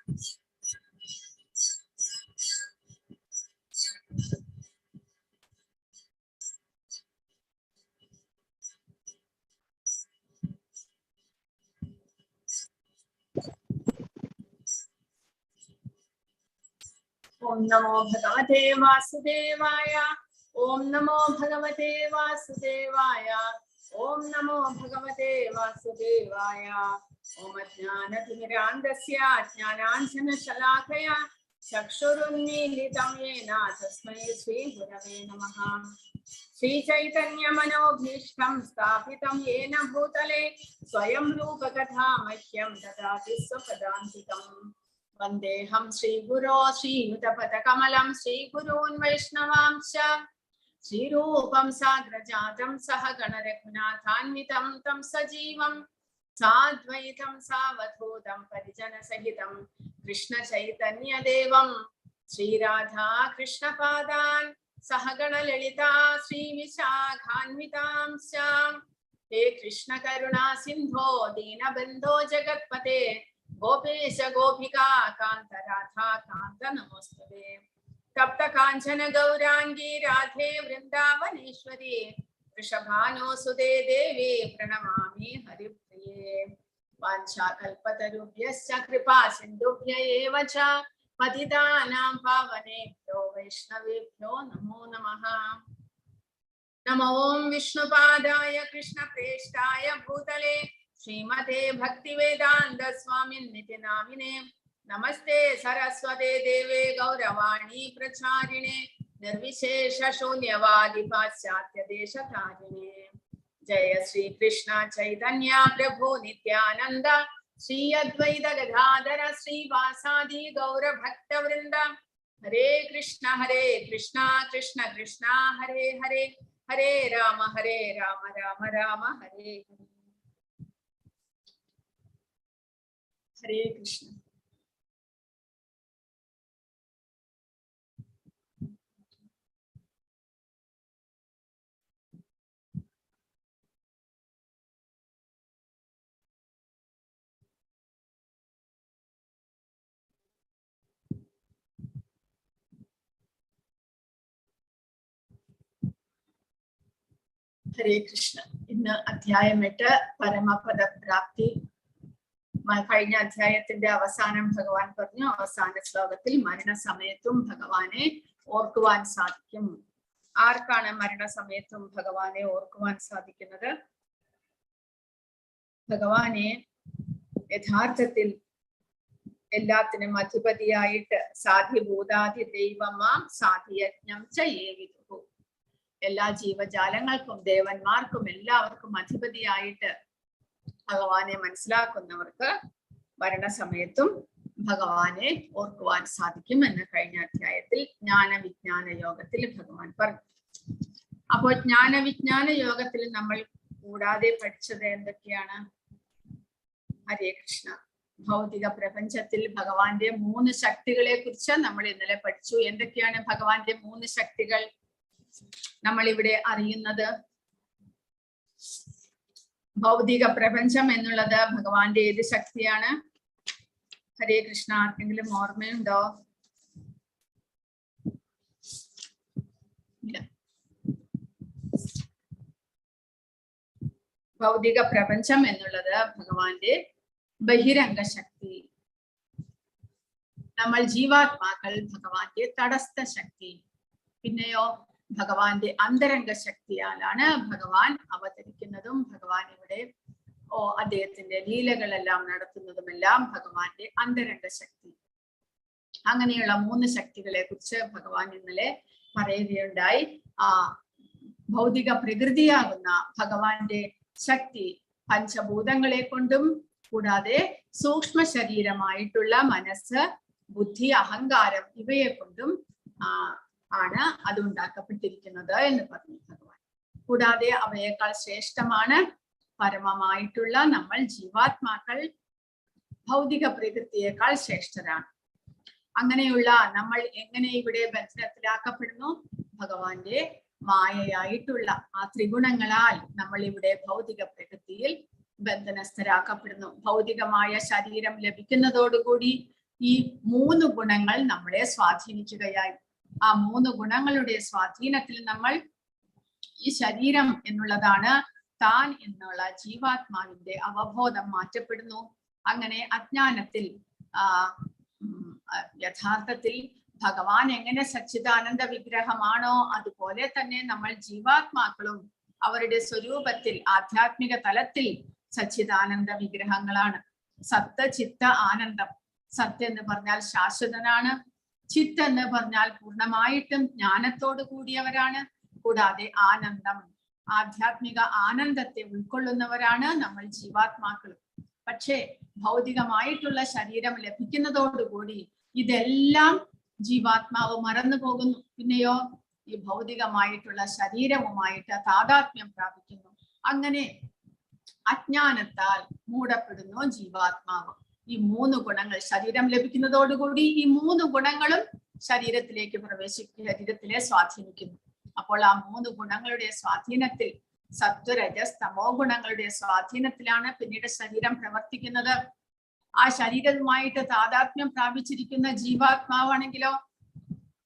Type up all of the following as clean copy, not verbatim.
Om Namo Bhagavate Vasudevaya. Om Namo Bhagavate Vasudevaya. Om Namo Bhagavate Vasudevaya. Om Ajnana Timirandasya Ajnananjana Shalakaya Chakshurunmilitam Yena Tasmai Shri Gurave Namaha. Shri Chaitanya Manobhishtam Sthapitam Yena Bhutale Swayam Rupa Katha Mahyam Dadati Supadantitam. Vandeham Shri Guru Shri Yudapata Kamalam Shri Gurun Vaishnavamsha Shri Rupam Sagrajatam Sahagana Raghunathanvitam Tam Sajivam Sadvaitam Savathodam Parijana Sahitam Krishna Chaitanya Devam Shri Radha Krishna Padan Sahagana Lalita Shri Vishakhanvitam Syam He Krishna Karuna Sindho Dina Bandho Jagatpate Gopesha Gopika Kanta Radha Kanta Namostade Tapta Kanchana Gaurangi Radhe Vrindavaneshwari Rishabhano Sude Devi Pranamami Haripriye Vancha Kalpatarubhyascha Kripa Sindhubhya Evacha Patitanam Pavanebhyo Vaishnavebhyo Namo Namaha. Namo Om Vishnupadaya Krishna Preshtaya Bhutale Srimate Bhaktivedanta Swamin Niti Namine Namaste Saraswate Deve Gauravani Pracharine Nirvishesha Shunyavadi Paschatya Deshatarine Jaya Sri Krishna Chaitanya Prabhu Nityananda Sri Advaita Gadadhara Sri Vasadi Gaura Bhakta Vrinda Hare Krishna Krishna Krishna Hare Hare Hare Rama Rama Rama Hare Hare. Hare Krishna. Hare Krishna. ഇന്ന് അധ്യായം 8 പരമപദ പ്രാപ്തി. കഴിഞ്ഞ അധ്യായത്തിന്റെ അവസാനം ഭഗവാൻ പറഞ്ഞു, അവസാന ശ്ലോകത്തിൽ മരണസമയത്തും ഭഗവാനെ ഓർക്കുവാൻ സാധിക്കും. ആർക്കാണ് മരണസമയത്തും ഭഗവാനെ ഓർക്കുവാൻ സാധിക്കുന്നത്? ഭഗവാനെ യഥാർത്ഥത്തിൽ എല്ലാത്തിനും അധിപതിയായിട്ട് സാധിഭൂതാധി ദൈവമാം സാധിയജ്ഞം ചെയ്യേവിധു, എല്ലാ ജീവജാലങ്ങൾക്കും ദേവന്മാർക്കും എല്ലാവർക്കും അധിപതിയായിട്ട് ഭഗവാനെ മനസ്സിലാക്കുന്നവർക്ക് മരണസമയത്തും ഭഗവാനെ ഓർക്കുവാൻ സാധിക്കും എന്ന് കഴിഞ്ഞ അധ്യായത്തിൽ ജ്ഞാനവിജ്ഞാന യോഗത്തിൽ ഭഗവാൻ പറഞ്ഞു. അപ്പോൾ ജ്ഞാനവിജ്ഞാന യോഗത്തിൽ നമ്മൾ കൂടാതെ പഠിച്ചത് എന്തൊക്കെയാണ്? ഹരേ കൃഷ്ണ. ഭൗതിക പ്രപഞ്ചത്തിൽ ഭഗവാന്റെ 3 ശക്തികളെ കുറിച്ച് നമ്മൾ ഇന്നലെ പഠിച്ചു. എന്തൊക്കെയാണ് ഭഗവാന്റെ 3 ശക്തികൾ നമ്മൾ ഇവിടെ അറിയുന്നത്? ഭൗതിക പ്രപഞ്ചം എന്നുള്ളത് ഭഗവാന്റെ ഏത് ശക്തിയാണ്? ഹരേ കൃഷ്ണ. ആർക്കെങ്കിലും ഓർമ്മയുണ്ടോ? ഇല്ല. ഭൗതിക പ്രപഞ്ചം എന്നുള്ളത് ഭഗവാന്റെ ബഹിരംഗ ശക്തി. നമ്മൾ ജീവാത്മാക്കൾ ഭഗവാന്റെ തടസ്ഥ ശക്തി. പിന്നെയോ ഭഗവാന്റെ അന്തരംഗ ശക്തിയാലാണ് ഭഗവാൻ അവതരിക്കുന്നതും ഭഗവാൻ ഇവിടെ അദ്ദേഹത്തിന്റെ ലീലകളെല്ലാം നടത്തുന്നതുമെല്ലാം ഭഗവാന്റെ അന്തരംഗ ശക്തി. അങ്ങനെയുള്ള 3 ശക്തികളെ കുറിച്ച് ഭഗവാൻ ഇന്നലെ പറയുകയുണ്ടായി. ഭൗതിക പ്രകൃതിയാകുന്ന ഭഗവാന്റെ ശക്തി പഞ്ചഭൂതങ്ങളെ കൊണ്ടും കൂടാതെ സൂക്ഷ്മ ശരീരമായിട്ടുള്ള മനസ്സ്, ബുദ്ധി, അഹങ്കാരം ഇവയെ കൊണ്ടും ആണ് അത് ഉണ്ടാക്കപ്പെട്ടിരിക്കുന്നത് എന്ന് പറഞ്ഞു ഭഗവാൻ. കൂടാതെ അവയേക്കാൾ ശ്രേഷ്ഠമാണ് പരമമായിട്ടുള്ള നമ്മൾ ജീവാത്മാക്കൾ. ഭൗതിക പ്രകൃതിയേക്കാൾ ശ്രേഷ്ഠരാണ്. അങ്ങനെയുള്ള നമ്മൾ എങ്ങനെ ഇവിടെ ബന്ധനത്തിലാക്കപ്പെടുന്നു? ഭഗവാന്റെ മായയായിട്ടുള്ള ആ ത്രിഗുണങ്ങളാൽ നമ്മൾ ഇവിടെ ഭൗതിക പ്രകൃതിയിൽ ബന്ധനസ്ഥരാക്കപ്പെടുന്നു. ഭൗതികമായ ശരീരം ലഭിക്കുന്നതോടുകൂടി ഈ 3 ഗുണങ്ങൾ നമ്മളെ സ്വാധീനിക്കുകയായി. ആ 3 ഗുണങ്ങളുടെ സ്വാധീനത്തിൽ നമ്മൾ ഈ ശരീരം എന്നുള്ളതാണ് താൻ എന്നുള്ള ജീവാത്മാവിന്റെ അവബോധം മാറ്റപ്പെടുന്നു. അങ്ങനെ അജ്ഞാനത്തിൽ യഥാർത്ഥത്തിൽ ഭഗവാൻ എങ്ങനെ സച്ചിദാനന്ദ വിഗ്രഹമാണോ അതുപോലെ തന്നെ നമ്മൾ ജീവാത്മാക്കളും അവരുടെ സ്വരൂപത്തിൽ ആധ്യാത്മിക തലത്തിൽ സച്ചിദാനന്ദ വിഗ്രഹങ്ങളാണ്. സത്ത് ചിത്ത ആനന്ദം. സത്ത് എന്ന് പറഞ്ഞാൽ ശാശ്വതനാണ്. ചിത്ത് എന്ന് പറഞ്ഞാൽ പൂർണ്ണമായിട്ടും ജ്ഞാനത്തോട് കൂടിയവരാണ്. കൂടാതെ ആനന്ദം, ആധ്യാത്മിക ആനന്ദത്തെ ഉൾക്കൊള്ളുന്നവരാണ് നമ്മൾ ജീവാത്മാക്കളും. പക്ഷേ ഭൗതികമായിട്ടുള്ള ശരീരം ലഭിക്കുന്നതോടുകൂടി ഇതെല്ലാം ജീവാത്മാവ് മറന്നു പോകുന്നു. പിന്നെയോ ഈ ഭൗതികമായിട്ടുള്ള ശരീരവുമായിട്ട് താതാത്മ്യം പ്രാപിക്കുന്നു. അങ്ങനെ അജ്ഞാനത്താൽ മൂടപ്പെടുന്നു ജീവാത്മാവ്. ഈ 3 ഗുണങ്ങൾ ശരീരം ലഭിക്കുന്നതോടുകൂടി ഈ 3 ഗുണങ്ങളും ശരീരത്തിലേക്ക് ശരീരത്തിലെ സ്വാധീനിക്കുന്നു. അപ്പോൾ ആ 3 ഗുണങ്ങളുടെ സ്വാധീനത്തിൽ സത്വരജസ് തമോ ഗുണങ്ങളുടെ സ്വാധീനത്തിലാണ് പിന്നീട് ശരീരം പ്രവർത്തിക്കുന്നത്. ആ ശരീരവുമായിട്ട് താതാത്മ്യം പ്രാപിച്ചിരിക്കുന്ന ജീവാത്മാവാണെങ്കിലോ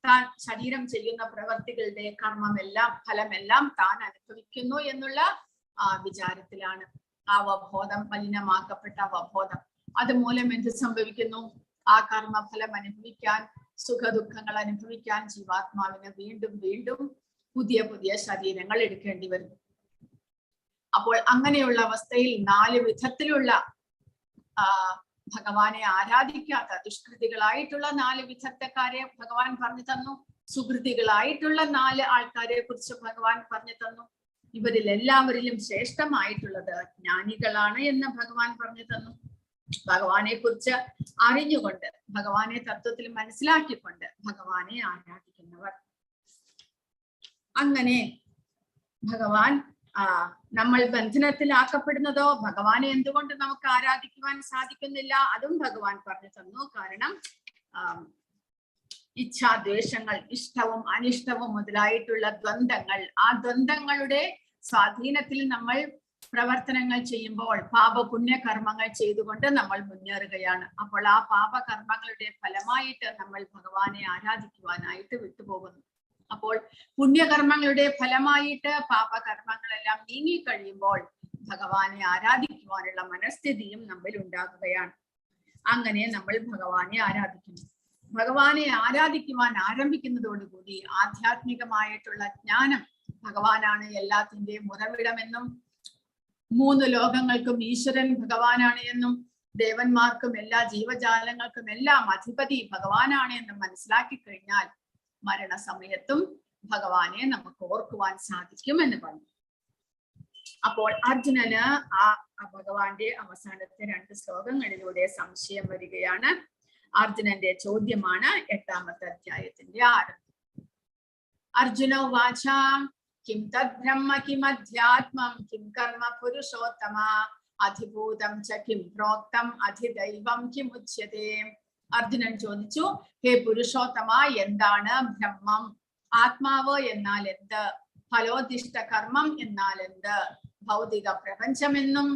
താൻ ശരീരം ചെയ്യുന്ന പ്രവർത്തികളുടെ കർമ്മമെല്ലാം ഫലമെല്ലാം താൻ അനുഭവിക്കുന്നു എന്നുള്ള വിചാരത്തിലാണ്. അവബോധം, മലിനമാക്കപ്പെട്ട അവബോധം, അതുമൂലം എന്ത് സംഭവിക്കുന്നു? ആ കർമ്മഫലം അനുഭവിക്കാൻ, സുഖദുഃഖങ്ങൾ അനുഭവിക്കാൻ ജീവാത്മാവിന് വീണ്ടും വീണ്ടും പുതിയ പുതിയ ശരീരങ്ങൾ എടുക്കേണ്ടി വരുന്നു. അപ്പോൾ അങ്ങനെയുള്ള അവസ്ഥയിൽ 4 വിധത്തിലുള്ള ഭഗവാനെ ആരാധിക്കാത്ത ദുഷ്കൃതികളായിട്ടുള്ള 4 വിധത്തക്കാരെ ഭഗവാൻ പറഞ്ഞു തന്നു. സുകൃതികളായിട്ടുള്ള 4 ആൾക്കാരെ കുറിച്ച് ഭഗവാൻ പറഞ്ഞു തന്നു. ഇവരിൽ എല്ലാവരിലും ശ്രേഷ്ഠമായിട്ടുള്ളത് ജ്ഞാനികളാണ് എന്ന് ഭഗവാൻ പറഞ്ഞു തന്നു. ഭഗവാനെ കുറിച്ച് അറിഞ്ഞുകൊണ്ട്, ഭഗവാനെ തത്വത്തിൽ മനസ്സിലാക്കിക്കൊണ്ട് ഭഗവാനെ ആരാധിക്കുന്നവർ. അങ്ങനെ ഭഗവാൻ നമ്മൾ ബന്ധനത്തിലാക്കപ്പെടുന്നതോ ഭഗവാനെ എന്തുകൊണ്ട് നമുക്ക് ആരാധിക്കുവാൻ സാധിക്കുന്നില്ല, അതും ഭഗവാൻ പറഞ്ഞു തന്നു. കാരണം ഇച്ഛാദ്വേഷങ്ങൾ, ഇഷ്ടവും അനിഷ്ടവും മുതലായിട്ടുള്ള ദ്വന്ദ്ങ്ങൾ, ആ ദ്വന്ദ്ങ്ങളുടെ സ്വാധീനത്തിൽ നമ്മൾ പ്രവർത്തനങ്ങൾ ചെയ്യുമ്പോൾ പാപപുണ്യ കർമ്മങ്ങൾ ചെയ്തുകൊണ്ട് നമ്മൾ മുന്നേറുകയാണ്. അപ്പോൾ ആ പാപകർമ്മങ്ങളുടെ ഫലമായിട്ട് നമ്മൾ ഭഗവാനെ ആരാധിക്കുവാനായിട്ട് വിട്ടുപോകുന്നു. അപ്പോൾ പുണ്യകർമ്മങ്ങളുടെ ഫലമായിട്ട് പാപകർമ്മങ്ങളെല്ലാം നീങ്ങിക്കഴിയുമ്പോൾ ഭഗവാനെ ആരാധിക്കുവാനുള്ള മനസ്ഥിതിയും നമ്മിൽ ഉണ്ടാകുകയാണ്. അങ്ങനെ നമ്മൾ ഭഗവാനെ ആരാധിക്കുന്നു. ഭഗവാനെ ആരാധിക്കുവാൻ ആരംഭിക്കുന്നതോടുകൂടി ആധ്യാത്മികമായിട്ടുള്ള ജ്ഞാനം, ഭഗവാനാണ് എല്ലാത്തിന്റെയും ഉറവിടമെന്നും 3 ലോകങ്ങൾക്കും ഈശ്വരൻ ഭഗവാനാണ് എന്നും ദേവന്മാർക്കും എല്ലാ ജീവജാലങ്ങൾക്കും എല്ലാം അധിപതി ഭഗവാനാണ് എന്നും മനസ്സിലാക്കി കഴിഞ്ഞാൽ മരണസമയത്തും ഭഗവാനെ നമുക്ക് ഓർക്കുവാൻ സാധിക്കും എന്ന് പറഞ്ഞു. അപ്പോൾ അർജുനന് ആ ഭഗവാന്റെ അവസാനത്തെ 2 ശ്ലോകങ്ങളിലൂടെ സംശയം വരികയാണ്. അർജുനന്റെ ചോദ്യമാണ് 8ാമത്തെ അധ്യായത്തിന്റെ ആരംഭം. അർജുന ഉവാച കിം തദ് ബ്രഹ്മ കിം അധ്യാത്മം കിം കർമ്മ പുരുഷോത്തമ അധിഭൂതം ച കിം പ്രോക്തം അധിദൈവം കിം ഉച്യതേ. അർജുനൻ ചോദിച്ചു, ഹേ പുരുഷോത്തമ, എന്താണ് ബ്രഹ്മം? ആത്മാവ് എന്നാൽ എന്ത്? ഫലോദിഷ്ട കർമ്മം എന്നാൽ എന്ത്? ഭൗതിക പ്രപഞ്ചമെന്നും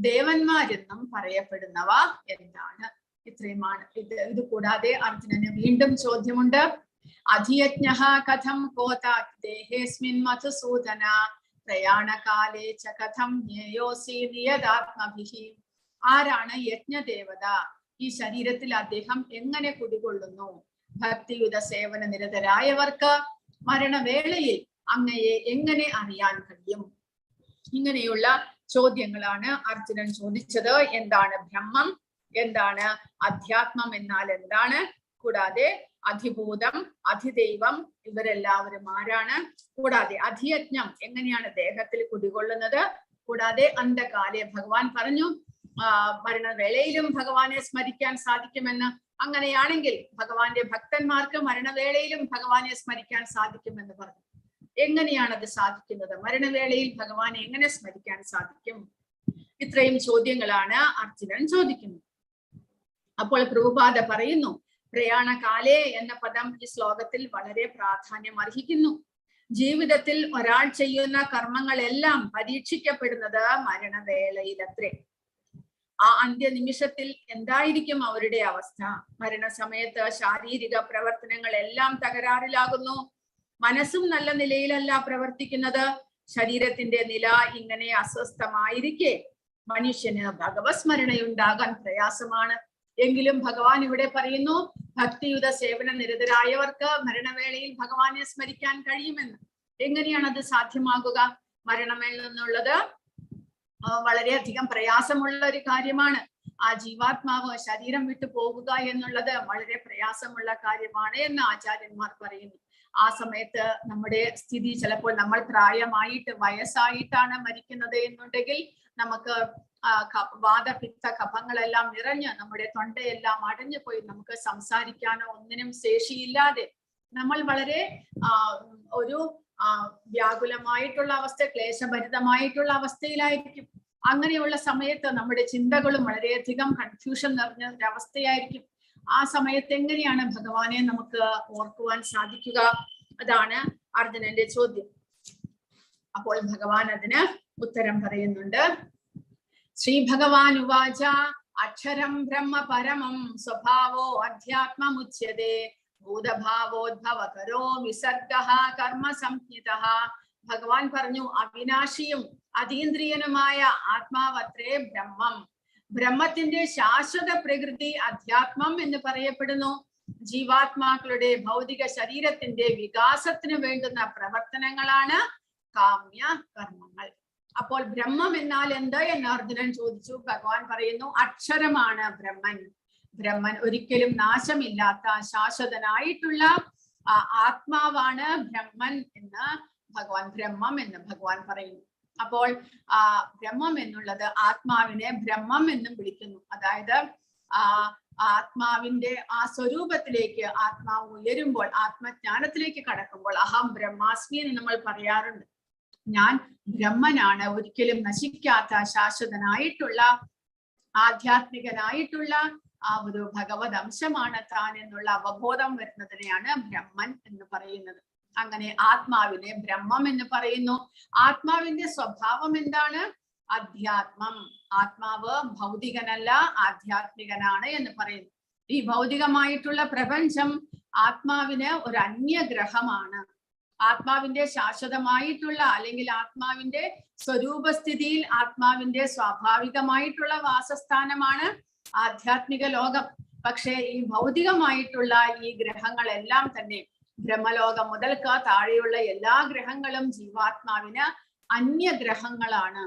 ദേവന്മാരെന്നും പറയപ്പെടുന്നവ എന്താണ്? ഇത്രയുമാണ്. ഇത് കൂടാതെ അർജുനന് വീണ്ടും ചോദ്യമുണ്ട്. അധിയജ്ഞഃ കഥം കോതാ ദേഹേസ്മിൻ മധുസൂദന പ്രയാണകാലേ ച കഥം ജ്ഞേയോസി നിയതാത്മഭിഃ. ആരാണ് യജ്ഞദേവത? ഈ ശരീരത്തിൽ അദ്ദേഹം എങ്ങനെ കുടികൊള്ളുന്നു? ഭക്തിയുത സേവന നിരതരായവർക്ക് മരണവേളയിൽ അങ്ങയെ എങ്ങനെ അറിയാൻ കഴിയും? ഇങ്ങനെയുള്ള ചോദ്യങ്ങളാണ് അർജുനൻ ചോദിച്ചത്. എന്താണ് ബ്രഹ്മം? എന്താണ് അധ്യാത്മം? എന്നാൽ എന്താണ്? കൂടാതെ അധിഭൂതം, അധിദൈവം, ഇവരെല്ലാവരും ആരാണ്? കൂടാതെ അധിയജ്ഞം, എങ്ങനെയാണ് ദേഹത്തിൽ കുടികൊള്ളുന്നത്? കൂടാതെ അന്ധകാലെ, ഭഗവാൻ പറഞ്ഞു മരണവേളയിലും ഭഗവാനെ സ്മരിക്കാൻ സാധിക്കുമെന്ന്. അങ്ങനെയാണെങ്കിൽ ഭഗവാന്റെ ഭക്തന്മാർക്ക് മരണവേളയിലും ഭഗവാനെ സ്മരിക്കാൻ സാധിക്കുമെന്ന് പറഞ്ഞു. എങ്ങനെയാണത് സാധിക്കുന്നത്? മരണവേളയിൽ ഭഗവാനെ എങ്ങനെ സ്മരിക്കാൻ സാധിക്കും? ഇത്രയും ചോദ്യങ്ങളാണ് അർജുനൻ ചോദിക്കുന്നത്. അപ്പോൾ പ്രഭുപാദ പറയുന്നു, പ്രയാണകാലേ എന്ന പദം ഈ ശ്ലോകത്തിൽ വളരെ പ്രാധാന്യം അർഹിക്കുന്നു. ജീവിതത്തിൽ ഒരാൾ ചെയ്യുന്ന കർമ്മങ്ങളെല്ലാം പരീക്ഷിക്കപ്പെടുന്നത് മരണവേളയിലത്രേ. ആ അന്ത്യനിമിഷത്തിൽ എന്തായിരിക്കും അവരുടെ അവസ്ഥ? മരണസമയത്ത് ശാരീരിക പ്രവർത്തനങ്ങൾ എല്ലാം തകരാറിലാകുന്നു. മനസ്സും നല്ല നിലയിലല്ല പ്രവർത്തിക്കുന്നത്. ശരീരത്തിന്റെ നില ഇങ്ങനെ അസ്വസ്ഥമായിരിക്കെ മനുഷ്യന് ഭഗവത് സ്മരണയുണ്ടാകാൻ പ്രയാസമാണ്. എങ്കിലും ഭഗവാൻ ഇവിടെ പറയുന്നു, ഭക്തിയുത സേവന നിരതരായവർക്ക് മരണവേളയിൽ ഭഗവാനെ സ്മരിക്കാൻ കഴിയുമെന്ന്. എങ്ങനെയാണ് അത് സാധ്യമാകുക? മരണമേൽ നിന്നുള്ളത് വളരെയധികം പ്രയാസമുള്ള ഒരു കാര്യമാണ്. ആ ജീവാത്മാവ് ശരീരം വിട്ടു പോകുക എന്നുള്ളത് വളരെ പ്രയാസമുള്ള കാര്യമാണ് എന്ന് ആചാര്യന്മാർ പറയുന്നു. ആ സമയത്ത് നമ്മുടെ സ്ഥിതി ചിലപ്പോൾ നമ്മൾ പ്രായമായിട്ട് വയസ്സായിട്ടാണ് മരിക്കുന്നത് എന്നുണ്ടെങ്കിൽ നമുക്ക് വാദപിത്ത കഫങ്ങളെല്ലാം നിറഞ്ഞ് നമ്മുടെ തൊണ്ടയെല്ലാം അടഞ്ഞു പോയി നമുക്ക് സംസാരിക്കാനോ ഒന്നിനും ശേഷിയില്ലാതെ നമ്മൾ വളരെ ഒരു വ്യാകുലമായിട്ടുള്ള അവസ്ഥ, ക്ലേശഭരിതമായിട്ടുള്ള അവസ്ഥയിലായിരിക്കും. അങ്ങനെയുള്ള സമയത്ത് നമ്മുടെ ചിന്തകളും വളരെയധികം കൺഫ്യൂഷൻ നിറഞ്ഞ ഒരവസ്ഥയായിരിക്കും. ആ സമയത്ത് എങ്ങനെയാണ് ഭഗവാനെ നമുക്ക് ഓർക്കുവാൻ സാധിക്കുക? അതാണ് അർജുനന്റെ ചോദ്യം. അപ്പോൾ ഭഗവാൻ അതിന് ഉത്തരം പറയുന്നുണ്ട്. ശ്രീ ഭഗവാൻ ഉവാച അക്ഷരം ബ്രഹ്മ പരമം സ്വഭാവോ അധ്യാത്മമുച്യതേ ഭൂതഭാവോദ്ഭവകരോ വിസർഗഃ കർമ്മ സംഹിതഃ. ഭഗവാൻ പറഞ്ഞു, അവിനാശിയും അതീന്ദ്രിയനുമായ ആത്മാവത്രേ ബ്രഹ്മം. ബ്രഹ്മത്തിന്റെ ശാശ്വത പ്രകൃതി അധ്യാത്മം എന്ന് പറയപ്പെടുന്നു. ജീവാത്മാക്കളുടെ ഭൗതിക ശരീരത്തിന്റെ വികാസത്തിന് വേണ്ടുന്ന പ്രവർത്തനങ്ങളാണ് കാമ്യ കർമ്മങ്ങൾ. അപ്പോൾ ബ്രഹ്മം എന്നാൽ എന്ത് എന്ന് അർജുനൻ ചോദിച്ചു. ഭഗവാൻ പറയുന്നു, അക്ഷരമാണ് ബ്രഹ്മൻ. ബ്രഹ്മൻ ഒരിക്കലും നാശമില്ലാത്ത ശാശ്വതനായിട്ടുള്ള ആത്മാവാണ് ബ്രഹ്മൻ എന്ന് ഭഗവാൻ, ബ്രഹ്മം എന്ന് ഭഗവാൻ പറയുന്നു. അപ്പോൾ ബ്രഹ്മം എന്നുള്ളത് ആത്മാവിനെ ബ്രഹ്മം എന്നും വിളിക്കുന്നു. അതായത് ആത്മാവിന്റെ ആ സ്വരൂപത്തിലേക്ക് ആത്മാവ് ഉയരുമ്പോൾ, ആത്മജ്ഞാനത്തിലേക്ക് കടക്കുമ്പോൾ അഹം ബ്രഹ്മാസ്മി എന്ന് നമ്മൾ പറയാറുണ്ട്. ഞാൻ ബ്രഹ്മനാണ്, ഒരിക്കലും നശിക്കാത്ത ശാശ്വതനായിട്ടുള്ള ആധ്യാത്മികനായിട്ടുള്ള ആ ഒരു ഭഗവത് അംശമാണ് താൻ എന്നുള്ള അവബോധം വരുന്നതിനെയാണ് ബ്രഹ്മൻ എന്ന് പറയുന്നത്. അങ്ങനെ ആത്മാവിനെ ബ്രഹ്മം എന്ന് പറയുന്നു. ആത്മാവിന്റെ സ്വഭാവം എന്താണ്? അധ്യാത്മം. ആത്മാവ് ഭൗതികനല്ല, ആധ്യാത്മികനാണ് എന്ന് പറയുന്നു. ഈ ഭൗതികമായിട്ടുള്ള പ്രപഞ്ചം ആത്മാവിന് ഒരു അന്യഗ്രഹമാണ്. ആത്മാവിന്റെ ശാശ്വതമായിട്ടുള്ള അല്ലെങ്കിൽ ആത്മാവിന്റെ സ്വരൂപസ്ഥിതിയിൽ ആത്മാവിന്റെ സ്വാഭാവികമായിട്ടുള്ള വാസസ്ഥാനമാണ് ആധ്യാത്മിക ലോകം. പക്ഷേ ഈ ഭൗതികമായിട്ടുള്ള ഈ ഗ്രഹങ്ങളെല്ലാം തന്നെ, ബ്രഹ്മലോകം മുതൽക്ക് താഴെയുള്ള എല്ലാ ഗ്രഹങ്ങളും ജീവാത്മാവിന് അന്യഗ്രഹങ്ങളാണ്.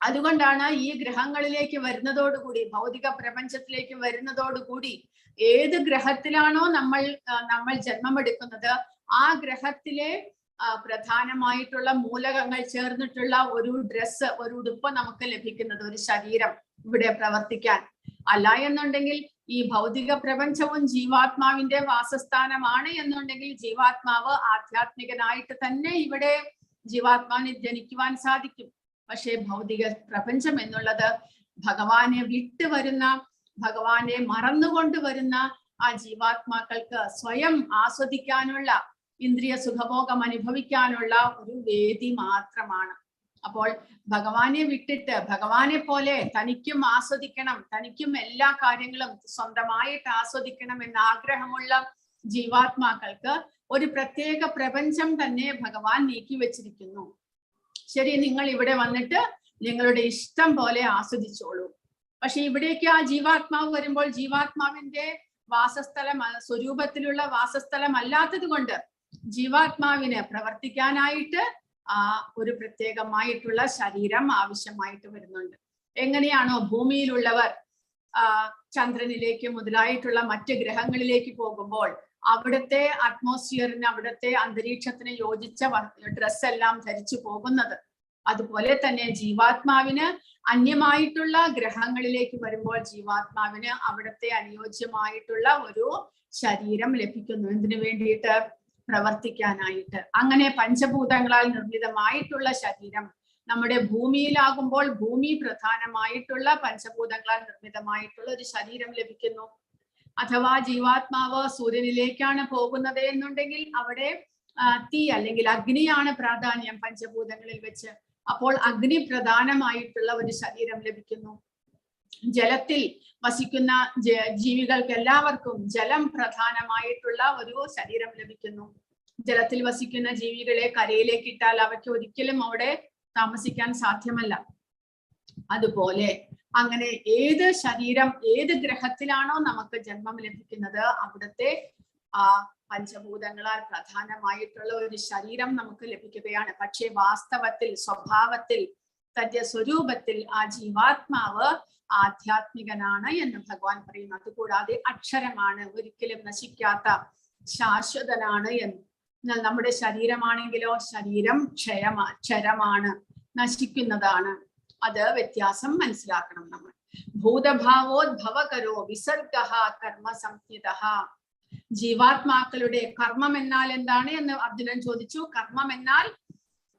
അതുകൊണ്ടാണ് ഈ ഗ്രഹങ്ങളിലേക്ക് വരുന്നതോടുകൂടി, ഭൗതിക പ്രപഞ്ചത്തിലേക്ക് വരുന്നതോടുകൂടി ഏത് ഗ്രഹത്തിലാണോ നമ്മൾ ജന്മമെടുക്കുന്നത് ആ ഗ്രഹത്തിലെ പ്രധാനമായിട്ടുള്ള മൂലകങ്ങൾ ചേർന്നിട്ടുള്ള ഒരു ഡ്രസ്സ്, ഒരു ഉടുപ്പ് നമുക്ക് ലഭിക്കുന്നത്, ഒരു ശരീരം ഇവിടെ പ്രവർത്തിക്കാൻ. അല്ല എന്നുണ്ടെങ്കിൽ ഈ ഭൗതിക പ്രപഞ്ചവും ജീവാത്മാവിന്റെ വാസസ്ഥാനമാണ് എന്നുണ്ടെങ്കിൽ ജീവാത്മാവ് ആധ്യാത്മികനായിട്ട് തന്നെ ഇവിടെ ജീവാത്മാവിന് ജനിക്കുവാൻ സാധിക്കും. പക്ഷെ ഭൗതിക പ്രപഞ്ചം എന്നുള്ളത് ഭഗവാനെ വിട്ടു വരുന്ന, ഭഗവാനെ മറന്നുകൊണ്ട് വരുന്ന ആ ജീവാത്മാക്കൾക്ക് സ്വയം ആസ്വദിക്കാനുള്ള, ഇന്ദ്രിയ സുഖഭോഗം അനുഭവിക്കാനുള്ള ഒരു വേദി മാത്രമാണ്. അപ്പോൾ ഭഗവാനെ വിട്ടിട്ട് ഭഗവാനെ പോലെ തനിക്കും ആസ്വദിക്കണം, തനിക്കും എല്ലാ കാര്യങ്ങളും സ്വന്തമായിട്ട് ആസ്വദിക്കണം എന്ന ആഗ്രഹമുള്ള ജീവാത്മാക്കൾക്ക് ഒരു പ്രത്യേക പ്രപഞ്ചം തന്നെ ഭഗവാൻ നീക്കി വെച്ചിരിക്കുന്നു. ശരി, നിങ്ങൾ ഇവിടെ വന്നിട്ട് നിങ്ങളുടെ ഇഷ്ടം പോലെ ആസ്വദിച്ചോളൂ. പക്ഷെ ഇവിടേക്ക് ആ ജീവാത്മാവ് വരുമ്പോൾ ജീവാത്മാവിന്റെ വാസസ്ഥലം, സ്വരൂപത്തിലുള്ള വാസസ്ഥലം അല്ലാത്തത് കൊണ്ട് ജീവാത്മാവിന് പ്രവർത്തിക്കാനായിട്ട് ഒരു പ്രത്യേകമായിട്ടുള്ള ശരീരം ആവശ്യമായിട്ട് വരുന്നുണ്ട്. എങ്ങനെയാണോ ഭൂമിയിലുള്ളവർ ചന്ദ്രനിലേക്ക് മുതലായിട്ടുള്ള മറ്റ് ഗ്രഹങ്ങളിലേക്ക് പോകുമ്പോൾ അവിടുത്തെ അറ്റ്മോസ്ഫിയറിന്, അവിടുത്തെ അന്തരീക്ഷത്തിന് യോജിച്ച ഡ്രസ് എല്ലാം ധരിച്ചു പോകുന്നത്, അതുപോലെ തന്നെ ജീവാത്മാവിന് അന്യമായിട്ടുള്ള ഗ്രഹങ്ങളിലേക്ക് വരുമ്പോൾ ജീവാത്മാവിന് അവിടുത്തെ അനുയോജ്യമായിട്ടുള്ള ഒരു ശരീരം ലഭിക്കുന്നു. എന്തിനു വേണ്ടിയിട്ട്? പ്രവർത്തിക്കാനായിട്ട്. അങ്ങനെ പഞ്ചഭൂതങ്ങളാൽ നിർമ്മിതമായിട്ടുള്ള ശരീരം നമ്മുടെ ഭൂമിയിലാകുമ്പോൾ ഭൂമി പ്രധാനമായിട്ടുള്ള പഞ്ചഭൂതങ്ങളാൽ നിർമ്മിതമായിട്ടുള്ള ഒരു ശരീരം ലഭിക്കുന്നു. അഥവാ ജീവാത്മാവ് സൂര്യനിലേക്കാണ് പോകുന്നത് എന്നുണ്ടെങ്കിൽ അവിടെ തീ അല്ലെങ്കിൽ അഗ്നിയാണ് പ്രാധാന്യം പഞ്ചഭൂതങ്ങളിൽ വെച്ച്. അപ്പോൾ അഗ്നി പ്രധാനമായിട്ടുള്ള ഒരു ശരീരം ലഭിക്കുന്നു. ജലത്തിൽ വസിക്കുന്ന ജീവികൾക്ക് എല്ലാവർക്കും ജലം പ്രധാനമായിട്ടുള്ള ഒരു ശരീരം ലഭിക്കുന്നു. ജലത്തിൽ വസിക്കുന്ന ജീവികളെ കരയിലേക്ക് ഇട്ടാൽ അവയ്ക്ക് ഒരിക്കലും അവിടെ താമസിക്കാൻ സാധ്യമല്ല. അതുപോലെ അങ്ങനെ ഏത് ശരീരം ഏത് ഗ്രഹത്തിലാണോ നമുക്ക് ജന്മം ലഭിക്കുന്നത് അവിടുത്തെ ആ പഞ്ചഭൂതങ്ങളാൽ പ്രധാനമായിട്ടുള്ള ഒരു ശരീരം നമുക്ക് ലഭിക്കുകയാണ്. പക്ഷേ വാസ്തവത്തിൽ സ്വഭാവത്തിൽ തന്റെ സ്വരൂപത്തിൽ ആ ജീവാത്മാവ് ആധ്യാത്മികനാണ് എന്ന് ഭഗവാൻ പറയുന്നു. അതുകൂടാതെ അക്ഷരമാണ്, ഒരിക്കലും നശിക്കാത്ത ശാശ്വതനാണ് എന്ന്. എന്നാൽ നമ്മുടെ ശരീരമാണെങ്കിലോ ശരീരം ക്ഷരമാണ്, നശിക്കുന്നതാണ്. അത് വ്യത്യാസം മനസ്സിലാക്കണം നമ്മൾ. ഭൂതഭാവോദ്ഭവകരോ വിസർഗഃ കർമ്മ സംഹിതഃ. ജീവാത്മാക്കളുടെ കർമ്മം എന്നാൽ എന്താണ് എന്ന് അർജുനൻ ചോദിച്ചു. കർമ്മം എന്നാൽ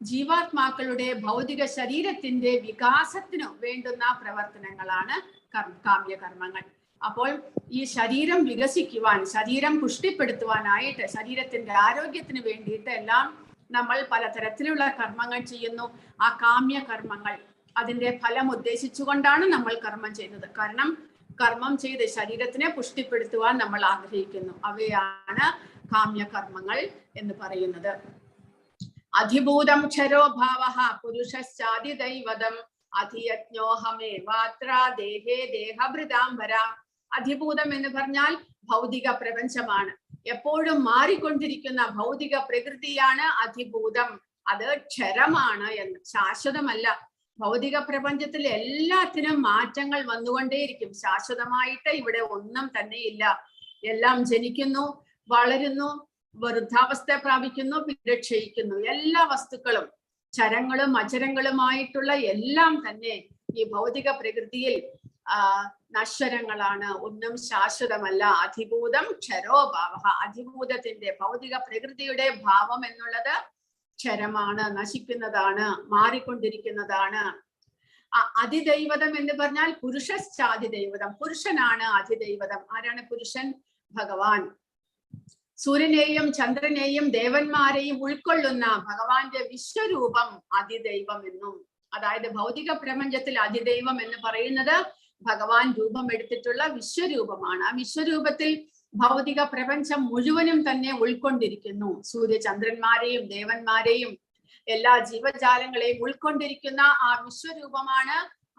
ജീവാത്മാക്കളുടെ ഭൗതിക ശരീരത്തിന്റെ വികാസത്തിനു വേണ്ടുന്ന പ്രവർത്തനങ്ങളാണ് കാമ്യകർമ്മങ്ങൾ. അപ്പോൾ ഈ ശരീരം വികസിക്കുവാൻ, ശരീരം പുഷ്ടിപ്പെടുത്തുവാനായിട്ട്, ശരീരത്തിന്റെ ആരോഗ്യത്തിന് വേണ്ടിയിട്ട് എല്ലാം നമ്മൾ പലതരത്തിലുള്ള കർമ്മങ്ങൾ ചെയ്യുന്നു. ആ കാമ്യകർമ്മങ്ങൾ അതിന്റെ ഫലം ഉദ്ദേശിച്ചുകൊണ്ടാണ് നമ്മൾ കർമ്മം ചെയ്യുന്നത്. കാരണം കർമ്മം ചെയ്ത് ശരീരത്തിനെ പുഷ്ടിപ്പെടുത്തുവാൻ നമ്മൾ ആഗ്രഹിക്കുന്നു. അവയാണ് കാമ്യകർമ്മങ്ങൾ എന്ന് പറയുന്നത്. അധിഭൂതം ക്ഷരോഭാവഃ പുരുഷശ്ചാദിദൈവതം അധിയജ്ഞോഹമേവാത്ര ദേഹേ ദേഹഭൃതാംബര. അധിഭൂതം എന്ന് പറഞ്ഞാൽ ഭൗതിക പ്രപഞ്ചമാണ്. എപ്പോഴും മാറിക്കൊണ്ടിരിക്കുന്ന ഭൗതിക പ്രകൃതിയാണ് അധിഭൂതം. അത് ക്ഷരമാണ് എന്ന്, ശാശ്വതമല്ല. ഭൗതിക പ്രപഞ്ചത്തിൽ എല്ലാത്തിനും മാറ്റങ്ങൾ വന്നുകൊണ്ടേയിരിക്കും. ശാശ്വതമായിട്ട് ഇവിടെ ഒന്നും തന്നെ ഇല്ല. എല്ലാം ജനിക്കുന്നു, വളരുന്നു, വൃദ്ധാവസ്ഥ പ്രാപിക്കുന്നു, പിന്നെ ക്ഷയിക്കുന്നു. എല്ലാ വസ്തുക്കളും ചരങ്ങളും അചരങ്ങളുമായിട്ടുള്ള എല്ലാം തന്നെ ഈ ഭൗതിക പ്രകൃതിയിൽ നശ്വരങ്ങളാണ്, ഒന്നും ശാശ്വതമല്ല. അധിഭൂതം ക്ഷരോഭാവഃ. അധിഭൂതത്തിന്റെ ഭൗതിക പ്രകൃതിയുടെ ഭാവം എന്നുള്ളത് ക്ഷരമാണ്, നശിക്കുന്നതാണ്, മാറിക്കൊണ്ടിരിക്കുന്നതാണ്. അതിദൈവതം എന്ന് പറഞ്ഞാൽ പുരുഷശ്ചാതിദൈവതം. പുരുഷനാണ് അതിദൈവതം. ആരാണ് പുരുഷൻ? ഭഗവാൻ. സൂര്യനെയും ചന്ദ്രനെയും ദേവന്മാരെയും ഉൾക്കൊള്ളുന്ന ഭഗവാന്റെ വിശ്വരൂപം അതിദൈവം എന്നും. അതായത് ഭൗതിക പ്രപഞ്ചത്തിൽ അതിദൈവം എന്ന് പറയുന്നത് ഭഗവാൻ രൂപം എടുത്തിട്ടുള്ള വിശ്വരൂപമാണ്. ആ വിശ്വരൂപത്തിൽ ഭൗതിക പ്രപഞ്ചം മുഴുവനും തന്നെ ഉൾക്കൊണ്ടിരിക്കുന്നു. സൂര്യചന്ദ്രന്മാരെയും ദേവന്മാരെയും എല്ലാ ജീവജാലങ്ങളെയും ഉൾക്കൊണ്ടിരിക്കുന്ന ആ വിശ്വരൂപമാണ്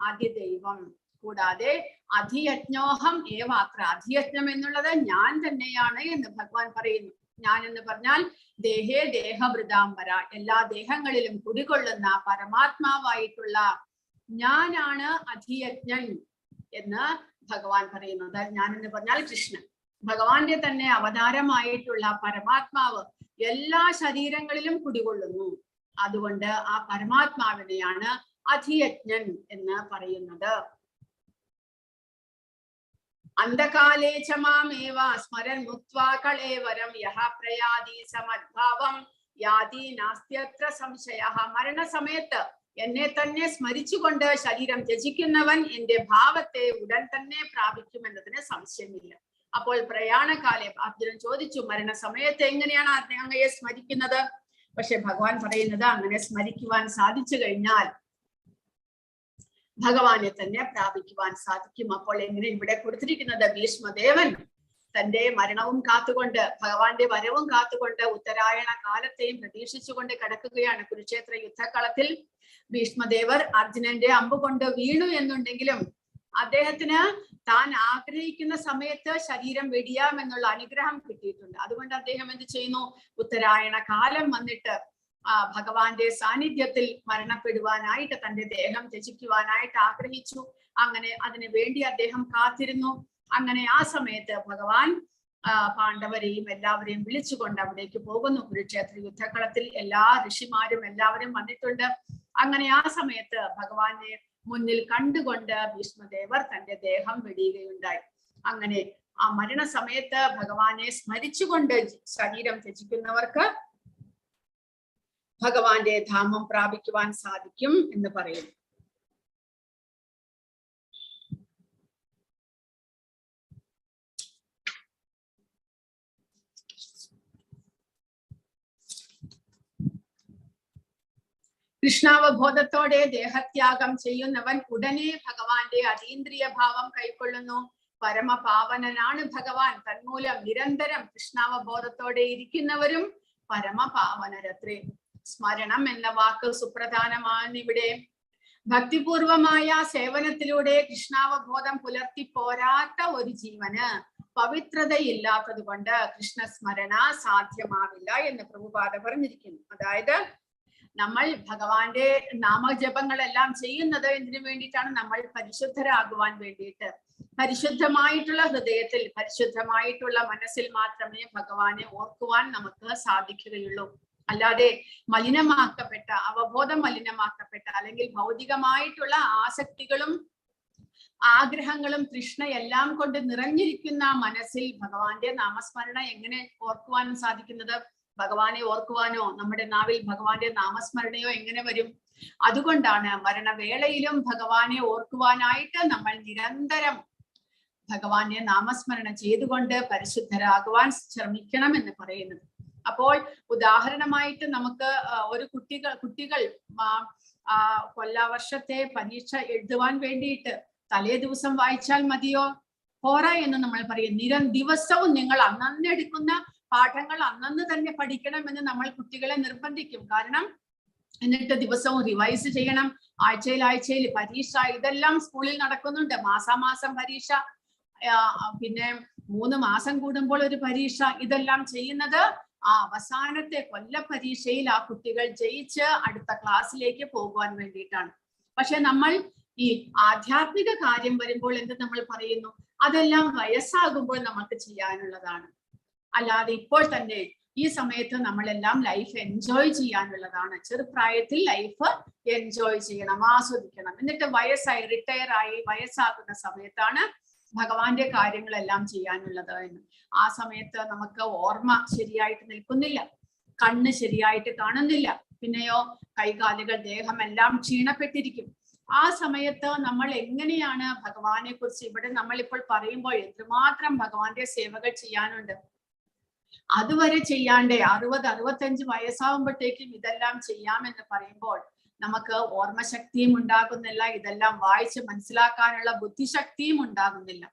അതിദൈവം. കൂടാതെ അധിയജ്ഞോഹം ഏവാത്ര. അധിയജ്ഞം എന്നുള്ളത് ഞാൻ തന്നെയാണ് എന്ന് ഭഗവാൻ പറയുന്നു. ഞാൻ എന്ന് പറഞ്ഞാൽ ദേഹേ ദേഹഭൃതാംബര. എല്ലാ ദേഹങ്ങളിലും കുടികൊള്ളുന്ന പരമാത്മാവായിട്ടുള്ള ഞാനാണ് അധിയജ്ഞൻ എന്ന് ഭഗവാൻ പറയുന്നത്. ഞാൻ എന്ന് പറഞ്ഞാൽ കൃഷ്ണൻ, ഭഗവാന്റെ തന്നെ അവതാരമായിട്ടുള്ള പരമാത്മാവ് എല്ലാ ശരീരങ്ങളിലും കുടികൊള്ളുന്നു. അതുകൊണ്ട് ആ പരമാത്മാവിനെയാണ് അധിയജ്ഞൻ എന്ന് പറയുന്നത്. അന്ധകാലേ ച മാമേവ സ്മരൻ മുക്ത്വാ കളേവരം യഹ പ്രയാതി സമദ്ഭാവം യാതി നാസ്ത്യത്ര സംശയഃ. മരണസമയത്ത് എന്നെ തന്നെ സ്മരിച്ചുകൊണ്ട് ശരീരം ത്യജിക്കുന്നവൻ എന്റെ ഭാവത്തെ ഉടൻ തന്നെ പ്രാപിക്കുമെന്നതിന് സംശയമില്ല. അപ്പോൾ പ്രയാണകാലം അർജുനൻ ചോദിച്ചു, മരണസമയത്ത് എങ്ങനെയാണ് അങ്ങയെ സ്മരിക്കുന്നത്? പക്ഷെ ഭഗവാൻ പറയുന്നത് അങ്ങനെ സ്മരിക്കുവാൻ സാധിച്ചു കഴിഞ്ഞാൽ ഭഗവാനെ തന്നെ പ്രാപിക്കുവാൻ സാധിക്കും. അപ്പോൾ എങ്ങനെ ഇവിടെ കൊടുത്തിരിക്കുന്നത്, ഭീഷ്മദേവൻ തന്റെ മരണവും കാത്തുകൊണ്ട് ഭഗവാന്റെ വരവും കാത്തുകൊണ്ട് ഉത്തരായണ കാലത്തെയും പ്രതീക്ഷിച്ചുകൊണ്ട് കിടക്കുകയാണ്. കുരുക്ഷേത്ര യുദ്ധക്കളത്തിൽ ഭീഷ്മദേവർ അർജുനന്റെ അമ്പ് കൊണ്ട് വീണു എന്നുണ്ടെങ്കിലും അദ്ദേഹത്തിന് താൻ ആഗ്രഹിക്കുന്ന സമയത്ത് ശരീരം വെടിയാമെന്നുള്ള അനുഗ്രഹം കിട്ടിയിട്ടുണ്ട്. അതുകൊണ്ട് അദ്ദേഹം എന്ത് ചെയ്യുന്നു, ഉത്തരായണ കാലം വന്നിട്ട് ഭഗവാന്റെ സാന്നിധ്യത്തിൽ മരണപ്പെടുവാനായിട്ട് തന്റെ ദേഹം ത്യജിക്കുവാനായിട്ട് ആഗ്രഹിച്ചു. അങ്ങനെ അതിനു വേണ്ടി അദ്ദേഹം കാത്തിരുന്നു. അങ്ങനെ ആ സമയത്ത് ഭഗവാൻ പാണ്ഡവരെയും എല്ലാവരെയും വിളിച്ചുകൊണ്ട് അവിടേക്ക് പോകുന്നു. കുരുക്ഷേത്ര യുദ്ധക്കളത്തിൽ എല്ലാ ഋഷിമാരും എല്ലാവരും വന്നിട്ടുണ്ട്. അങ്ങനെ ആ സമയത്ത് ഭഗവാനെ മുന്നിൽ കണ്ടുകൊണ്ട് ഭീഷ്മദേവർ തന്റെ ദേഹം വെടിയുകയുണ്ടായി. അങ്ങനെ ആ മരണസമയത്ത് ഭഗവാനെ സ്മരിച്ചുകൊണ്ട് ശരീരം ത്യജിക്കുന്നവർക്ക് ഭഗവാന്റെ ധാമം പ്രാപിക്കുവാൻ സാധിക്കും എന്ന് പറയുന്നു. കൃഷ്ണാവബോധത്തോടെ ദേഹത്യാഗം ചെയ്യുന്നവൻ ഉടനെ ഭഗവാന്റെ അതീന്ദ്രിയ ഭാവം കൈക്കൊള്ളുന്നു. പരമപാവനനാണ് ഭഗവാൻ. തന്മൂലം നിരന്തരം കൃഷ്ണാവബോധത്തോടെ ഇരിക്കുന്നവരും പരമപാവനരത്രേ. സ്മരണം എന്ന വാക്ക് സുപ്രധാനമാണ് ഇവിടെ. ഭക്തിപൂർവമായ സേവനത്തിലൂടെ കൃഷ്ണാവബോധം പുലർത്തി പോരാത്ത ഒരു ജീവന് പവിത്രതയില്ലാത്തത് കൊണ്ട് കൃഷ്ണസ്മരണ സാധ്യമാവില്ല എന്ന് പ്രഭുപാദ പറഞ്ഞിരിക്കുന്നു. അതായത് നമ്മൾ ഭഗവാന്റെ നാമജപങ്ങളെല്ലാം ചെയ്യുന്നത് എന്തിനു വേണ്ടിയിട്ടാണ്? നമ്മൾ പരിശുദ്ധരാകുവാൻ വേണ്ടിയിട്ട്. പരിശുദ്ധമായിട്ടുള്ള ഹൃദയത്തിൽ, പരിശുദ്ധമായിട്ടുള്ള മനസ്സിൽ മാത്രമേ ഭഗവാനെ ഓർക്കുവാൻ നമുക്ക് സാധിക്കുകയുള്ളൂ. അല്ലാതെ മലിനമാക്കപ്പെട്ട, അവബോധം മലിനമാക്കപ്പെട്ട, അല്ലെങ്കിൽ ഭൗതികമായിട്ടുള്ള ആസക്തികളും ആഗ്രഹങ്ങളും തൃഷ്ണയെല്ലാം കൊണ്ട് നിറഞ്ഞിരിക്കുന്ന മനസ്സിൽ ഭഗവാന്റെ നാമസ്മരണ എങ്ങനെ ഓർക്കുവാൻ സാധിക്കുന്നത്? ഭഗവാനെ ഓർക്കുവാനോ നമ്മുടെ നാവിൽ ഭഗവാന്റെ നാമസ്മരണയോ എങ്ങനെ വരും? അതുകൊണ്ടാണ് മരണവേളയിലും ഭഗവാനെ ഓർക്കുവാനായിട്ട് നമ്മൾ നിരന്തരം ഭഗവാനെ നാമസ്മരണ ചെയ്തുകൊണ്ട് പരിശുദ്ധരാകുവാൻ ശ്രമിക്കണം എന്ന് പറയുന്നത്. അപ്പോൾ ഉദാഹരണമായിട്ട് നമുക്ക് ഒരു കുട്ടികൾ കൊല്ലാവർഷത്തെ പരീക്ഷ എഴുതുവാൻ വേണ്ടിയിട്ട് തലേ ദിവസം വായിച്ചാൽ മതിയോ? പോരാ എന്ന് നമ്മൾ പറയും. ദിവസവും നിങ്ങൾ അന്നന്ന് എടുക്കുന്ന പാഠങ്ങൾ അന്നന്ന് തന്നെ പഠിക്കണമെന്ന് നമ്മൾ കുട്ടികളെ നിർബന്ധിക്കും. കാരണം എന്നിട്ട് ദിവസവും റിവൈസ് ചെയ്യണം. ആഴ്ചയിൽ പരീക്ഷ, ഇതെല്ലാം സ്കൂളിൽ നടക്കുന്നുണ്ട്. മാസാമാസം പരീക്ഷ, പിന്നെ 3 മാസം കൂടുമ്പോൾ ഒരു പരീക്ഷ. ഇതെല്ലാം ചെയ്യുന്നത് അവസാനത്തെ കൊല്ല പരീക്ഷയിൽ ആ കുട്ടികൾ ജയിച്ച് അടുത്ത ക്ലാസ്സിലേക്ക് പോകുവാൻ വേണ്ടിയിട്ടാണ്. പക്ഷെ നമ്മൾ ഈ ആധ്യാത്മിക കാര്യം വരുമ്പോൾ എന്ത് നമ്മൾ പറയുന്നു? അതെല്ലാം വയസ്സാകുമ്പോൾ നമുക്ക് ചെയ്യാനുള്ളതാണ്. അല്ലാതെ ഇപ്പോൾ തന്നെ ഈ സമയത്ത് നമ്മളെല്ലാം ലൈഫ് എൻജോയ് ചെയ്യാനുള്ളതാണ്. ചെറുപ്രായത്തിൽ ലൈഫ് എൻജോയ് ചെയ്യണം, ആസ്വദിക്കണം. എന്നിട്ട് വയസ്സായി, റിട്ടയർ ആയി വയസ്സാകുന്ന സമയത്താണ് ഭഗവാന്റെ കാര്യങ്ങളെല്ലാം ചെയ്യാനുള്ളത് എന്ന്. ആ സമയത്ത് നമുക്ക് ഓർമ്മ ശരിയായിട്ട് നിൽക്കുന്നില്ല, കണ്ണ് ശരിയായിട്ട് കാണുന്നില്ല, പിന്നെയോ കൈകാലുകൾ, ദേഹമെല്ലാം ക്ഷീണപ്പെട്ടിരിക്കും. ആ സമയത്ത് നമ്മൾ എങ്ങനെയാണ് ഭഗവാനെ കുറിച്ച്, ഇവിടെ നമ്മൾ ഇപ്പോൾ പറയുമ്പോൾ എന്തുമാത്രം ഭഗവാന്റെ സേവകൾ ചെയ്യാനുണ്ട്. അതുവരെ ചെയ്യാണ്ടേ 60-65 വയസ്സാവുമ്പോഴത്തേക്കും ഇതെല്ലാം ചെയ്യാമെന്ന് പറയുമ്പോൾ നമുക്ക് ഓർമ്മശക്തിയും ഉണ്ടാകുന്നില്ല, ഇതെല്ലാം വായിച്ച് മനസ്സിലാക്കാനുള്ള ബുദ്ധിശക്തിയും ഉണ്ടാകുന്നില്ല.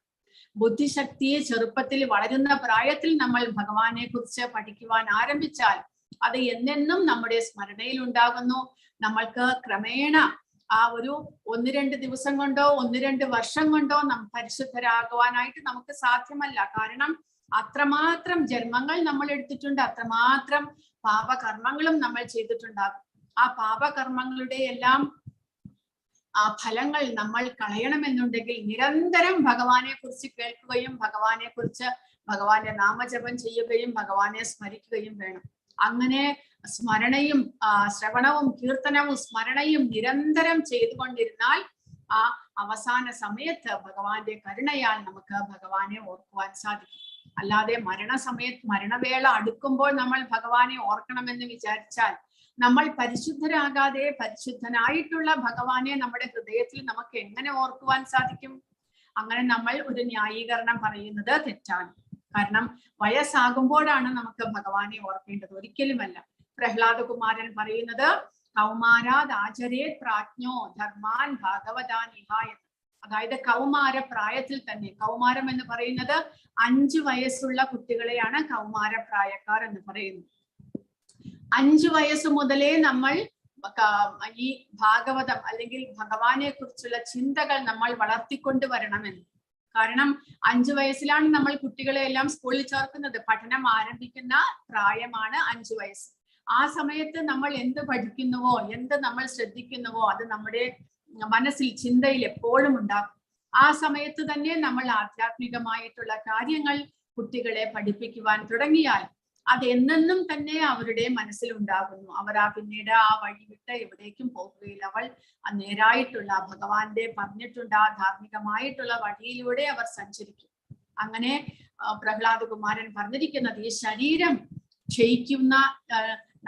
ബുദ്ധിശക്തിയെ ചെറുപ്പത്തിൽ, വളരുന്ന പ്രായത്തിൽ നമ്മൾ ഭഗവാനെ കുറിച്ച് പഠിക്കുവാൻ ആരംഭിച്ചാൽ അത് എന്നെന്നും നമ്മുടെ സ്മരണയിൽ ഉണ്ടാകുന്നു. നമ്മൾക്ക് ക്രമേണ ആ ഒരു 1-2 ദിവസം കൊണ്ടോ 1-2 വർഷം കൊണ്ടോ പരിശുദ്ധരാകുവാനായിട്ട് നമുക്ക് സാധ്യമല്ല. കാരണം അത്രമാത്രം ജന്മങ്ങൾ നമ്മൾ എടുത്തിട്ടുണ്ട്, അത്രമാത്രം പാപകർമ്മങ്ങളും നമ്മൾ ചെയ്തിട്ടുണ്ടാകും. ആ പാപകർമ്മങ്ങളുടെ എല്ലാം ആ ഫലങ്ങൾ നമ്മൾ കളയണമെന്നുണ്ടെങ്കിൽ നിരന്തരം ഭഗവാനെ കുറിച്ച് കേൾക്കുകയും ഭഗവാന്റെ നാമജപം ചെയ്യുകയും ഭഗവാനെ സ്മരിക്കുകയും വേണം. അങ്ങനെ സ്മരണയും ശ്രവണവും കീർത്തനവും സ്മരണയും നിരന്തരം ചെയ്തുകൊണ്ടിരുന്നാൽ ആ അവസാന സമയത്ത് ഭഗവാന്റെ കരുണയാൽ നമുക്ക് ഭഗവാനെ ഓർക്കുവാൻ സാധിക്കും. അല്ലാതെ മരണവേള അടുക്കുമ്പോൾ നമ്മൾ ഭഗവാനെ ഓർക്കണമെന്ന് വിചാരിച്ചാൽ നമ്മൾ പരിശുദ്ധരാകാതെ പരിശുദ്ധനായിട്ടുള്ള ഭഗവാനെ നമ്മുടെ ഹൃദയത്തിൽ നമുക്ക് എങ്ങനെ ഓർക്കുവാൻ സാധിക്കും? അങ്ങനെ നമ്മൾ ഒരു ന്യായീകരണം പറയുന്നത് തെറ്റാണ്. കാരണം വയസ്സാകുമ്പോഴാണ് നമുക്ക് ഭഗവാനെ ഓർക്കേണ്ടത്, ഒരിക്കലുമല്ല. പ്രഹ്ലാദകുമാരൻ പറയുന്നത് കൗമാരാത് ആചരേത് പ്രാജ്ഞോ ധർമാൻ ഭാഗവതാനിഹായ. അതായത് കൗമാര പ്രായത്തിൽ തന്നെ, കൗമാരം എന്ന് പറയുന്നത് 5 വയസ്സുള്ള കുട്ടികളെയാണ് കൗമാര പ്രായക്കാർ എന്ന് പറയുന്നത്. 5 വയസ്സ് മുതലേ നമ്മൾ ഈ ഭാഗവതം അല്ലെങ്കിൽ ഭഗവാനെ കുറിച്ചുള്ള ചിന്തകൾ നമ്മൾ വളർത്തിക്കൊണ്ടുവരണമെന്ന്. കാരണം 5 വയസ്സിലാണ് നമ്മൾ കുട്ടികളെ എല്ലാം സ്കൂളിൽ ചേർക്കുന്നത്. പഠനം ആരംഭിക്കുന്ന പ്രായമാണ് 5 വയസ്സ്. ആ സമയത്ത് നമ്മൾ എന്ത് പഠിക്കുന്നുവോ, എന്ത് നമ്മൾ ശ്രദ്ധിക്കുന്നുവോ അത് നമ്മുടെ മനസ്സിൽ, ചിന്തയിൽ എപ്പോഴും ഉണ്ടാകും. ആ സമയത്ത് തന്നെ നമ്മൾ ആധ്യാത്മികമായിട്ടുള്ള കാര്യങ്ങൾ കുട്ടികളെ പഠിപ്പിക്കുവാൻ തുടങ്ങിയാൽ അത് എന്നെന്നും തന്നെ അവരുടെ മനസ്സിൽ ഉണ്ടാകുന്നു. അവർ പിന്നീട് ആ വഴി വിട്ട് എവിടേക്കും പോകുകയില്ല. അവൾ നേരായിട്ടുള്ള ഭഗവാന്റെ പറഞ്ഞിട്ടുണ്ട് ആ ധാർമ്മികമായിട്ടുള്ള വഴിയിലൂടെ അവർ സഞ്ചരിക്കും. അങ്ങനെ പ്രഹ്ലാദകുമാരൻ പറഞ്ഞിരിക്കുന്നത് ഈ ശരീരം ക്ഷയിക്കുന്ന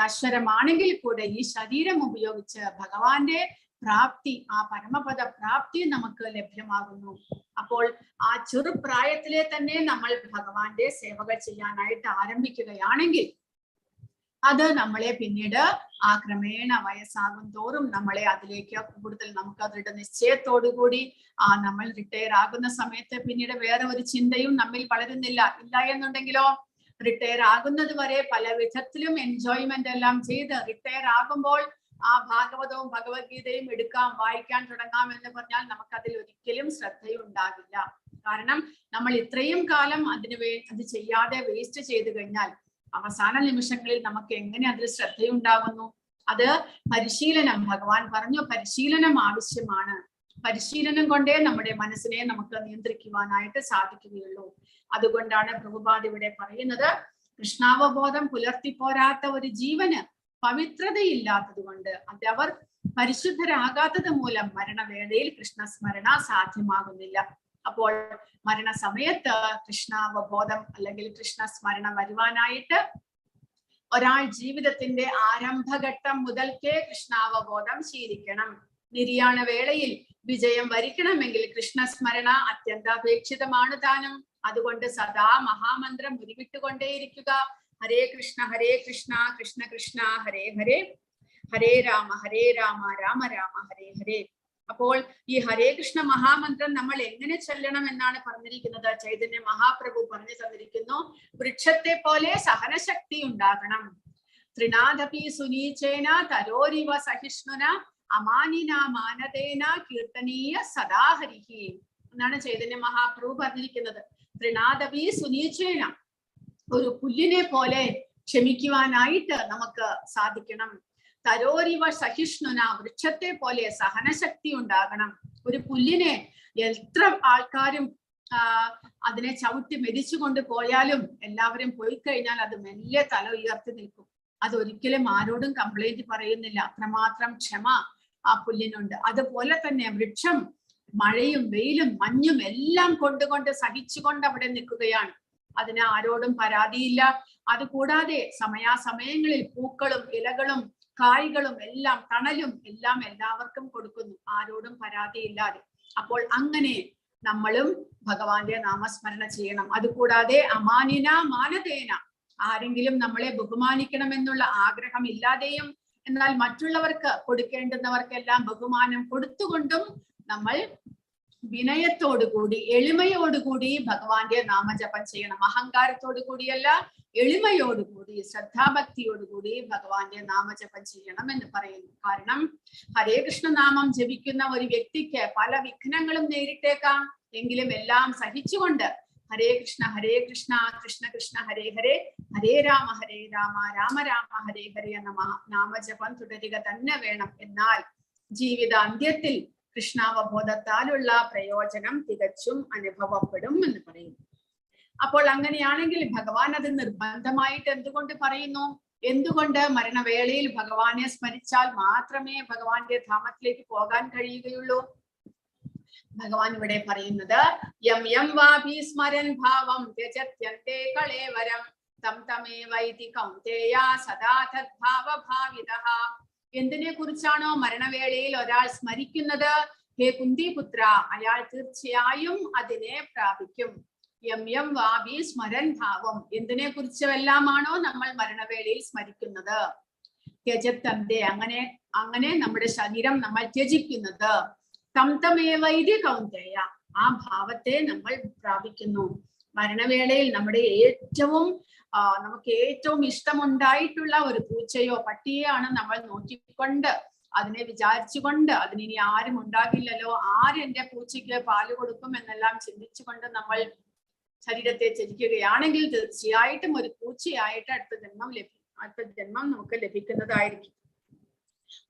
നശ്വരമാണെങ്കിൽ കൂടെ ഈ ശരീരം ഉപയോഗിച്ച് ഭഗവാന്റെ പ്രാപ്തി, ആ പരമപദ പ്രാപ്തി നമുക്ക് ലഭ്യമാകുന്നു. അപ്പോൾ ആ ചെറുപ്രായത്തിലെ തന്നെ നമ്മൾ ഭഗവാന്റെ സേവകൾ ചെയ്യാനായിട്ട് ആരംഭിക്കുകയാണെങ്കിൽ അത് നമ്മളെ പിന്നീട് ആ ക്രമേണ വയസ്സാകും തോറും നമ്മളെ അതിലേക്ക് കൂടുതൽ നമുക്ക് അതിന്റെ നിശ്ചയത്തോടുകൂടി നമ്മൾ റിട്ടയർ ആകുന്ന സമയത്ത് പിന്നീട് വേറെ ഒരു ചിന്തയും നമ്മിൽ വളരുന്നില്ല. ഇല്ല എന്നുണ്ടെങ്കിലോ റിട്ടയർ ആകുന്നത് വരെ പല വിധത്തിലും എൻജോയ്മെന്റ് എല്ലാം ചെയ്ത് റിട്ടയർ ആകുമ്പോൾ ആ ഭാഗവതവും ഭഗവത്ഗീതയും എടുക്കാം, വായിക്കാൻ തുടങ്ങാം എന്ന് പറഞ്ഞാൽ നമുക്കതിൽ ഒരിക്കലും ശ്രദ്ധയുണ്ടാകില്ല. കാരണം നമ്മൾ ഇത്രയും കാലം അത് ചെയ്യാതെ വേസ്റ്റ് ചെയ്തു കഴിഞ്ഞാൽ അവസാന നിമിഷങ്ങളിൽ നമുക്ക് എങ്ങനെ അതിൽ ശ്രദ്ധയുണ്ടാകുന്നു? അത് പരിശീലനം, ഭഗവാൻ പറഞ്ഞു പരിശീലനം ആവശ്യമാണ്. പരിശീലനം കൊണ്ടേ നമ്മുടെ മനസ്സിനെ നമുക്ക് നിയന്ത്രിക്കുവാനായിട്ട് സാധിക്കുകയുള്ളൂ. അതുകൊണ്ടാണ് പ്രഭുപാദ് ഇവിടെ പറയുന്നത്, കൃഷ്ണാവബോധം പുലർത്തിപ്പോരാത്ത ഒരു ജീവന് പവിത്രതയില്ലാത്തത് കൊണ്ട് അവർ പരിശുദ്ധരാകാത്തത് മൂലം മരണവേളയിൽ കൃഷ്ണസ്മരണ സാധ്യമാകുന്നില്ല. അപ്പോൾ മരണസമയത്ത് കൃഷ്ണാവബോധം അല്ലെങ്കിൽ കൃഷ്ണസ്മരണ വരുവാനായിട്ട് ഒരാൾ ജീവിതത്തിന്റെ ആരംഭഘട്ടം മുതൽക്കേ കൃഷ്ണാവബോധം ശീലിക്കണം. നിര്യാണ വേളയിൽ വിജയം വരിക്കണമെങ്കിൽ കൃഷ്ണസ്മരണ അത്യന്താപേക്ഷിതമാണ് താനും. അതുകൊണ്ട് സദാ മഹാമന്ത്രം ഉരുവിട്ടുകൊണ്ടേയിരിക്കുക. ഹരേ കൃഷ്ണ കൃഷ്ണ കൃഷ്ണ ഹരേ ഹരേ, ഹരേ രാമ രാമ രാമ ഹരേ ഹരേ. അപ്പോൾ ഈ ഹരേ കൃഷ്ണ മഹാമന്ത്രം നമ്മൾ എങ്ങനെ ചൊല്ലണം എന്നാണ് പറഞ്ഞിരിക്കുന്നത്. ചൈതന്യ മഹാപ്രഭു പറഞ്ഞു തന്നിരിക്കുന്നു, വൃക്ഷത്തെ പോലെ സഹനശക്തി ഉണ്ടാകണം. ത്രിനാഥപി സുനീചേന തരോരിവ സഹിഷ്ണുന അമാനിന മാനതേന കീർത്തനീയ സദാഹരിഹി എന്നാണ് ചൈതന്യ മഹാപ്രഭു പറഞ്ഞിരിക്കുന്നത്. ത്രിനാഥപി സുനീചേന, ഒരു പുല്ലിനെ പോലെ ക്ഷമിക്കുവാനായിട്ട് നമുക്ക് സാധിക്കണം. തരോരിവ സഹിഷ്ണുന, വൃക്ഷത്തെ പോലെ സഹനശക്തി ഉണ്ടാകണം. ഒരു പുല്ലിനെ എത്ര ആൾക്കാരും അതിനെ ചവിട്ടി മെതിച്ചു കൊണ്ട് പോയാലും എല്ലാവരും പോയി കഴിഞ്ഞാൽ അത് മെല്ലെ തല ഉയർത്തി നിൽക്കും. അതൊരിക്കലും ആരോടും കംപ്ലൈന്റ് പറയുന്നില്ല. അത്രമാത്രം ക്ഷമ ആ പുല്ലിനുണ്ട്. അതുപോലെ തന്നെ വൃക്ഷം മഴയും വെയിലും മഞ്ഞും എല്ലാം കൊണ്ടുകൊണ്ട് സഹിച്ചുകൊണ്ട് അവിടെ നിൽക്കുകയാണ്. അതിന് ആരോടും പരാതിയില്ല. അതുകൂടാതെ സമയാസമയങ്ങളിൽ പൂക്കളും ഇലകളും കായ്കളും എല്ലാം തണലും എല്ലാം എല്ലാവർക്കും കൊടുക്കുന്നു, ആരോടും പരാതിയില്ലാതെ. അപ്പോൾ അങ്ങനെ നമ്മളും ഭഗവാന്റെ നാമസ്മരണ ചെയ്യണം. അതുകൂടാതെ അമാനിന മാനതേന, ആരെങ്കിലും നമ്മളെ ബഹുമാനിക്കണമെന്നുള്ള ആഗ്രഹം ഇല്ലാതെയും എന്നാൽ മറ്റുള്ളവർക്ക് കൊടുക്കേണ്ടുന്നവർക്കെല്ലാം ബഹുമാനം കൊടുത്തുകൊണ്ടും നമ്മൾ വിനയത്തോടുകൂടി എളിമയോടുകൂടി ഭഗവാന്റെ നാമജപം ചെയ്യണം. അഹങ്കാരത്തോടു കൂടിയല്ല, എളിമയോടുകൂടി ശ്രദ്ധാഭക്തിയോടുകൂടി ഭഗവാന്റെ നാമജപം ചെയ്യണം എന്ന് പറയുന്നു. കാരണം ഹരേ കൃഷ്ണ നാമം ജപിക്കുന്ന ഒരു വ്യക്തിക്ക് പല വിഘ്നങ്ങളും നേരിട്ടേക്കാം. എങ്കിലും എല്ലാം സഹിച്ചുകൊണ്ട് ഹരേ കൃഷ്ണ കൃഷ്ണ കൃഷ്ണ ഹരേ ഹരേ, ഹരേ രാമ രാമ രാമ ഹരേ ഹരേ എന്ന നാമജപം തുടരുക തന്നെ വേണം. എന്നാൽ ജീവിത അന്ത്യത്തിൽ കൃഷ്ണാവബോധത്താലുള്ള പ്രയോജനം തികച്ചും അനുഭവപ്പെടും എന്ന് പറയുന്നു. അപ്പോൾ അങ്ങനെയാണെങ്കിൽ ഭഗവാൻ അത് നിർബന്ധമായിട്ട് എന്തുകൊണ്ട് പറയുന്നു? എന്തുകൊണ്ട് മരണവേളയിൽ ഭഗവാനെ സ്മരിച്ചാൽ മാത്രമേ ഭഗവാന്റെ ധാമത്തിലേക്ക് പോകാൻ കഴിയുകയുള്ളൂ? ഭഗവാൻ ഇവിടെ പറയുന്നത്, യം യം വാഭി സ്മരൻ ഭാവം ത്യജത്യന്തേ കളേവരം തം തമേവൈതി കൗന്തേയ സദാ തദ്ഭാവ ഭാവിതഃ. എന്തിനെ കുറിച്ചാണോ മരണവേളയിൽ ഒരാൾ സ്മരിക്കുന്നത്, ഹേ കുന്തിപുത്ര, അയാൾ തീർച്ചയായും അതിനെ പ്രാപിക്കും. യം യം വാഭി സ്മരൻ ഭാവം, എന്തിനെ കുറിച്ചെല്ലാമാണോ നമ്മൾ മരണവേളയിൽ സ്മരിക്കുന്നത്. ത്യജത്തന്തേ, അങ്ങനെ നമ്മുടെ ശരീരം നമ്മൾ ത്യജിക്കുന്നത്. തം തമേവൈതി കൗന്തേയ, ആ ഭാവത്തെ നമ്മൾ പ്രാപിക്കുന്നു. മരണവേളയിൽ നമുക്ക് ഏറ്റവും ഇഷ്ടമുണ്ടായിട്ടുള്ള ഒരു പൂച്ചയോ പട്ടിയെയാണ് നമ്മൾ നോക്കിക്കൊണ്ട് അതിനെ വിചാരിച്ചുകൊണ്ട് അതിനി ആരും ഉണ്ടാകില്ലല്ലോ, ആരെന്റെ പൂച്ചയ്ക്ക് പാല് കൊടുക്കും എന്നെല്ലാം ചിന്തിച്ചുകൊണ്ട് നമ്മൾ ശരീരത്തെ ത്യജിക്കുകയാണെങ്കിൽ തീർച്ചയായിട്ടും ഒരു പൂച്ചയായിട്ട് അടുത്ത ജന്മം നമുക്ക് ലഭിക്കുന്നതായിരിക്കും.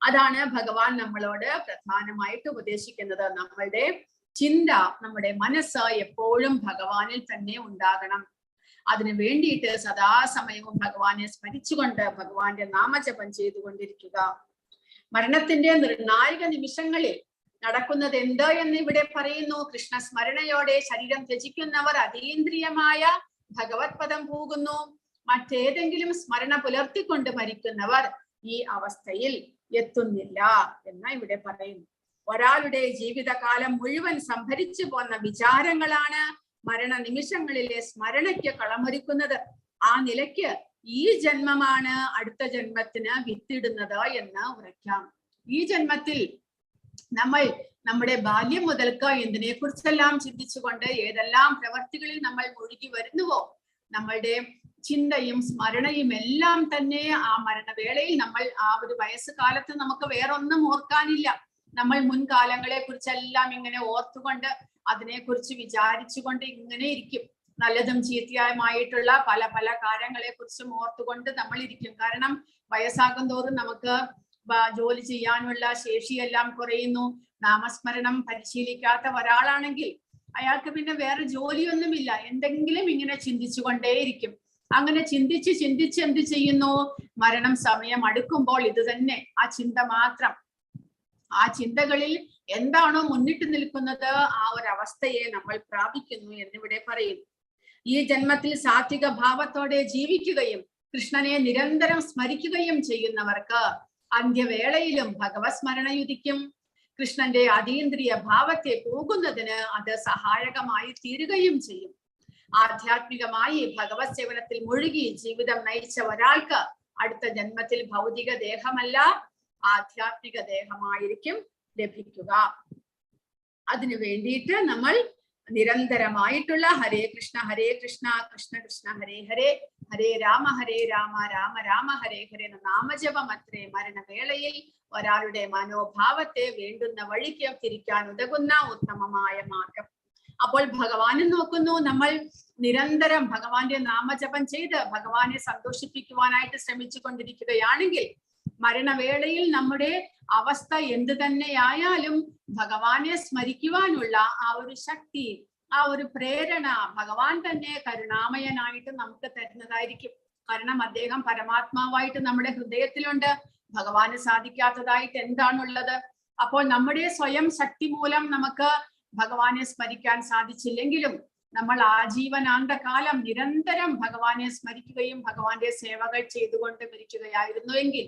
അതാണ് ഭഗവാൻ നമ്മളോട് പ്രധാനമായിട്ട് ഉപദേശിക്കുന്നത്. നമ്മളുടെ ചിന്ത, നമ്മുടെ മനസ്സ് എപ്പോഴും ഭഗവാനിൽ തന്നെ ഉണ്ടാകണം. അതിനു വേണ്ടിയിട്ട് സദാസമയവും ഭഗവാനെ സ്മരിച്ചുകൊണ്ട് ഭഗവാന്റെ നാമജപം ചെയ്തുകൊണ്ടിരിക്കുക. മരണത്തിന്റെ നിർണായക നിമിഷങ്ങളിൽ നടക്കുന്നത് എന്ത് എന്ന് ഇവിടെ പറയുന്നു. കൃഷ്ണസ്മരണയോടെ ശരീരം ത്യജിക്കുന്നവർ അതീന്ദ്രിയമായ ഭഗവത് പദം പോകുന്നു. മറ്റേതെങ്കിലും സ്മരണ പുലർത്തിക്കൊണ്ട് മരിക്കുന്നവർ ഈ അവസ്ഥയിൽ എത്തുന്നില്ല എന്ന് ഇവിടെ പറയുന്നു. ഒരാളുടെ ജീവിതകാലം മുഴുവൻ സംഭരിച്ചു പോന്ന വിചാരങ്ങളാണ് മരണ നിമിഷങ്ങളിലെ സ്മരണയ്ക്ക് കളമൊരുക്കുന്നത്. ആ നിലയ്ക്ക് ഈ ജന്മമാണ് അടുത്ത ജന്മത്തിന് വിത്തിടുന്നത് എന്ന് ഉറയ്ക്കാം. ഈ ജന്മത്തിൽ നമ്മൾ നമ്മുടെ ബാല്യം മുതൽക്ക് എന്തിനെ കുറിച്ചെല്ലാം ചിന്തിച്ചുകൊണ്ട് ഏതെല്ലാം പ്രവർത്തികളിൽ നമ്മൾ മുഴുകി വരുന്നുവോ, നമ്മളുടെ ചിന്തയും സ്മരണയും എല്ലാം തന്നെ ആ മരണവേളയിൽ നമ്മൾ ആ ഒരു വയസ്സുകാലത്ത് നമുക്ക് വേറൊന്നും ഓർക്കാനില്ല. നമ്മൾ മുൻകാലങ്ങളെ കുറിച്ചെല്ലാം ഇങ്ങനെ ഓർത്തുകൊണ്ട് അതിനെക്കുറിച്ച് വിചാരിച്ചുകൊണ്ട് ഇങ്ങനെ ഇരിക്കും. നല്ലതും ചീത്തയുമായിട്ടുള്ള പല പല കാര്യങ്ങളെ കുറിച്ചും ഓർത്തുകൊണ്ട് നമ്മൾ ഇരിക്കും. കാരണം വയസ്സാകും തോറും നമുക്ക് ജോലി ചെയ്യാനുള്ള ശേഷിയെല്ലാം കുറയുന്നു. നാമസ്മരണം പരിശീലിക്കാത്ത ഒരാളാണെങ്കിൽ അയാൾക്ക് പിന്നെ വേറെ ജോലിയൊന്നുമില്ല, എന്തെങ്കിലും ഇങ്ങനെ ചിന്തിച്ചുകൊണ്ടേയിരിക്കും. അങ്ങനെ ചിന്തിച്ച് ചിന്തിച്ച് എന്ത് ചെയ്യുന്നു, മരണം സമയം അടുക്കുമ്പോൾ ഇത് തന്നെ ആ ചിന്ത മാത്രം, ആ ചിന്തകളിൽ എന്താണോ മുന്നിട്ട് നിൽക്കുന്നത് ആ ഒരു അവസ്ഥയെ നമ്മൾ പ്രാപിക്കുന്നു എന്നിവിടെ പറയുന്നു. ഈ ജന്മത്തിൽ സാത്വിക ഭാവത്തോടെ ജീവിക്കുകയും കൃഷ്ണനെ നിരന്തരം സ്മരിക്കുകയും ചെയ്യുന്നവർക്ക് അന്ത്യവേളയിലും ഭഗവത് സ്മരണയുദിക്കും. കൃഷ്ണന്റെ അതീന്ദ്രിയ ഭാവത്തെ പോകുന്നതിന് അത് സഹായകമായി തീരുകയും ചെയ്യും. ആധ്യാത്മികമായി ഭഗവത് സേവനത്തിൽ മുഴുകി ജീവിതം നയിച്ച ഒരാൾക്ക് അടുത്ത ജന്മത്തിൽ ഭൗതിക ദേഹമല്ല ആധ്യാത്മിക ദേഹമായിരിക്കും ലഭിക്കുക. അതിനു വേണ്ടിയിട്ട് നമ്മൾ നിരന്തരമായിട്ടുള്ള ഹരേ കൃഷ്ണ കൃഷ്ണ കൃഷ്ണ ഹരേ ഹരേ, ഹരേ രാമ രാമ രാമ ഹരേ ഹരേ എന്ന നാമജപം അത്രേ മരണവേളയിൽ ഒരാളുടെ മനോഭാവത്തെ വേണ്ടുന്ന വഴിക്ക് തിരിക്കാൻ ഉതകുന്ന ഉത്തമമായ മാർഗം. അപ്പോൾ ഭഗവാനും നോക്കുന്നു, നമ്മൾ നിരന്തരം ഭഗവാന്റെ നാമജപം ചെയ്ത് ഭഗവാനെ സന്തോഷിപ്പിക്കുവാനായിട്ട് ശ്രമിച്ചു കൊണ്ടിരിക്കുകയാണെങ്കിൽ മരണവേളയിൽ നമ്മുടെ അവസ്ഥ എന്ത് തന്നെയായാലും ഭഗവാനെ സ്മരിക്കുവാനുള്ള ആ ഒരു ശക്തി, ആ ഒരു പ്രേരണ ഭഗവാൻ തന്നെ കരുണാമയനായിട്ട് നമുക്ക് തരുന്നതായിരിക്കും. കാരണം അദ്ദേഹം പരമാത്മാവായിട്ട് നമ്മുടെ ഹൃദയത്തിലുണ്ട്. ഭഗവാന് സാധിക്കാത്തതായിട്ട് എന്താണുള്ളത്? അപ്പോൾ നമ്മുടെ സ്വയം ശക്തി മൂലം നമുക്ക് ഭഗവാനെ സ്മരിക്കാൻ സാധിച്ചില്ലെങ്കിലും നമ്മൾ ആജീവനാന്തകാലം നിരന്തരം ഭഗവാനെ സ്മരിക്കുകയും ഭഗവാന്റെ സേവകൾ ചെയ്തുകൊണ്ട് മരിക്കുകയായിരുന്നുവെങ്കിൽ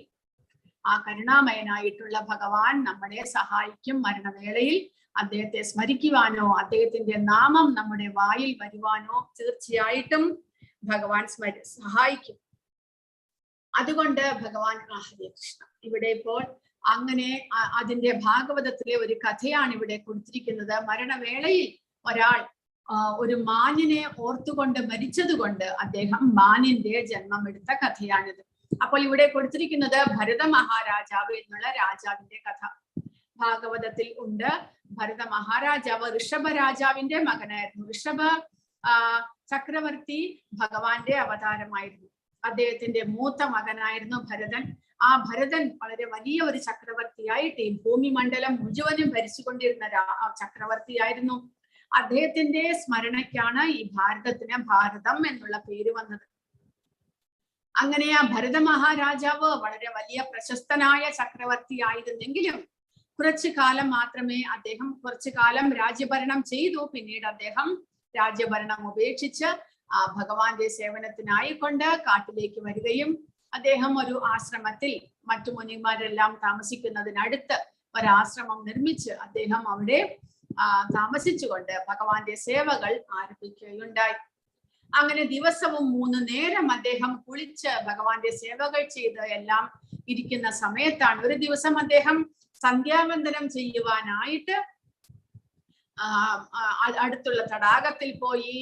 ആ കരുണാമയനായിട്ടുള്ള ഭഗവാൻ നമ്മളെ സഹായിക്കും. മരണവേളയിൽ അദ്ദേഹത്തെ സ്മരിക്കുവാനോ അദ്ദേഹത്തിന്റെ നാമം നമ്മുടെ വായിൽ വരുവാനോ തീർച്ചയായിട്ടും ഭഗവാൻ സഹായിക്കും. അതുകൊണ്ട് ഭഗവാൻ ഹരേ കൃഷ്ണ ഇവിടെ ഇപ്പോൾ അങ്ങനെ അതിന്റെ ഭാഗവതത്തിലെ ഒരു കഥയാണ് ഇവിടെ കൊടുത്തിരിക്കുന്നത്. മരണവേളയിൽ ഒരാൾ ഒരു മാനിനെ ഓർത്തുകൊണ്ട് മരിച്ചതുകൊണ്ട് അദ്ദേഹം മാനിന്റെ ജന്മം എടുത്ത കഥയാണിത്. അപ്പോൾ ഇവിടെ കൊടുത്തിരിക്കുന്നത് ഭരത മഹാരാജാവ് എന്നുള്ള രാജാവിന്റെ കഥ ഭാഗവതത്തിൽ ഉണ്ട്. ഭരത മഹാരാജാവ് ഋഷഭ രാജാവിന്റെ മകനായിരുന്നു. ഋഷഭ ചക്രവർത്തി ഭഗവാന്റെ അവതാരമായിരുന്നു. അദ്ദേഹത്തിന്റെ മൂത്ത മകനായിരുന്നു ഭരതൻ. ആ ഭരതൻ വളരെ വലിയ ഒരു ചക്രവർത്തിയായിട്ട് ഈ ഭൂമി മണ്ഡലം മുഴുവനും ഭരിച്ചുകൊണ്ടിരുന്ന ചക്രവർത്തിയായിരുന്നു. അദ്ദേഹത്തിന്റെ സ്മരണയ്ക്കാണ് ഈ ഭാരതത്തിന് ഭാരതം എന്നുള്ള പേര് വന്നത്. അങ്ങനെ ആ ഭരത മഹാരാജാവ് വളരെ വലിയ പ്രശസ്തനായ ചക്രവർത്തി ആയിരുന്നെങ്കിലും കുറച്ചു കാലം മാത്രമേ അദ്ദേഹം രാജ്യഭരണം ചെയ്തു. പിന്നീട് അദ്ദേഹം രാജ്യഭരണം ഉപേക്ഷിച്ച് ഭഗവാന്റെ സേവനത്തിനായിക്കൊണ്ട് കാട്ടിലേക്ക് വരികയും അദ്ദേഹം ഒരു ആശ്രമത്തിൽ മറ്റു മുനിമാരെല്ലാം താമസിക്കുന്നതിനടുത്ത് ഒരാശ്രമം നിർമ്മിച്ച് അദ്ദേഹം അവിടെ താമസിച്ചുകൊണ്ട് ഭഗവാന്റെ സേവകൾ ആരംഭിക്കുകയുണ്ടായി. അങ്ങനെ ദിവസവും 3 നേരം അദ്ദേഹം കുളിച്ച് ഭഗവാന്റെ സേവകൾ ചെയ്ത് എല്ലാം ഇരിക്കുന്ന സമയത്താണ് ഒരു ദിവസം അദ്ദേഹം സന്ധ്യാവന്ദനം ചെയ്യുവാനായിട്ട് അടുത്തുള്ള തടാകത്തിൽ പോയി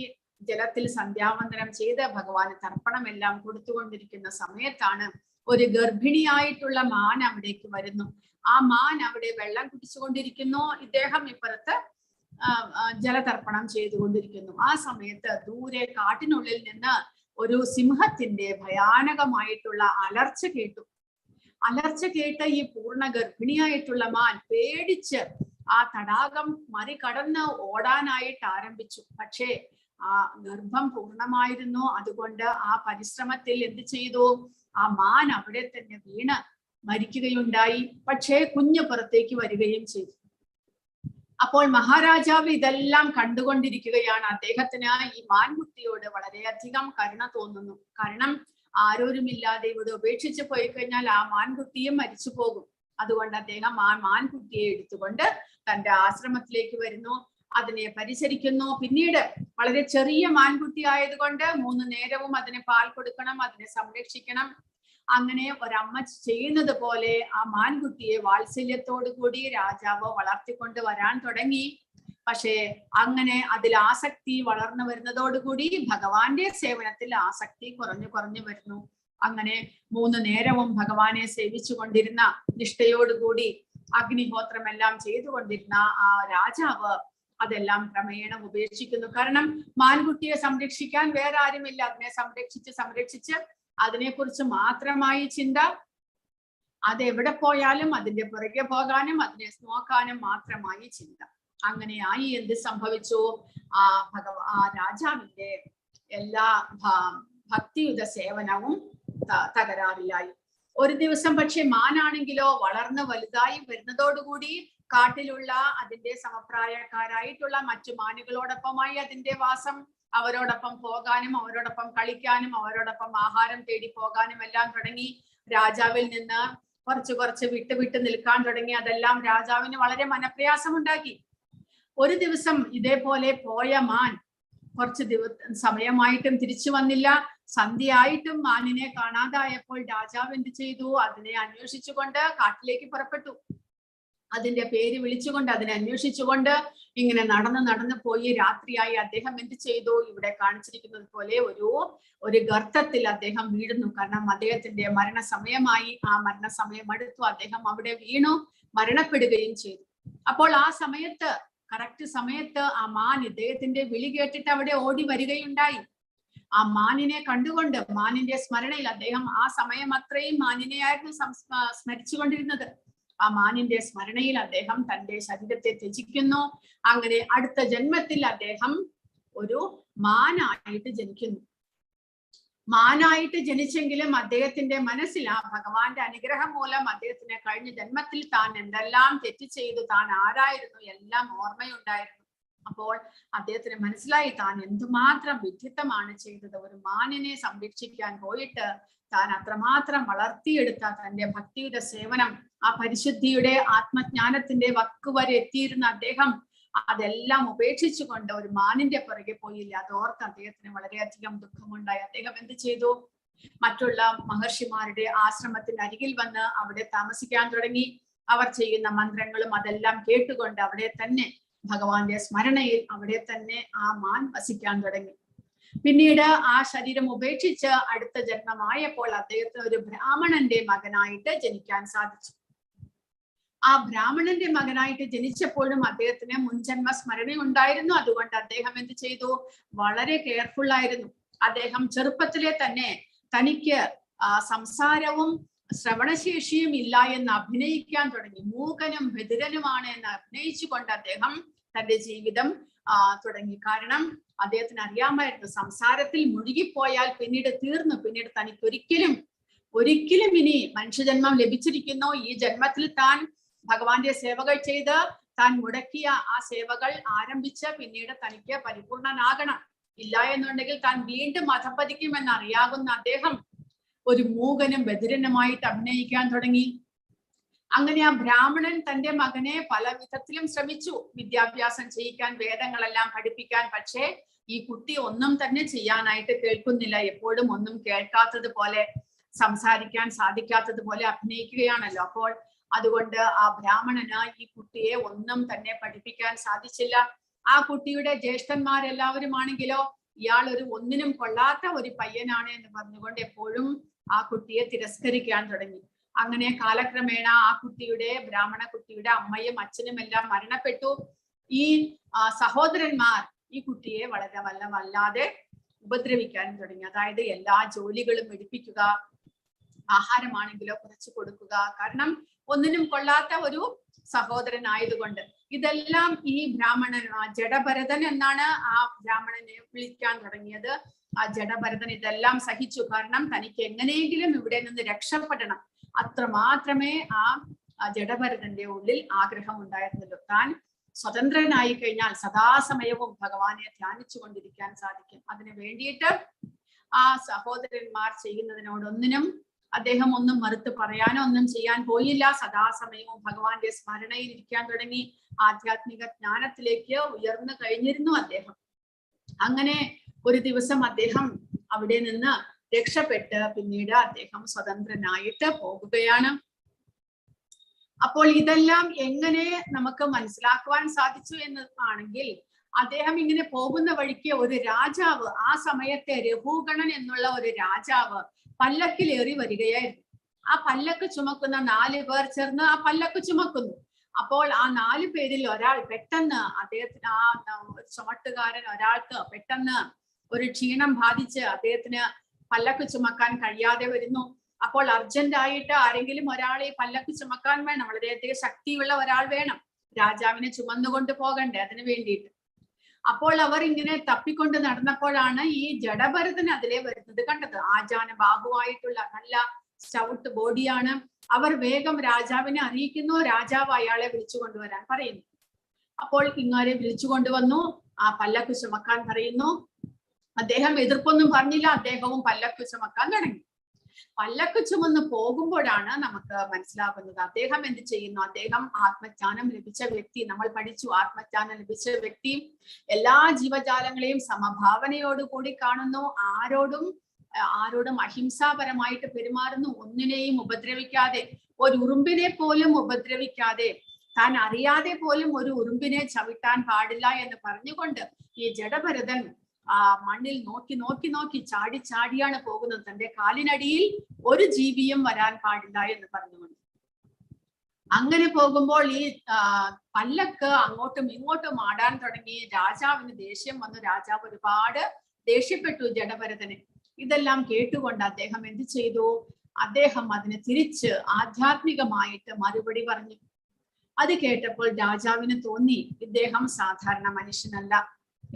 ജലത്തിൽ സന്ധ്യാവന്ദനം ചെയ്ത് ഭഗവാന് തർപ്പണം എല്ലാം കൊടുത്തുകൊണ്ടിരിക്കുന്ന സമയത്താണ് ഒരു ഗർഭിണിയായിട്ടുള്ള മാൻ അവിടേക്ക് വരുന്നു. ആ മാൻ അവിടെ വെള്ളം കുടിച്ചുകൊണ്ടിരിക്കുന്നു. ഇദ്ദേഹം ഇപ്പുറത്ത് ജലതർപ്പണം ചെയ്തുകൊണ്ടിരിക്കുന്നു. ആ സമയത്ത് ദൂരെ കാട്ടിനുള്ളിൽ നിന്ന് ഒരു സിംഹത്തിന്റെ ഭയാനകമായിട്ടുള്ള അലർച്ച കേട്ട് ഈ പൂർണ്ണ ഗർഭിണിയായിട്ടുള്ള മാൻ പേടിച്ച് ആ തടാകം മറികടന്ന് ഓടാനായിട്ട് ആരംഭിച്ചു. പക്ഷേ ആ ഗർഭം പൂർണ്ണമായിരുന്നു. അതുകൊണ്ട് ആ പരിശ്രമത്തിൽ എന്ത് ചെയ്തു, ആ മാൻ അവിടെ തന്നെ വീണ് മരിക്കുകയുണ്ടായി. പക്ഷേ കുഞ്ഞ് പുറത്തേക്ക് വരികയും ചെയ്തു. അപ്പോൾ മഹാരാജാവ് ഇതെല്ലാം കണ്ടുകൊണ്ടിരിക്കുകയാണ്. അദ്ദേഹത്തിന് ഈ മാൻകുട്ടിയോട് വളരെയധികം കരുണ തോന്നുന്നു. കാരണം ആരോരുമില്ലാതെ ഇവിടെ ഉപേക്ഷിച്ച് പോയി കഴിഞ്ഞാൽ ആ മാൻകുട്ടിയും മരിച്ചു പോകും. അതുകൊണ്ട് അദ്ദേഹം ആ മാൻകുട്ടിയെ എടുത്തുകൊണ്ട് തന്റെ ആശ്രമത്തിലേക്ക് വരുന്നു. അതിനെ പരിചരിക്കുന്നു. പിന്നീട് വളരെ ചെറിയ മാൻകുട്ടി ആയതുകൊണ്ട് 3 നേരവും അതിന് പാൽ കൊടുക്കണം, അതിനെ സംരക്ഷിക്കണം. അങ്ങനെ ഒരമ്മ ചെയ്യുന്നത് പോലെ ആ മാൻകുട്ടിയെ വാത്സല്യത്തോടു കൂടി രാജാവ് വളർത്തിക്കൊണ്ട് വരാൻ തുടങ്ങി. പക്ഷേ അങ്ങനെ അതിൽ ആസക്തി വളർന്നു വരുന്നതോടുകൂടി ഭഗവാന്റെ സേവനത്തിൽ ആസക്തി കുറഞ്ഞു വരുന്നു. അങ്ങനെ 3 നേരവും ഭഗവാനെ സേവിച്ചു കൊണ്ടിരുന്ന, നിഷ്ഠയോടുകൂടി അഗ്നിഹോത്രമെല്ലാം ചെയ്തുകൊണ്ടിരുന്ന ആ രാജാവ് അതെല്ലാം ക്രമേണ ഉപേക്ഷിക്കുന്നു. കാരണം മാൻകുട്ടിയെ സംരക്ഷിക്കാൻ വേറെ ആരുമില്ല. അതിനെ സംരക്ഷിച്ച് അതിനെക്കുറിച്ച് മാത്രമായി ചിന്ത. അത് എവിടെ പോയാലും അതിന്റെ പുറകെ പോകാനും അതിനെ നോക്കാനും മാത്രമായി ചിന്ത. അങ്ങനെയായി എന്ത് സംഭവിച്ചു? ആ രാജാവിന്റെ എല്ലാ ഭക്തിയുത സേവനവും തകരാറിലായി. ഒരു ദിവസം പക്ഷെ മാനാണെങ്കിലോ വളർന്ന് വലുതായി വരുന്നതോടുകൂടി കാട്ടിലുള്ള അതിന്റെ സമപ്രായക്കാരായിട്ടുള്ള മറ്റു മാനുകളോടൊപ്പമായി അതിന്റെ വാസം. അവരോടൊപ്പം പോകാനും അവരോടൊപ്പം കളിക്കാനും അവരോടൊപ്പം ആഹാരം തേടി പോകാനും എല്ലാം തുടങ്ങി. രാജാവിൽ നിന്ന് കുറച്ച് വിട്ട് നിൽക്കാൻ തുടങ്ങി. അതെല്ലാം രാജാവിന് വളരെ മനപ്രയാസമുണ്ടാക്കി. ഒരു ദിവസം ഇതേപോലെ പോയ മാൻ കുറച്ച് സമയമായിട്ടും തിരിച്ചു വന്നില്ല. സന്ധ്യയായിട്ടും മാനിനെ കാണാതായപ്പോൾ രാജാവ് എന്ത് ചെയ്തു? അതിനെ അന്വേഷിച്ചുകൊണ്ട് കാട്ടിലേക്ക് പുറപ്പെട്ടു. അതിന്റെ പേര് വിളിച്ചുകൊണ്ട് അതിനെ അന്വേഷിച്ചുകൊണ്ട് ഇങ്ങനെ നടന്ന് പോയി. രാത്രിയായി അദ്ദേഹം എന്ത് ചെയ്തു? ഇവിടെ കാണിച്ചിരിക്കുന്നത് പോലെ ഒരു ഗർത്തത്തിൽ അദ്ദേഹം വീഴുന്നു. കാരണം അദ്ദേഹത്തിന്റെ മരണസമയമായി. ആ മരണസമയം അടുത്തു. അദ്ദേഹം അവിടെ വീണു മരണപ്പെടുകയും ചെയ്തു. അപ്പോൾ ആ സമയത്ത്, കറക്റ്റ് സമയത്ത് ആ മാൻ ഇദ്ദേഹത്തിന്റെ വിളി കേട്ടിട്ട് അവിടെ ഓടി വരികയുണ്ടായി. ആ മാനിനെ കണ്ടുകൊണ്ട് മാനിന്റെ സ്മരണയിൽ അദ്ദേഹം ആ സമയം അത്രയും മാനിനെയായിരുന്നു സ്മരിച്ചുകൊണ്ടിരുന്നത്. ആ മാനിന്റെ സ്മരണയിൽ അദ്ദേഹം തന്റെ ശരീരത്തെ ത്യജിക്കുന്നു. അങ്ങനെ അടുത്ത ജന്മത്തിൽ അദ്ദേഹം ഒരു മാനായിട്ട് ജനിക്കുന്നു. മാനായിട്ട് ജനിച്ചെങ്കിലും അദ്ദേഹത്തിന്റെ മനസ്സിൽ ആ ഭഗവാന്റെ അനുഗ്രഹം മൂലം അദ്ദേഹത്തിന് കഴിഞ്ഞ ജന്മത്തിൽ താൻ എന്തെല്ലാം തെറ്റ് ചെയ്തു, താൻ ആരായിരുന്നു, എല്ലാം ഓർമ്മയുണ്ടായിരുന്നു. അപ്പോൾ അദ്ദേഹത്തിന് മനസ്സിലായി താൻ എന്തുമാത്രം വിഡ്ഢിത്തമാണ് ചെയ്തത്. ഒരു മാനിനെ സംരക്ഷിക്കാൻ പോയിട്ട് താൻ അത്രമാത്രം വളർത്തിയെടുത്ത തന്റെ ഭക്തിയുടെ സേവനം, ആ പരിശുദ്ധിയുടെ ആത്മജ്ഞാനത്തിന്റെ വക്ക് വരെ എത്തിയിരുന്ന അദ്ദേഹം അതെല്ലാം ഉപേക്ഷിച്ചുകൊണ്ട് ഒരു മാനിന്റെ പുറകെ പോയില്ല. അതോർത്ത് അദ്ദേഹത്തിന് വളരെയധികം ദുഃഖമുണ്ടായി. അദ്ദേഹം എന്ത് ചെയ്തു? മറ്റുള്ള മഹർഷിമാരുടെ ആശ്രമത്തിന് അരികിൽ വന്ന് അവിടെ താമസിക്കാൻ തുടങ്ങി. അവർ ചെയ്യുന്ന മന്ത്രങ്ങളും അതെല്ലാം കേട്ടുകൊണ്ട് അവിടെ തന്നെ ഭഗവാന്റെ സ്മരണയിൽ അവിടെ തന്നെ ആ മാൻ വസിക്കാൻ തുടങ്ങി. പിന്നീട് ആ ശരീരം ഉപേക്ഷിച്ച് അടുത്ത ജന്മമായപ്പോൾ അദ്ദേഹത്തിന് ഒരു ബ്രാഹ്മണന്റെ മകനായിട്ട് ജനിക്കാൻ സാധിച്ചു. ആ ബ്രാഹ്മണന്റെ മകനായിട്ട് ജനിച്ചപ്പോഴും അദ്ദേഹത്തിന് മുൻജന്മ സ്മരണ ഉണ്ടായിരുന്നു. അതുകൊണ്ട് അദ്ദേഹം എന്ത് ചെയ്തു? വളരെ കെയർഫുൾ ആയിരുന്നു. അദ്ദേഹം ചെറുപ്പത്തിലെ തന്നെ തനിക്ക് സംസാരവും ശ്രവണശേഷിയും ഇല്ല എന്ന് അഭിനയിക്കാൻ തുടങ്ങി. മൂകനും ബധിരനുമാണ് എന്ന് അഭിനയിച്ചുകൊണ്ട് അദ്ദേഹം തന്റെ ജീവിതം തുടങ്ങി. കാരണം അദ്ദേഹത്തിന് അറിയാമായിരുന്നു സംസാരത്തിൽ മുഴുകിപ്പോയാൽ പിന്നീട് തീർന്നു. പിന്നീട് തനിക്ക് ഒരിക്കലും ഇനി മനുഷ്യജന്മം ലഭിച്ചിരിക്കുന്നു. ഈ ജന്മത്തിൽ താൻ ഭഗവാന്റെ സേവകൾ ചെയ്ത് താൻ മുടക്കിയ ആ സേവകൾ ആരംഭിച്ച് പിന്നീട് തനിക്ക് പരിപൂർണനാകണം. ഇല്ല എന്നുണ്ടെങ്കിൽ താൻ വീണ്ടും അധപ്പതിക്കുമെന്ന് അറിയാവുന്ന അദ്ദേഹം ഒരു മൂകനും ബധിരനുമായിട്ട് അഭിനയിക്കാൻ തുടങ്ങി. അങ്ങനെ ആ ബ്രാഹ്മണൻ തന്റെ മകനെ പല വിധത്തിലും ശ്രമിച്ചു വിദ്യാഭ്യാസം ചെയ്യിക്കാൻ, വേദങ്ങളെല്ലാം പഠിപ്പിക്കാൻ. പക്ഷേ ഈ കുട്ടി ഒന്നും തന്നെ ചെയ്യാനായിട്ട് കേൾക്കുന്നില്ല. എപ്പോഴും ഒന്നും കേൾക്കാത്തത് പോലെ, സംസാരിക്കാൻ സാധിക്കാത്തത് പോലെ അഭിനയിക്കുകയാണല്ലോ. അപ്പോൾ അതുകൊണ്ട് ആ ബ്രാഹ്മണന് ഈ കുട്ടിയെ ഒന്നും തന്നെ പഠിപ്പിക്കാൻ സാധിച്ചില്ല. ആ കുട്ടിയുടെ ജ്യേഷ്ഠന്മാരെല്ലാവരും ആണെങ്കിലോ ഇയാൾ ഒന്നിനും കൊള്ളാത്ത ഒരു പയ്യനാണ് എന്ന് പറഞ്ഞുകൊണ്ട് എപ്പോഴും ആ കുട്ടിയെ തിരസ്കരിക്കാൻ തുടങ്ങി. അങ്ങനെ കാലക്രമേണ ആ ബ്രാഹ്മണ കുട്ടിയുടെ അമ്മയും അച്ഛനും എല്ലാം മരണപ്പെട്ടു. ഈ സഹോദരന്മാർ ഈ കുട്ടിയെ വല്ലാതെ ഉപദ്രവിക്കാനും തുടങ്ങി. അതായത് എല്ലാ ജോലികളും എടുപ്പിക്കുക, ആഹാരമാണെങ്കിലോ കുറച്ച് കൊടുക്കുക. കാരണം ഒന്നിനും കൊള്ളാത്ത ഒരു സഹോദരനായതുകൊണ്ട്. ഇതെല്ലാം ഈ ബ്രാഹ്മണൻ, ജഡഭരതൻ എന്നാണ് ആ ബ്രാഹ്മണനെ വിളിക്കാൻ തുടങ്ങിയത്. ആ ജഡഭരതൻ ഇതെല്ലാം സഹിച്ചു. കാരണം തനിക്ക് എങ്ങനെയെങ്കിലും ഇവിടെ നിന്ന് രക്ഷപ്പെടണം. അത്രമാത്രമേ ആ ജഡഭരതന്റെ ഉള്ളിൽ ആഗ്രഹം ഉണ്ടായിരുന്നല്ലോ. താൻ സ്വതന്ത്രനായി കഴിഞ്ഞാൽ സദാസമയവും ഭഗവാനെ ധ്യാനിച്ചു കൊണ്ടിരിക്കാൻ സാധിക്കും. അതിനു വേണ്ടിയിട്ട് ആ സഹോദരന്മാർ ചെയ്യുന്നതിനോടൊന്നിനും അദ്ദേഹം ഒന്നും മറുത്ത് പറയാനോ ഒന്നും ചെയ്യാൻ പോയില്ല. സദാസമയവും ഭഗവാന്റെ സ്മരണയിൽ ഇരിക്കാൻ തുടങ്ങി. ആധ്യാത്മിക ജ്ഞാനത്തിലേക്ക് ഉയർന്നു കഴിഞ്ഞിരുന്നു അദ്ദേഹം. അങ്ങനെ ഒരു ദിവസം അദ്ദേഹം അവിടെ നിന്ന് രക്ഷപ്പെട്ട് പിന്നീട് അദ്ദേഹം സ്വതന്ത്രനായിട്ട് പോകുകയാണ്. അപ്പോൾ ഇതെല്ലാം എങ്ങനെ നമുക്ക് മനസ്സിലാക്കുവാൻ സാധിച്ചു എന്ന് ആണെങ്കിൽ, അദ്ദേഹം ഇങ്ങനെ പോകുന്ന വഴിക്ക് ഒരു രാജാവ്, ആ സമയത്തെ രഘുഗണൻ എന്നുള്ള ഒരു രാജാവ് പല്ലക്കിലേറി വരികയായിരുന്നു. ആ പല്ലക്ക് ചുമക്കുന്ന 4 പേർ ചേർന്ന് ആ പല്ലക്ക് ചുമക്കുന്നു. അപ്പോൾ ആ 4 പേരിൽ ഒരാൾ പെട്ടെന്ന് അദ്ദേഹത്തിന്, ആ ചുമട്ടുകാരൻ ഒരാൾക്ക് പെട്ടെന്ന് ഒരു ക്ഷീണം ബാധിച്ച് അദ്ദേഹത്തിന് പല്ലക്ക് ചുമക്കാൻ കഴിയാതെ വരുന്നു. അപ്പോൾ അർജന്റായിട്ട് ആരെങ്കിലും ഒരാളെ പല്ലക്ക് ചുമക്കാൻ വേണം, വളരെയധികം ശക്തിയുള്ള ഒരാൾ വേണം, രാജാവിനെ ചുമന്നുകൊണ്ട് പോകണ്ടേ, അതിന് വേണ്ടിയിട്ട്. അപ്പോൾ അവർ ഇങ്ങനെ തപ്പിക്കൊണ്ട് നടന്നപ്പോഴാണ് ഈ ജഡഭരതൻ അതിലെ വരുന്നത് കണ്ടത്. ആജാന ബാഹുവായിട്ടുള്ള നല്ല സ്റ്റൗട്ട് ബോഡിയാണ്. അവർ വേഗം രാജാവിനെ അറിയിക്കുന്നു. രാജാവ് അയാളെ വിളിച്ചു കൊണ്ടുവരാൻ പറയുന്നു. അപ്പോൾ ഇങ്ങാരെ വിളിച്ചു കൊണ്ടുവന്നു, ആ പല്ലക്ക് ചുമക്കാൻ പറയുന്നു. അദ്ദേഹം എതിർപ്പൊന്നും പറഞ്ഞില്ല. അദ്ദേഹവും പല്ലക്ക് ചുമക്കാൻ തുടങ്ങി. പല്ലക്ക് ചുമന്ന് പോകുമ്പോഴാണ് നമുക്ക് മനസ്സിലാകുന്നത് അദ്ദേഹം എന്ത് ചെയ്യുന്നു. അദ്ദേഹം ആത്മജ്ഞാനം ലഭിച്ച വ്യക്തി, നമ്മൾ പഠിച്ചു, ആത്മജ്ഞാനം ലഭിച്ച വ്യക്തി എല്ലാ ജീവജാലങ്ങളെയും സമഭാവനയോടുകൂടി കാണുന്നു. ആരോടും അഹിംസാപരമായിട്ട് പെരുമാറുന്നു. ഒന്നിനെയും ഉപദ്രവിക്കാതെ, ഒരു ഉറുമ്പിനെ പോലും ഉപദ്രവിക്കാതെ, താൻ അറിയാതെ പോലും ഒരു ഉറുമ്പിനെ ചവിട്ടാൻ പാടില്ല എന്ന് പറഞ്ഞുകൊണ്ട് ഈ ജഡഭരതൻ മണ്ണിൽ നോക്കി ചാടിയാണ് പോകുന്നത്. തന്റെ കാലിനടിയിൽ ഒരു ജീവിയും വരാൻ പാടില്ല എന്ന് പറഞ്ഞുകൊണ്ട്. അങ്ങനെ പോകുമ്പോൾ ഈ പല്ലക്ക് അങ്ങോട്ടും ഇങ്ങോട്ടും ആടാൻ തുടങ്ങി. രാജാവിന് ദേഷ്യം വന്നു. രാജാവ് ഒരുപാട് ദേഷ്യപ്പെട്ടു ജഡഭരതന്. ഇതെല്ലാം കേട്ടുകൊണ്ട് അദ്ദേഹം എന്ത് ചെയ്തു, അദ്ദേഹം അതിന് തിരിച്ച് ആധ്യാത്മികമായിട്ട് മറുപടി പറഞ്ഞു. അത് കേട്ടപ്പോൾ രാജാവിന് തോന്നി ഇദ്ദേഹം സാധാരണ മനുഷ്യനല്ല,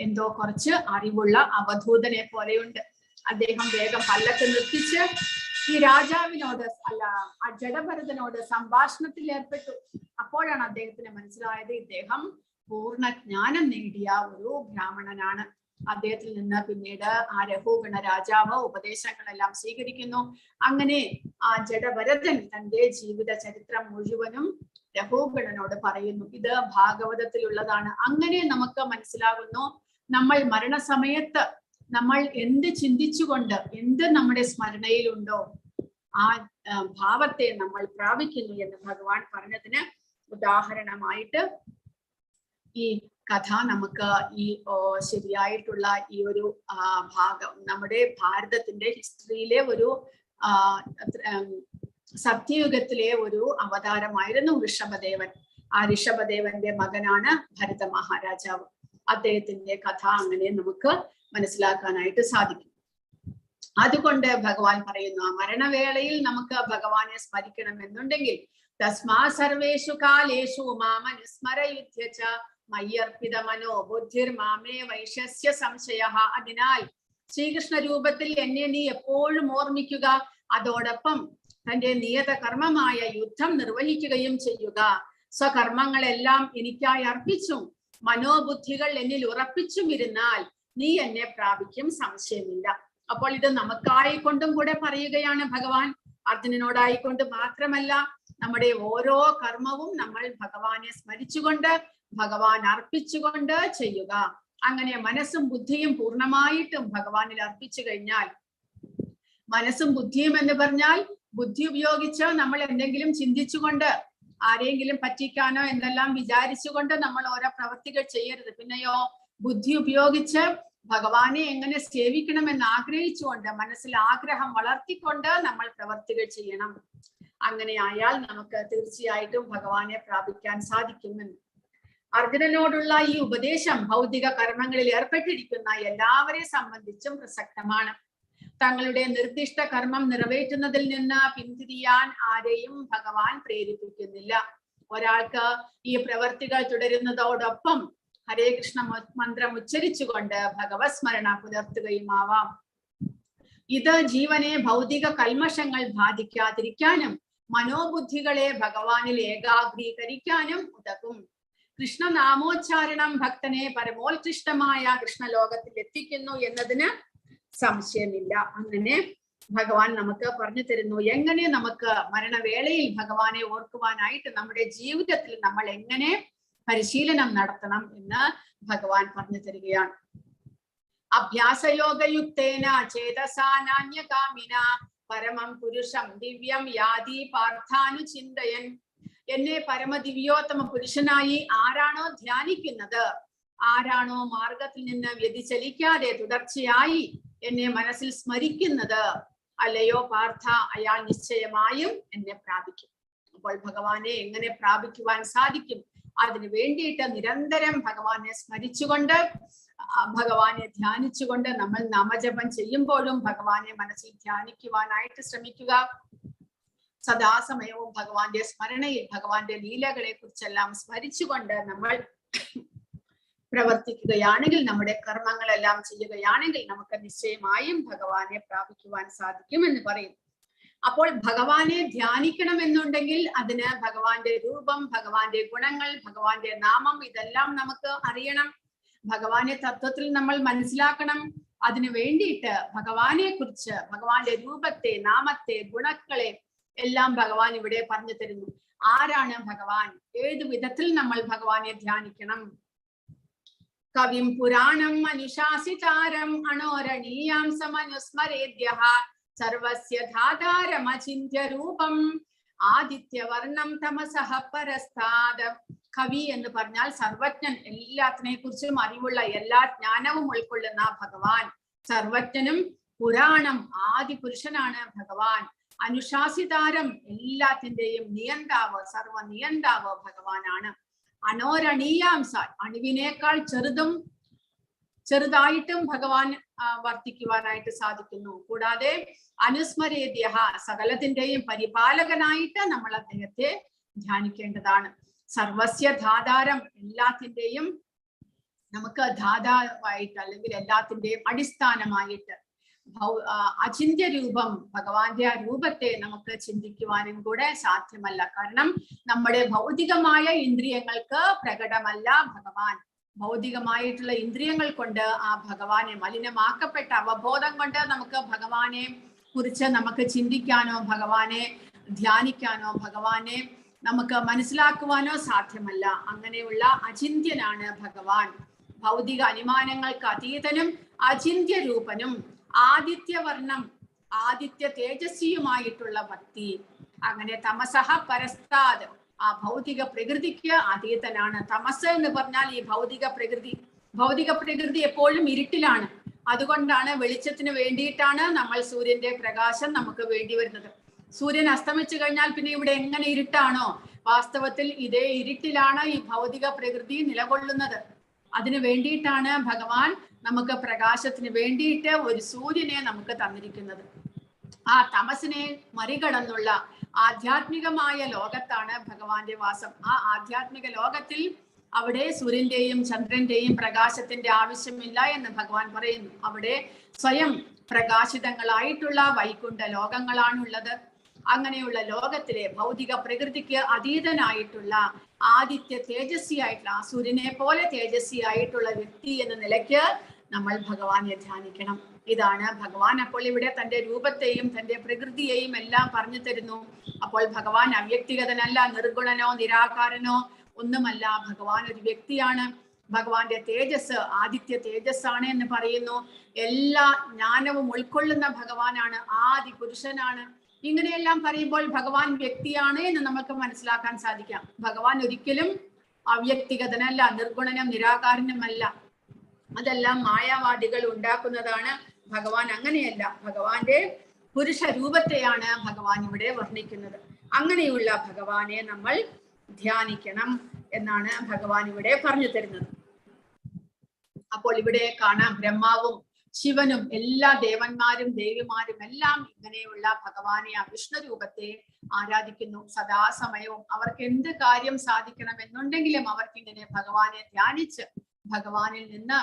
എന്തോ കുറച്ച് അറിവുള്ള അവധൂതനെ പോലെയുണ്ട്. അദ്ദേഹം വേഗം പല്ലക്ക് നിർത്തിച്ച് ഈ രാജാവിനോട് ആ ജഡഭരതനോട് സംഭാഷണത്തിൽ ഏർപ്പെട്ടു. അപ്പോഴാണ് അദ്ദേഹത്തിന് മനസ്സിലായത് ഇദ്ദേഹം പൂർണ്ണ ജ്ഞാനം നേടിയ ഒരു ബ്രാഹ്മണനാണ്. അദ്ദേഹത്തിൽ നിന്ന് പിന്നീട് ആ രഘുഗണ രാജാവ് ഉപദേശങ്ങളെല്ലാം സ്വീകരിക്കുന്നു. അങ്ങനെ ആ ജഡഭരതൻ തന്റെ ജീവിത ചരിത്രം മുഴുവനും രഘുഗണനോട് പറയുന്നു. ഇത് ഭാഗവതത്തിലുള്ളതാണ്. അങ്ങനെ നമുക്ക് മനസ്സിലാകുന്നു, നമ്മൾ മരണസമയത്ത് നമ്മൾ എന്ത് ചിന്തിച്ചുകൊണ്ട്, എന്ത് നമ്മുടെ സ്മരണയിലുണ്ടോ ആ ഭാവത്തെ നമ്മൾ പ്രാപിക്കുന്നു എന്ന് ഭഗവാൻ പറഞ്ഞതിന് ഉദാഹരണമായിട്ട് ഈ കഥ നമുക്ക് ഈ ശരിയായിട്ടുള്ള ഈ ഒരു ഭാഗം നമ്മുടെ ഭാരതത്തിന്റെ ഹിസ്റ്ററിയിലെ ഒരു സത്യയുഗത്തിലെ ഒരു അവതാരമായിരുന്നു ഋഷഭദേവൻ. ആ ഋഷഭദേവന്റെ മകനാണ് ഭരത മഹാരാജാവ്. അദ്ദേഹത്തിന്റെ കഥ അങ്ങനെ നമുക്ക് മനസ്സിലാക്കാനായിട്ട് സാധിക്കും. അതുകൊണ്ട് ഭഗവാൻ പറയുന്നു, ആ മരണവേളയിൽ നമുക്ക് ഭഗവാനെ സ്മരിക്കണം എന്നുണ്ടെങ്കിൽ തസ്മാ സർവേഷു കാലേഷു മാമനുസ്മരയുധ്യച മയ്യർപ്പിത മനോ ബുദ്ധിർ മാമേ വൈശ്യസ്യ സംശയഃ. അതിനാൽ ശ്രീകൃഷ്ണ രൂപത്തിൽ എന്നെ നീ എപ്പോഴും ഓർമ്മിക്കുക. അതോടൊപ്പം തന്റെ നിയത കർമ്മമായ യുദ്ധം നിർവഹിക്കുകയും ചെയ്യുക. സ്വകർമ്മങ്ങളെല്ലാം എനിക്കായി അർപ്പിച്ചും മനോബുദ്ധികൾ എന്നിൽ ഉറപ്പിച്ചും ഇരുന്നാൽ നീ എന്നെ പ്രാപിക്കും, സംശയമില്ല. അപ്പോൾ ഇത് നമുക്കായിക്കൊണ്ടും കൂടെ പറയുകയാണ് ഭഗവാൻ. അർജുനനോടായിക്കൊണ്ട് മാത്രമല്ല, നമ്മുടെ ഓരോ കർമ്മവും നമ്മൾ ഭഗവാനെ സ്മരിച്ചുകൊണ്ട് ഭഗവാൻ അർപ്പിച്ചുകൊണ്ട് ചെയ്യുക. അങ്ങനെ മനസ്സും ബുദ്ധിയും പൂർണ്ണമായിട്ടും ഭഗവാനിൽ അർപ്പിച്ചു കഴിഞ്ഞാൽ, മനസ്സും ബുദ്ധിയും എന്ന് പറഞ്ഞാൽ ബുദ്ധി ഉപയോഗിച്ച് നമ്മൾ എന്തെങ്കിലും ചിന്തിച്ചുകൊണ്ട് ആരെങ്കിലും പറ്റിക്കാനോ എന്തെല്ലാം വിചാരിച്ചുകൊണ്ട് നമ്മൾ ഓരോ പ്രവൃത്തികൾ ചെയ്യരുത്. പിന്നെയോ ബുദ്ധി ഉപയോഗിച്ച് ഭഗവാനെ എങ്ങനെ സേവിക്കണമെന്ന് ആഗ്രഹിച്ചുകൊണ്ട് മനസ്സിൽ ആഗ്രഹം വളർത്തിക്കൊണ്ട് നമ്മൾ പ്രവൃത്തികൾ ചെയ്യണം. അങ്ങനെ ആയാൽ നമുക്ക് തീർച്ചയായിട്ടും ഭഗവാനെ പ്രാപിക്കാൻ സാധിക്കുമെന്ന്. അർജുനനോടുള്ള ഈ ഉപദേശം ഭൗതിക കർമ്മങ്ങളിൽ ഏർപ്പെട്ടിരിക്കുന്ന എല്ലാവരെ സംബന്ധിച്ചും പ്രസക്തമാണ്. തങ്ങളുടെ നിർദ്ദിഷ്ട കർമ്മം നിറവേറ്റുന്നതിൽ നിന്ന് പിന്തിരിയാൻ ആരെയും ഭഗവാൻ പ്രേരിപ്പിക്കുന്നില്ല. ഒരാൾക്ക് ഈ പ്രവർത്തികൾ തുടരുന്നതോടൊപ്പം ഹരേ കൃഷ്ണ മന്ത്രം ഉച്ചരിച്ചുകൊണ്ട് ഭഗവത് സ്മരണ പുലർത്തുകയുമാവാം. ഇത് ജീവനെ ഭൗതിക കൽമഷങ്ങൾ ബാധിക്കാതിരിക്കാനും മനോബുദ്ധികളെ ഭഗവാനിൽ ഏകാഗ്രീകരിക്കാനും ഉതകും. കൃഷ്ണനാമോച്ചാരണം ഭക്തനെ പരമോത്കൃഷ്ടമായ കൃഷ്ണലോകത്തിൽ എത്തിക്കുന്നു എന്നതിന് സംശയമില്ല. അങ്ങനെ ഭഗവാൻ നമുക്ക് പറഞ്ഞു തരുന്നു എങ്ങനെ നമുക്ക് മരണവേളയിൽ ഭഗവാനെ ഓർക്കുവാനായിട്ട് നമ്മുടെ ജീവിതത്തിൽ നമ്മൾ എങ്ങനെ പരിശീലനം നടത്തണം എന്ന് ഭഗവാൻ പറഞ്ഞു തരികയാണ്. അഭ്യാസയോഗയുക്തേന ചേതസാനാന്യകാമിന പരമം പുരുഷം ദിവ്യം യാതി പാർത്ഥാനുചിന്തയൻ. എന്നെ പരമദിവ്യോത്തമ പുരുഷനായി ആരാണോ ധ്യാനിക്കുന്നത്, ആരാണോ മാർഗത്തിൽ നിന്ന് വ്യതിചലിക്കാതെ തുടർച്ചയായി എന്നെ മനസ്സിൽ സ്മരിക്കുന്നത്, അല്ലയോ പാർത്ഥ, അയാൾ നിശ്ചയമായും എന്നെ പ്രാപിക്കും. അപ്പോൾ ഭഗവാനെ എങ്ങനെ പ്രാപിക്കുവാൻ സാധിക്കും? അതിനു വേണ്ടിയിട്ട് നിരന്തരം ഭഗവാനെ സ്മരിച്ചുകൊണ്ട്, ഭഗവാനെ ധ്യാനിച്ചുകൊണ്ട് നമ്മൾ നാമജപം ചെയ്യുമ്പോഴും ഭഗവാനെ മനസ്സിൽ ധ്യാനിക്കുവാനായിട്ട് ശ്രമിക്കുക. സദാസമയവും ഭഗവാന്റെ സ്മരണയിൽ ഭഗവാന്റെ ലീലകളെ കുറിച്ചെല്ലാം സ്മരിച്ചുകൊണ്ട് നമ്മൾ പ്രവർത്തിക്കുകയാണെങ്കിൽ, നമ്മുടെ കർമ്മങ്ങളെല്ലാം ചെയ്യുകയാണെങ്കിൽ നമുക്ക് നിശ്ചയമായും ഭഗവാനെ പ്രാപിക്കുവാൻ സാധിക്കും എന്ന് പറയും. അപ്പോൾ ഭഗവാനെ ധ്യാനിക്കണമെന്നുണ്ടെങ്കിൽ അതിന് ഭഗവാന്റെ രൂപം, ഭഗവാന്റെ ഗുണങ്ങൾ, ഭഗവാന്റെ നാമം ഇതെല്ലാം നമുക്ക് അറിയണം. ഭഗവാനെ തത്വത്തിൽ നമ്മൾ മനസ്സിലാക്കണം. അതിനു വേണ്ടിയിട്ട് ഭഗവാനെ കുറിച്ച്, ഭഗവാന്റെ രൂപത്തെ, നാമത്തെ, ഗുണങ്ങളെ എല്ലാം ഭഗവാൻ ഇവിടെ പറഞ്ഞു തരുന്നു. ആരാണ് ഭഗവാൻ? ഏതു വിധത്തിൽ നമ്മൾ ഭഗവാനെ ധ്യാനിക്കണം? കവിം പുരാണം അനുശാസിതാരം അണോരണീയാം സമനുസ്മരേദ്യഃ സർവസ്യ ധാതാരമചിന്യ രൂപം ആദിത്യവർണം തമസഃ പരസ്താദ്. കവി എന്ന് പറഞ്ഞാൽ സർവജ്ഞൻ, എല്ലാത്തിനെ കുറിച്ചും അറിവുള്ള, എല്ലാ ജ്ഞാനവും ഉൾക്കൊള്ളുന്ന ഭഗവാൻ. സർവജ്ഞനും പുരാണം, ആദി പുരുഷനാണ് ഭഗവാൻ. അനുശാസിതാരം, എല്ലാത്തിന്റെയും നിയന്താവ്, സർവനിയന്താവ് ഭഗവാനാണ്. അണോരണീയാംസാൽ, അണുവിനേക്കാൾ ചെറുതായിട്ടും ഭഗവാൻ വർത്തിക്കുവാനായിട്ട് സാധിക്കുന്നു. കൂടാതെ അനുസ്മരേദ്യഃ, സകലത്തിന്റെയും പരിപാലകനായിട്ട് നമ്മൾ അദ്ദേഹത്തെ ധ്യാനിക്കേണ്ടതാണ്. സർവസ്യ ധാതാരം, എല്ലാത്തിന്റെയും നമുക്ക് ധാതാവായിട്ട് അല്ലെങ്കിൽ എല്ലാത്തിന്റെയും അടിസ്ഥാനമായിട്ട്. അചിന്യ രൂപം, ഭഗവാന്റെ ആ രൂപത്തെ നമുക്ക് ചിന്തിക്കുവാനും കൂടെ സാധ്യമല്ല. കാരണം നമ്മുടെ ഭൗതികമായ ഇന്ദ്രിയങ്ങൾക്ക് പ്രകടമല്ല ഭഗവാൻ. ഭൗതികമായിട്ടുള്ള ഇന്ദ്രിയങ്ങൾ കൊണ്ട് ആ ഭഗവാനെ, മലിനമാക്കപ്പെട്ട അവബോധം കൊണ്ട് നമുക്ക് ഭഗവാനെ കുറിച്ച് നമുക്ക് ചിന്തിക്കാനോ ഭഗവാനെ ധ്യാനിക്കാനോ ഭഗവാനെ നമുക്ക് മനസ്സിലാക്കുവാനോ സാധ്യമല്ല. അങ്ങനെയുള്ള അചിന്ത്യനാണ് ഭഗവാൻ. ഭൗതിക അനുമാനങ്ങൾക്ക് അതീതനും അചിന്യ രൂപനും ആദിത്യവർണം, ആദിത്യ തേജസ്വിയുമായിട്ടുള്ള ഭക്തി. അങ്ങനെ തമസഃ പരസ്താദ്, ആ ഭൗതിക പ്രകൃതിക്ക് അതീതനാണ്. തമസ് എന്ന് പറഞ്ഞാൽ ഈ ഭൗതിക പ്രകൃതി എപ്പോഴും ഇരുട്ടിലാണ്. അതുകൊണ്ടാണ് വെളിച്ചത്തിന് വേണ്ടിയിട്ടാണ് നമ്മൾ സൂര്യന്റെ പ്രകാശം നമുക്ക് വേണ്ടി വരുന്നത്. സൂര്യൻ അസ്തമിച്ചു കഴിഞ്ഞാൽ പിന്നെ ഇവിടെ എങ്ങനെ ഇരുട്ടാണോ, വാസ്തവത്തിൽ ഇതേ ഇരുട്ടിലാണ് ഈ ഭൗതിക പ്രകൃതി നിലകൊള്ളുന്നത്. അതിനു വേണ്ടിയിട്ടാണ് ഭഗവാൻ നമുക്ക് പ്രകാശത്തിന് വേണ്ടിയിട്ട് ഒരു സൂര്യനെ നമുക്ക് തന്നിരിക്കുന്നത്. ആ തമസിനെ മറികടന്നുള്ള ആധ്യാത്മികമായ ലോകത്താണ് ഭഗവാന്റെ വാസം. ആ ആധ്യാത്മിക ലോകത്തിൽ അവിടെ സൂര്യന്റെയും ചന്ദ്രന്റെയും പ്രകാശത്തിന്റെ ആവശ്യമില്ല എന്ന് ഭഗവാൻ പറയുന്നു. അവിടെ സ്വയം പ്രകാശിതങ്ങളായിട്ടുള്ള വൈകുണ്ഠ ലോകങ്ങളാണുള്ളത്. അങ്ങനെയുള്ള ലോകത്തിലെ ഭൗതിക പ്രകൃതിക്ക് അതീതനായിട്ടുള്ള ആദിത്യ തേജസ്വിയായിട്ടുള്ള, ആ സൂര്യനെ പോലെ തേജസ്വിയായിട്ടുള്ള വ്യക്തി എന്ന നിലയ്ക്ക് നമ്മൾ ഭഗവാനെ ധ്യാനിക്കണം. ഇതാണ് ഭഗവാൻ. അപ്പോൾ ഇവിടെ തന്റെ രൂപത്തെയും തന്റെ പ്രകൃതിയെയും എല്ലാം പറഞ്ഞു തരുന്നു. അപ്പോൾ ഭഗവാൻ അവ്യക്തിഗതനല്ല, നിർഗുണനോ നിരാകാരനോ ഒന്നുമല്ല. ഭഗവാൻ ഒരു വ്യക്തിയാണ്. ഭഗവാന്റെ തേജസ് ആദിത്യ തേജസ്സാണ് എന്ന് പറയുന്നു. എല്ലാ ജ്ഞാനവും ഉൾക്കൊള്ളുന്ന ഭഗവാനാണ്, ആദി പുരുഷനാണ്. ഇങ്ങനെയെല്ലാം പറയുമ്പോൾ ഭഗവാൻ വ്യക്തിയാണ് എന്ന് നമുക്ക് മനസ്സിലാക്കാൻ സാധിക്കാം. ഭഗവാൻ ഒരിക്കലും അവ്യക്തിഗതനല്ല, നിർഗുണനും നിരാകാരനുമല്ല. അതെല്ലാം മായാവാദികൾ ഉണ്ടാക്കുന്നതാണ്. ഭഗവാൻ അങ്ങനെയല്ല. ഭഗവാന്റെ പുരുഷ രൂപത്തെയാണ് ഭഗവാൻ ഇവിടെ വർണ്ണിക്കുന്നത്. അങ്ങനെയുള്ള ഭഗവാനെ നമ്മൾ ധ്യാനിക്കണം എന്നാണ് ഭഗവാൻ ഇവിടെ പറഞ്ഞു തരുന്നത്. അപ്പോൾ ഇവിടെ കാണാം, ബ്രഹ്മാവും ശിവനും എല്ലാ ദേവന്മാരും ദേവിമാരും എല്ലാം ഇങ്ങനെയുള്ള ഭഗവാനെ, ആ വിഷ്ണു രൂപത്തെ ആരാധിക്കുന്നു. സദാസമയവും അവർക്ക് എന്ത് കാര്യം സാധിക്കണം എന്നുണ്ടെങ്കിലും അവർക്കിങ്ങനെ ഭഗവാനെ ധ്യാനിച്ച് ഭഗവാനിൽ നിന്ന്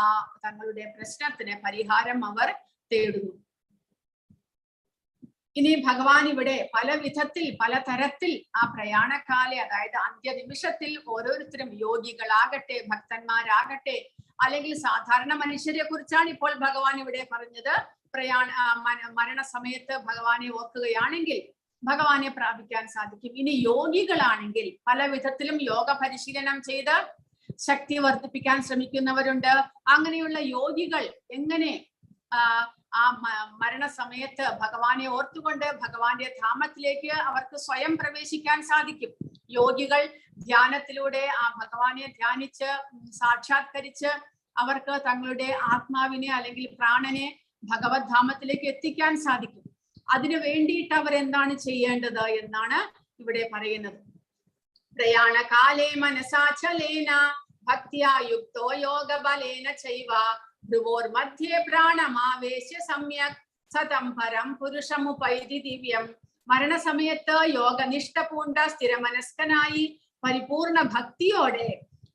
ആ തങ്ങളുടെ പ്രശ്നത്തിന് പരിഹാരം അവർ തേടുന്നു. ഇനി ഭഗവാൻ ഇവിടെ പല വിധത്തിൽ പലതരത്തിൽ ആ പ്രയാണക്കാലെ, അതായത് അന്ത്യനിമിഷത്തിൽ ഓരോരുത്തരും യോഗികളാകട്ടെ, ഭക്തന്മാരാകട്ടെ, അല്ലെങ്കിൽ സാധാരണ മനുഷ്യരെ കുറിച്ചാണ് ഇപ്പോൾ ഭഗവാൻ ഇവിടെ പറഞ്ഞത്. മരണസമയത്ത് ഭഗവാനെ ഓർക്കുകയാണെങ്കിൽ ഭഗവാനെ പ്രാപിക്കാൻ സാധിക്കും. ഇനി യോഗികളാണെങ്കിൽ പല വിധത്തിലും യോഗ പരിശീലനം ചെയ്ത് ശക്തി വർദ്ധിപ്പിക്കാൻ ശ്രമിക്കുന്നവരുണ്ട്. അങ്ങനെയുള്ള യോഗികൾ എങ്ങനെ ആ മരണസമയത്ത് ഭഗവാനെ ഓർത്തുകൊണ്ട് ഭഗവാന്റെ ധാമത്തിലേക്ക് അവർക്ക് സ്വയം പ്രവേശിക്കാൻ സാധിക്കും. യോഗികൾ ധ്യാനത്തിലൂടെ ആ ഭഗവാനെ ധ്യാനിച്ച് സാക്ഷാത്കരിച്ച് അവർക്ക് തങ്ങളുടെ ആത്മാവിനെ അല്ലെങ്കിൽ പ്രാണനെ ഭഗവത് ധാമത്തിലേക്ക് എത്തിക്കാൻ സാധിക്കും. അതിനു വേണ്ടിയിട്ട് അവരെന്താണ് ചെയ്യേണ്ടത് എന്നാണ് ഇവിടെ പറയുന്നത്. പ്രയാണകാലേ മനസാചലേന ഭക്ത്യാ യുക്തോ യോഗബലേന ചൈവ ധ്രുവോർ മധ്യേ പ്രാണമാവേശ്യ സമ്യക് സതം പരം പുരുഷമുപൈതി ദിവ്യം. മരണസമയത്ത് യോഗനിഷ്ഠ പൂണ്ട സ്ഥിരമനസ്കനായി പരിപൂർണ ഭക്തിയോടെ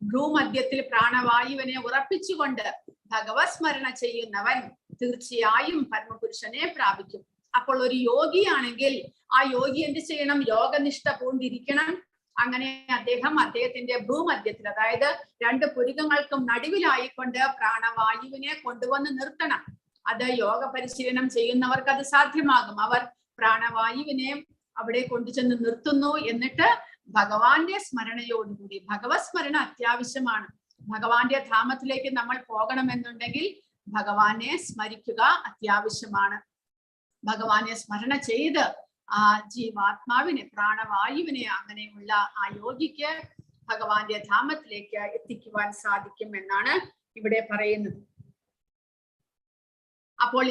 ഭ്രൂമധ്യത്തിൽ പ്രാണവായുവിനെ ഉറപ്പിച്ചുകൊണ്ട് ഭഗവത് സ്മരണ ചെയ്യുന്നവൻ തീർച്ചയായും പരമപുരുഷനെ പ്രാപിക്കും. അപ്പോൾ ഒരു യോഗിയാണെങ്കിൽ ആ യോഗി എന്ത് ചെയ്യണം? യോഗനിഷ്ഠ പൂണ്ടിരിക്കണം. അങ്ങനെ അദ്ദേഹത്തിന്റെ ഭൂമധ്യത്തിൽ, അതായത് രണ്ട് പുരികങ്ങൾക്കും നടുവിലായിക്കൊണ്ട് പ്രാണവായുവിനെ കൊണ്ടുവന്ന് നിർത്തണം. അത് യോഗ പരിശീലനം ചെയ്യുന്നവർക്ക് അത് സാധ്യമാകും. അവർ പ്രാണവായുവിനെ അവിടെ കൊണ്ടുചെന്ന് നിർത്തുന്നു. എന്നിട്ട് ഭഗവാന്റെ സ്മരണയോടുകൂടി, ഭഗവത് സ്മരണ അത്യാവശ്യമാണ്. ഭഗവാന്റെ ധാമത്തിലേക്ക് നമ്മൾ പോകണമെന്നുണ്ടെങ്കിൽ ഭഗവാനെ സ്മരിക്കുക അത്യാവശ്യമാണ്. ഭഗവാനെ സ്മരണ ചെയ്ത് ആ ജീവാത്മാവിനെ, പ്രാണവായുവിനെ, അങ്ങനെയുള്ള ആ യോഗിക്ക് ഭഗവാന്റെ ധാമത്തിലേക്ക് എത്തിക്കുവാൻ സാധിക്കും എന്നാണ് ഇവിടെ പറയുന്നത്. അപ്പോൾ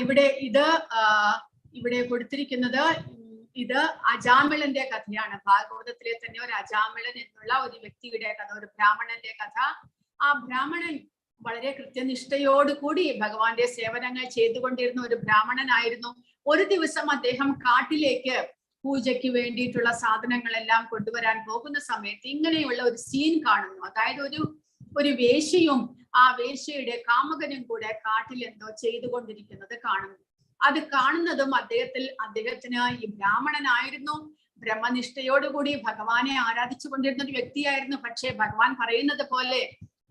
ഇവിടെ കൊടുത്തിരിക്കുന്നത് ഇത് അജാമിളന്റെ കഥയാണ്. ഭാഗവതത്തിലെ തന്നെ ഒരു അജാമിളൻ എന്നുള്ള ഒരു വ്യക്തിയുടെ കഥ, ഒരു ബ്രാഹ്മണന്റെ കഥ. ആ ബ്രാഹ്മണൻ വളരെ കൃത്യനിഷ്ഠയോടുകൂടി ഭഗവാന്റെ സേവനങ്ങൾ ചെയ്തുകൊണ്ടിരുന്ന ഒരു ബ്രാഹ്മണനായിരുന്നു. ഒരു ദിവസം അദ്ദേഹം കാട്ടിലേക്ക് പൂജയ്ക്ക് വേണ്ടിയിട്ടുള്ള സാധനങ്ങളെല്ലാം കൊണ്ടുവരാൻ പോകുന്ന സമയത്ത് ഇങ്ങനെയുള്ള ഒരു സീൻ കാണുന്നു. അതായത് ഒരു വേശ്യയും ആ വേശ്യയുടെ കാമുകനും കൂടെ കാട്ടിൽ എന്തോ ചെയ്തുകൊണ്ടിരിക്കുന്നത് കാണുന്നു. അത് കാണുന്നതും അദ്ദേഹത്തിന് ഈ ബ്രാഹ്മണനായിരുന്നു, ബ്രഹ്മനിഷ്ഠയോടുകൂടി ഭഗവാനെ ആരാധിച്ചു കൊണ്ടിരുന്ന ഒരു വ്യക്തിയായിരുന്നു. പക്ഷേ ഭഗവാൻ പറയുന്നത് പോലെ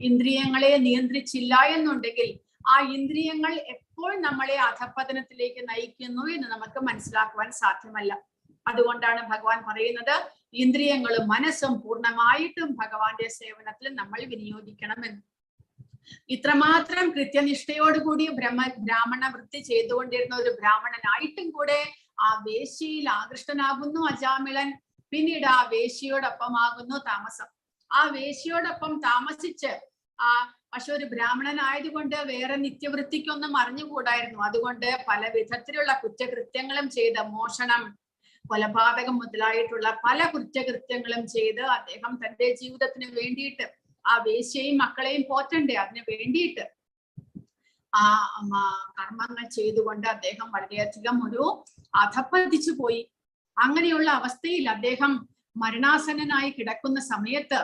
ഇന്ദ്രിയങ്ങളെ നിയന്ത്രിച്ചില്ല എന്നുണ്ടെങ്കിൽ ആ ഇന്ദ്രിയങ്ങൾ എപ്പോൾ നമ്മളെ അധപ്പതനത്തിലേക്ക് നയിക്കുന്നു എന്ന് നമുക്ക് മനസ്സിലാക്കുവാൻ സാധ്യമല്ല. അതുകൊണ്ടാണ് ഭഗവാൻ പറയുന്നത് ഇന്ദ്രിയങ്ങളും മനസ്സും പൂർണ്ണമായിട്ടും ഭഗവാന്റെ സേവനത്തിൽ നമ്മൾ വിനിയോഗിക്കണമെന്ന്. ഇത്രമാത്രം കൃത്യനിഷ്ഠയോടുകൂടി ബ്രാഹ്മണ വൃത്തി ചെയ്തുകൊണ്ടിരുന്ന ഒരു ബ്രാഹ്മണനായിട്ടും കൂടെ ആ വേശ്യയിൽ ആകൃഷ്ടനാകുന്നു അജാമിളൻ. പിന്നീട് ആ വേശ്യയോടൊപ്പമാകുന്നു താമസം. ആ വേശ്യയോടൊപ്പം താമസിച്ച് പക്ഷെ ഒരു ബ്രാഹ്മണനായതുകൊണ്ട് വേറെ നിത്യവൃത്തിക്കൊന്നും അറിഞ്ഞുകൂടായിരുന്നു. അതുകൊണ്ട് പല വിധത്തിലുള്ള കുറ്റകൃത്യങ്ങളും ചെയ്ത്, മോഷണം, കൊലപാതകം മുതലായിട്ടുള്ള പല കുറ്റകൃത്യങ്ങളും ചെയ്ത് അദ്ദേഹം തന്റെ ജീവിതത്തിന് വേണ്ടിയിട്ട്, ആ വേശ്യയും മക്കളെയും പോറ്റണ്ടേ, അതിന് വേണ്ടിയിട്ട് ആ കർമ്മങ്ങൾ ചെയ്തുകൊണ്ട് അദ്ദേഹം വളരെയധികം ഒരു അധപ്പതിച്ചു പോയി. അങ്ങനെയുള്ള അവസ്ഥയിൽ അദ്ദേഹം മരണാസന്നനായി കിടക്കുന്ന സമയത്ത്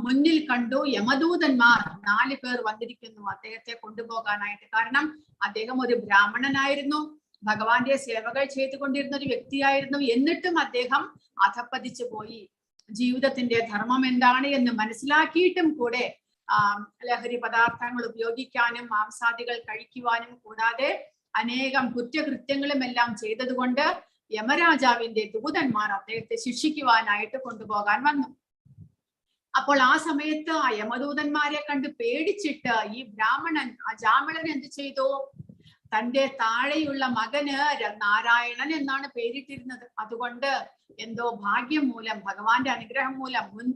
മുന്നിൽ കണ്ടു യമദൂതന്മാർ 4 പേർ വന്നിരിക്കുന്നു അദ്ദേഹത്തെ കൊണ്ടുപോകാനായിട്ട്. കാരണം അദ്ദേഹം ഒരു ബ്രാഹ്മണനായിരുന്നു, ഭഗവാന്റെ സേവകൾ ചെയ്തുകൊണ്ടിരുന്ന ഒരു വ്യക്തിയായിരുന്നു. എന്നിട്ടും അദ്ദേഹം അധപ്പതിച്ചു പോയി. ജീവിതത്തിന്റെ ധർമ്മം എന്താണ് എന്ന് മനസ്സിലാക്കിയിട്ടും കൂടെ ലഹരി പദാർത്ഥങ്ങൾ ഉപയോഗിക്കാനും മാംസാദികൾ കഴിക്കുവാനും കൂടാതെ അനേകം കുറ്റകൃത്യങ്ങളും എല്ലാം ചെയ്തതുകൊണ്ട് യമരാജാവിന്റെ ദൂതന്മാർ അദ്ദേഹത്തെ ശിക്ഷിക്കുവാനായിട്ട് കൊണ്ടുപോകാൻ വന്നു. അപ്പോൾ ആ സമയത്ത് ആ യമദൂതന്മാരെ കണ്ട് പേടിച്ചിട്ട് ഈ ബ്രാഹ്മണൻ അജാമിളൻ എന്ത് ചെയ്തു? തന്റെ താഴെയുള്ള മകന് നാരായണൻ എന്നാണ് പേരിട്ടിരുന്നത്. അതുകൊണ്ട് എന്തോ ഭാഗ്യം മൂലം, ഭഗവാന്റെ അനുഗ്രഹം മൂലം, മുൻ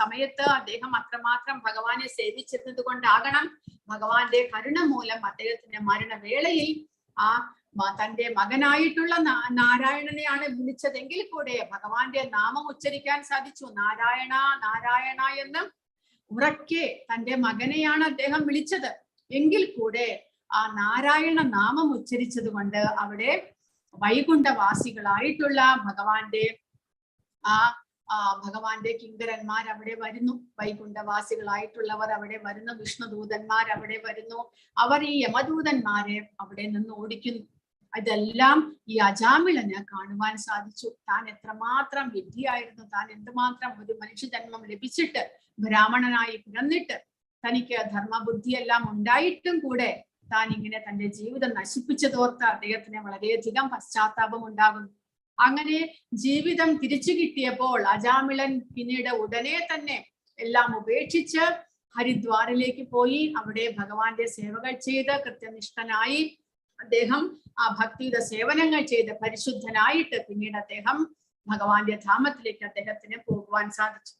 സമയത്ത് അദ്ദേഹം അത്രമാത്രം ഭഗവാനെ സേവിച്ചിരുന്നത് കൊണ്ടാകണം ഭഗവാന്റെ കരുണ മൂലം അദ്ദേഹത്തിന്റെ മരണവേളയിൽ തന്റെ മകനായിട്ടുള്ള നാരായണനെയാണ് വിളിച്ചതെങ്കിൽ കൂടെ ഭഗവാന്റെ നാമം ഉച്ചരിക്കാൻ സാധിച്ചു. നാരായണ നാരായണ എന്ന് ഉറക്കെ തന്റെ മകനെയാണ് അദ്ദേഹം വിളിച്ചത്. എങ്കിൽ കൂടെ ആ നാരായണ നാമം ഉച്ചരിച്ചത് കൊണ്ട് അവിടെ വൈകുണ്ഠവാസികളായിട്ടുള്ള ഭഗവാന്റെ കിങ്കരന്മാർ അവിടെ വരുന്നു. വൈകുണ്ഠവാസികളായിട്ടുള്ളവർ അവിടെ വരുന്നു. വിഷ്ണുദൂതന്മാർ അവിടെ വരുന്നു. അവർ ഈ യമദൂതന്മാരെ അവിടെ നിന്ന് ഓടിക്കുന്നു. ഇതെല്ലാം ഈ അജാമിളന് കാണുവാൻ സാധിച്ചു. താൻ എത്രമാത്രം വിഡ്ഢിയായിരുന്നു, താൻ എന്തുമാത്രം ഒരു മനുഷ്യജന്മം ലഭിച്ചിട്ട് ബ്രാഹ്മണനായി പിറന്നിട്ട് തനിക്ക് ധർമ്മബുദ്ധിയെല്ലാം ഉണ്ടായിട്ടും കൂടെ താൻ ഇങ്ങനെ തന്റെ ജീവിതം നശിപ്പിച്ചതോർത്ത് അദ്ദേഹത്തിന് വളരെയധികം പശ്ചാത്താപം ഉണ്ടാകുന്നു. അങ്ങനെ ജീവിതം തിരിച്ചു കിട്ടിയപ്പോൾ അജാമിളൻ പിന്നീട് ഉടനെ തന്നെ എല്ലാം ഉപേക്ഷിച്ച് ഹരിദ്വാറിലേക്ക് പോയി. അവിടെ ഭഗവാന്റെ സേവകൾ ചെയ്ത് കൃത്യനിഷ്ഠനായി അദ്ദേഹം ആ ഭക്തിയുടെ സേവനങ്ങൾ ചെയ്ത് പരിശുദ്ധനായിട്ട് പിന്നീട് അദ്ദേഹം ഭഗവാന്റെ ധാമത്തിലേക്ക് അദ്ദേഹത്തിന് പോകുവാൻ സാധിച്ചു.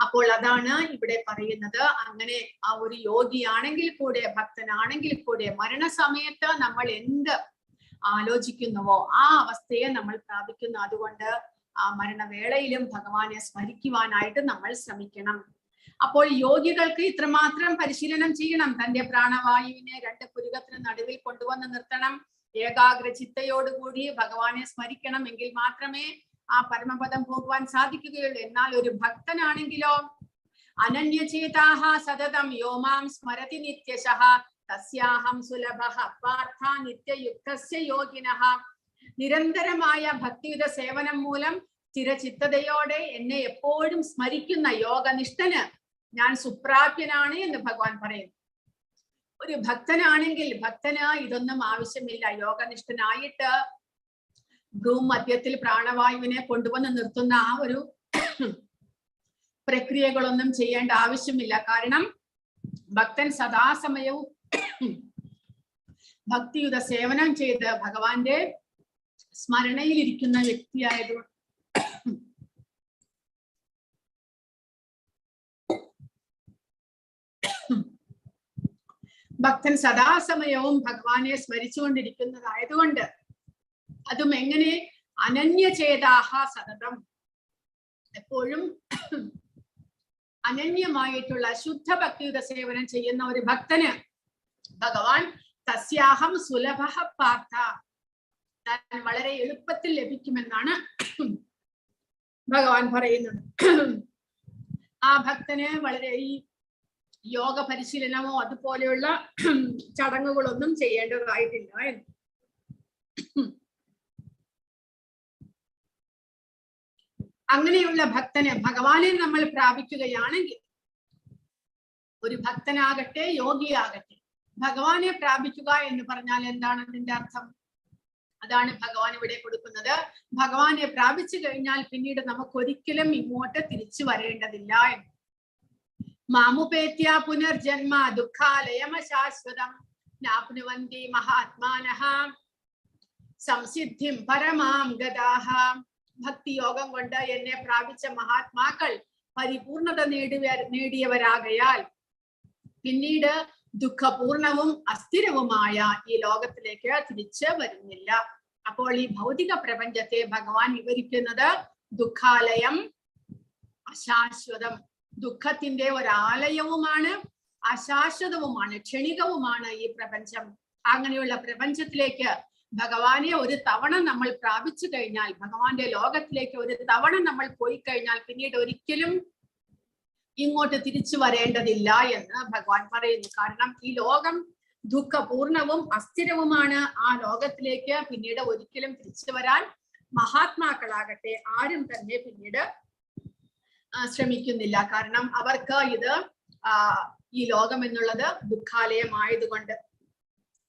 അപ്പോൾ അതാണ് ഇവിടെ പറയുന്നത്. അങ്ങനെ ആ ഒരു യോഗിയാണെങ്കിൽ കൂടെ, ഭക്തനാണെങ്കിൽ കൂടെ മരണസമയത്ത് നമ്മൾ എന്ത് ആലോചിക്കുന്നുവോ ആ അവസ്ഥയെ നമ്മൾ പ്രാപിക്കുന്നു. അതുകൊണ്ട് ആ മരണവേളയിലും ഭഗവാനെ സ്മരിക്കുവാനായിട്ട് നമ്മൾ ശ്രമിക്കണം. അപ്പോൾ യോഗികൾക്ക് ഇത്രമാത്രം പരിശീലനം ചെയ്യണം. തന്റെ പ്രാണവായുവിനെ 2 പുരുകത്തിന് നടുവിൽ കൊണ്ടുവന്ന് നിർത്തണം. ഏകാഗ്ര ചിത്തയോടുകൂടി ഭഗവാനെ സ്മരിക്കണം. എങ്കിൽ മാത്രമേ ആ പരമപദം പോകുവാൻ സാധിക്കുകയുള്ളൂ. എന്നാൽ ഒരു ഭക്തനാണെങ്കിലോ അനന്യചേതാഹ സതതം യോമാം സ്മരതി നിത്യശഃ തസ്യാഹം സുലഭഃ പാർത്ഥ നിത്യയുക്തസ്യ യോഗിനഃ. നിരന്തരമായ ഭക്തിയുടെ സേവനം മൂലം സ്ഥിരചിത്തതയോടെ എന്നെ എപ്പോഴും സ്മരിക്കുന്ന യോഗനിഷ്ഠന് ഞാൻ സുപ്രാപ്യനാണ് എന്ന് ഭഗവാൻ പറയുന്നു. ഒരു ഭക്തനാണെങ്കിൽ ഭക്തന് ഇതൊന്നും ആവശ്യമില്ല. യോഗനിഷ്ഠനായിട്ട് ഭ്രൂമധ്യത്തിൽ പ്രാണവായുവിനെ കൊണ്ടുവന്ന് നിർത്തുന്ന ആ ഒരു പ്രക്രിയകളൊന്നും ചെയ്യേണ്ട ആവശ്യമില്ല. കാരണം ഭക്തൻ സദാസമയവും ഭക്തിയുടെ സേവനം ചെയ്ത് ഭഗവാന്റെ സ്മരണയിലിരിക്കുന്ന വ്യക്തിയായതുകൊണ്ട് ഭക്തൻ സദാസമയവും ഭഗവാനെ സ്മരിച്ചുകൊണ്ടിരിക്കുന്നതായതുകൊണ്ട് അതും എങ്ങനെ അനന്യചേതാഹ സതതം, എപ്പോഴും അനന്യമായിട്ടുള്ള ശുദ്ധ ഭക്തിയുടെ സേവനം ചെയ്യുന്ന ഒരു ഭക്തന് ഭഗവാൻ തസ്യാഹം സുലഭഃ പാർത്ഥ, താൻ വളരെ എളുപ്പത്തിൽ ലഭിക്കുമെന്നാണ് ഭഗവാൻ പറയുന്നത്. ആ ഭക്തന് വളരെ ഈ യോഗ പരിശീലനമോ അതുപോലെയുള്ള ചടങ്ങുകളൊന്നും ചെയ്യേണ്ടതായിട്ടില്ല എന്ന്. അങ്ങനെയുള്ള ഭക്തന് ഭഗവാനെ നമ്മൾ പ്രാപിക്കുകയാണെങ്കിൽ, ഒരു ഭക്തനാകട്ടെ യോഗിയാകട്ടെ, ഭഗവാനെ പ്രാപിക്കുക എന്ന് പറഞ്ഞാൽ എന്താണ് അതിന്റെ അർത്ഥം? അതാണ് ഭഗവാൻ ഇവിടെ കൊടുക്കുന്നത്. ഭഗവാനെ പ്രാപിച്ചു കഴിഞ്ഞാൽ പിന്നീട് നമുക്ക് ഒരിക്കലും ഇങ്ങോട്ട് തിരിച്ചു വരേണ്ടതില്ല എന്ന്. മാമുപേത്യ പുനർജന്മ ദുഃഖാലയമശാശ്വതം നാപ്നുവന്തി മഹാത്മാനഃ സംസിദ്ധിം പരമാം ഗതാഃ. ഭക്തിയോഗം കൊണ്ട് എന്നെ പ്രാപിച്ച മഹാത്മാക്കൾ പരിപൂർണത നേടിയവരാകയാൽ പിന്നീട് ദുഃഖപൂർണവും അസ്ഥിരവുമായ ഈ ലോകത്തിലേക്ക് തിരിച്ച് വരുന്നില്ല. അപ്പോൾ ഈ ഭൗതിക പ്രപഞ്ചത്തെ ഭഗവാൻ വിവരിക്കുന്നത് ദുഃഖാലയം, അശാശ്വതം, ദുഃഖത്തിന്റെ ഒരാലയവുമാണ്, അശാശ്വതവുമാണ്, ക്ഷണികവുമാണ് ഈ പ്രപഞ്ചം. അങ്ങനെയുള്ള പ്രപഞ്ചത്തിലേക്ക് ഭഗവാനെ ഒരു തവണ നമ്മൾ പ്രാപിച്ചു കഴിഞ്ഞാൽ, ഭഗവാന്റെ ലോകത്തിലേക്ക് ഒരു തവണ നമ്മൾ പോയി കഴിഞ്ഞാൽ പിന്നീട് ഒരിക്കലും ഇങ്ങോട്ട് തിരിച്ചു വരേണ്ടതില്ല എന്ന് ഭഗവാൻ പറയുന്നു. കാരണം ഈ ലോകം ദുഃഖപൂർണവും അസ്ഥിരവുമാണ്. ആ ലോകത്തിലേക്ക് പിന്നീട് ഒരിക്കലും തിരിച്ചു വരാൻ മഹാത്മാക്കളാകട്ടെ ആരും തന്നെ പിന്നീട് ശ്രമിക്കുന്നില്ല. കാരണം അവർക്ക് ഇത് ഈ ലോകം എന്നുള്ളത് ദുഃഖാലയമായതുകൊണ്ട്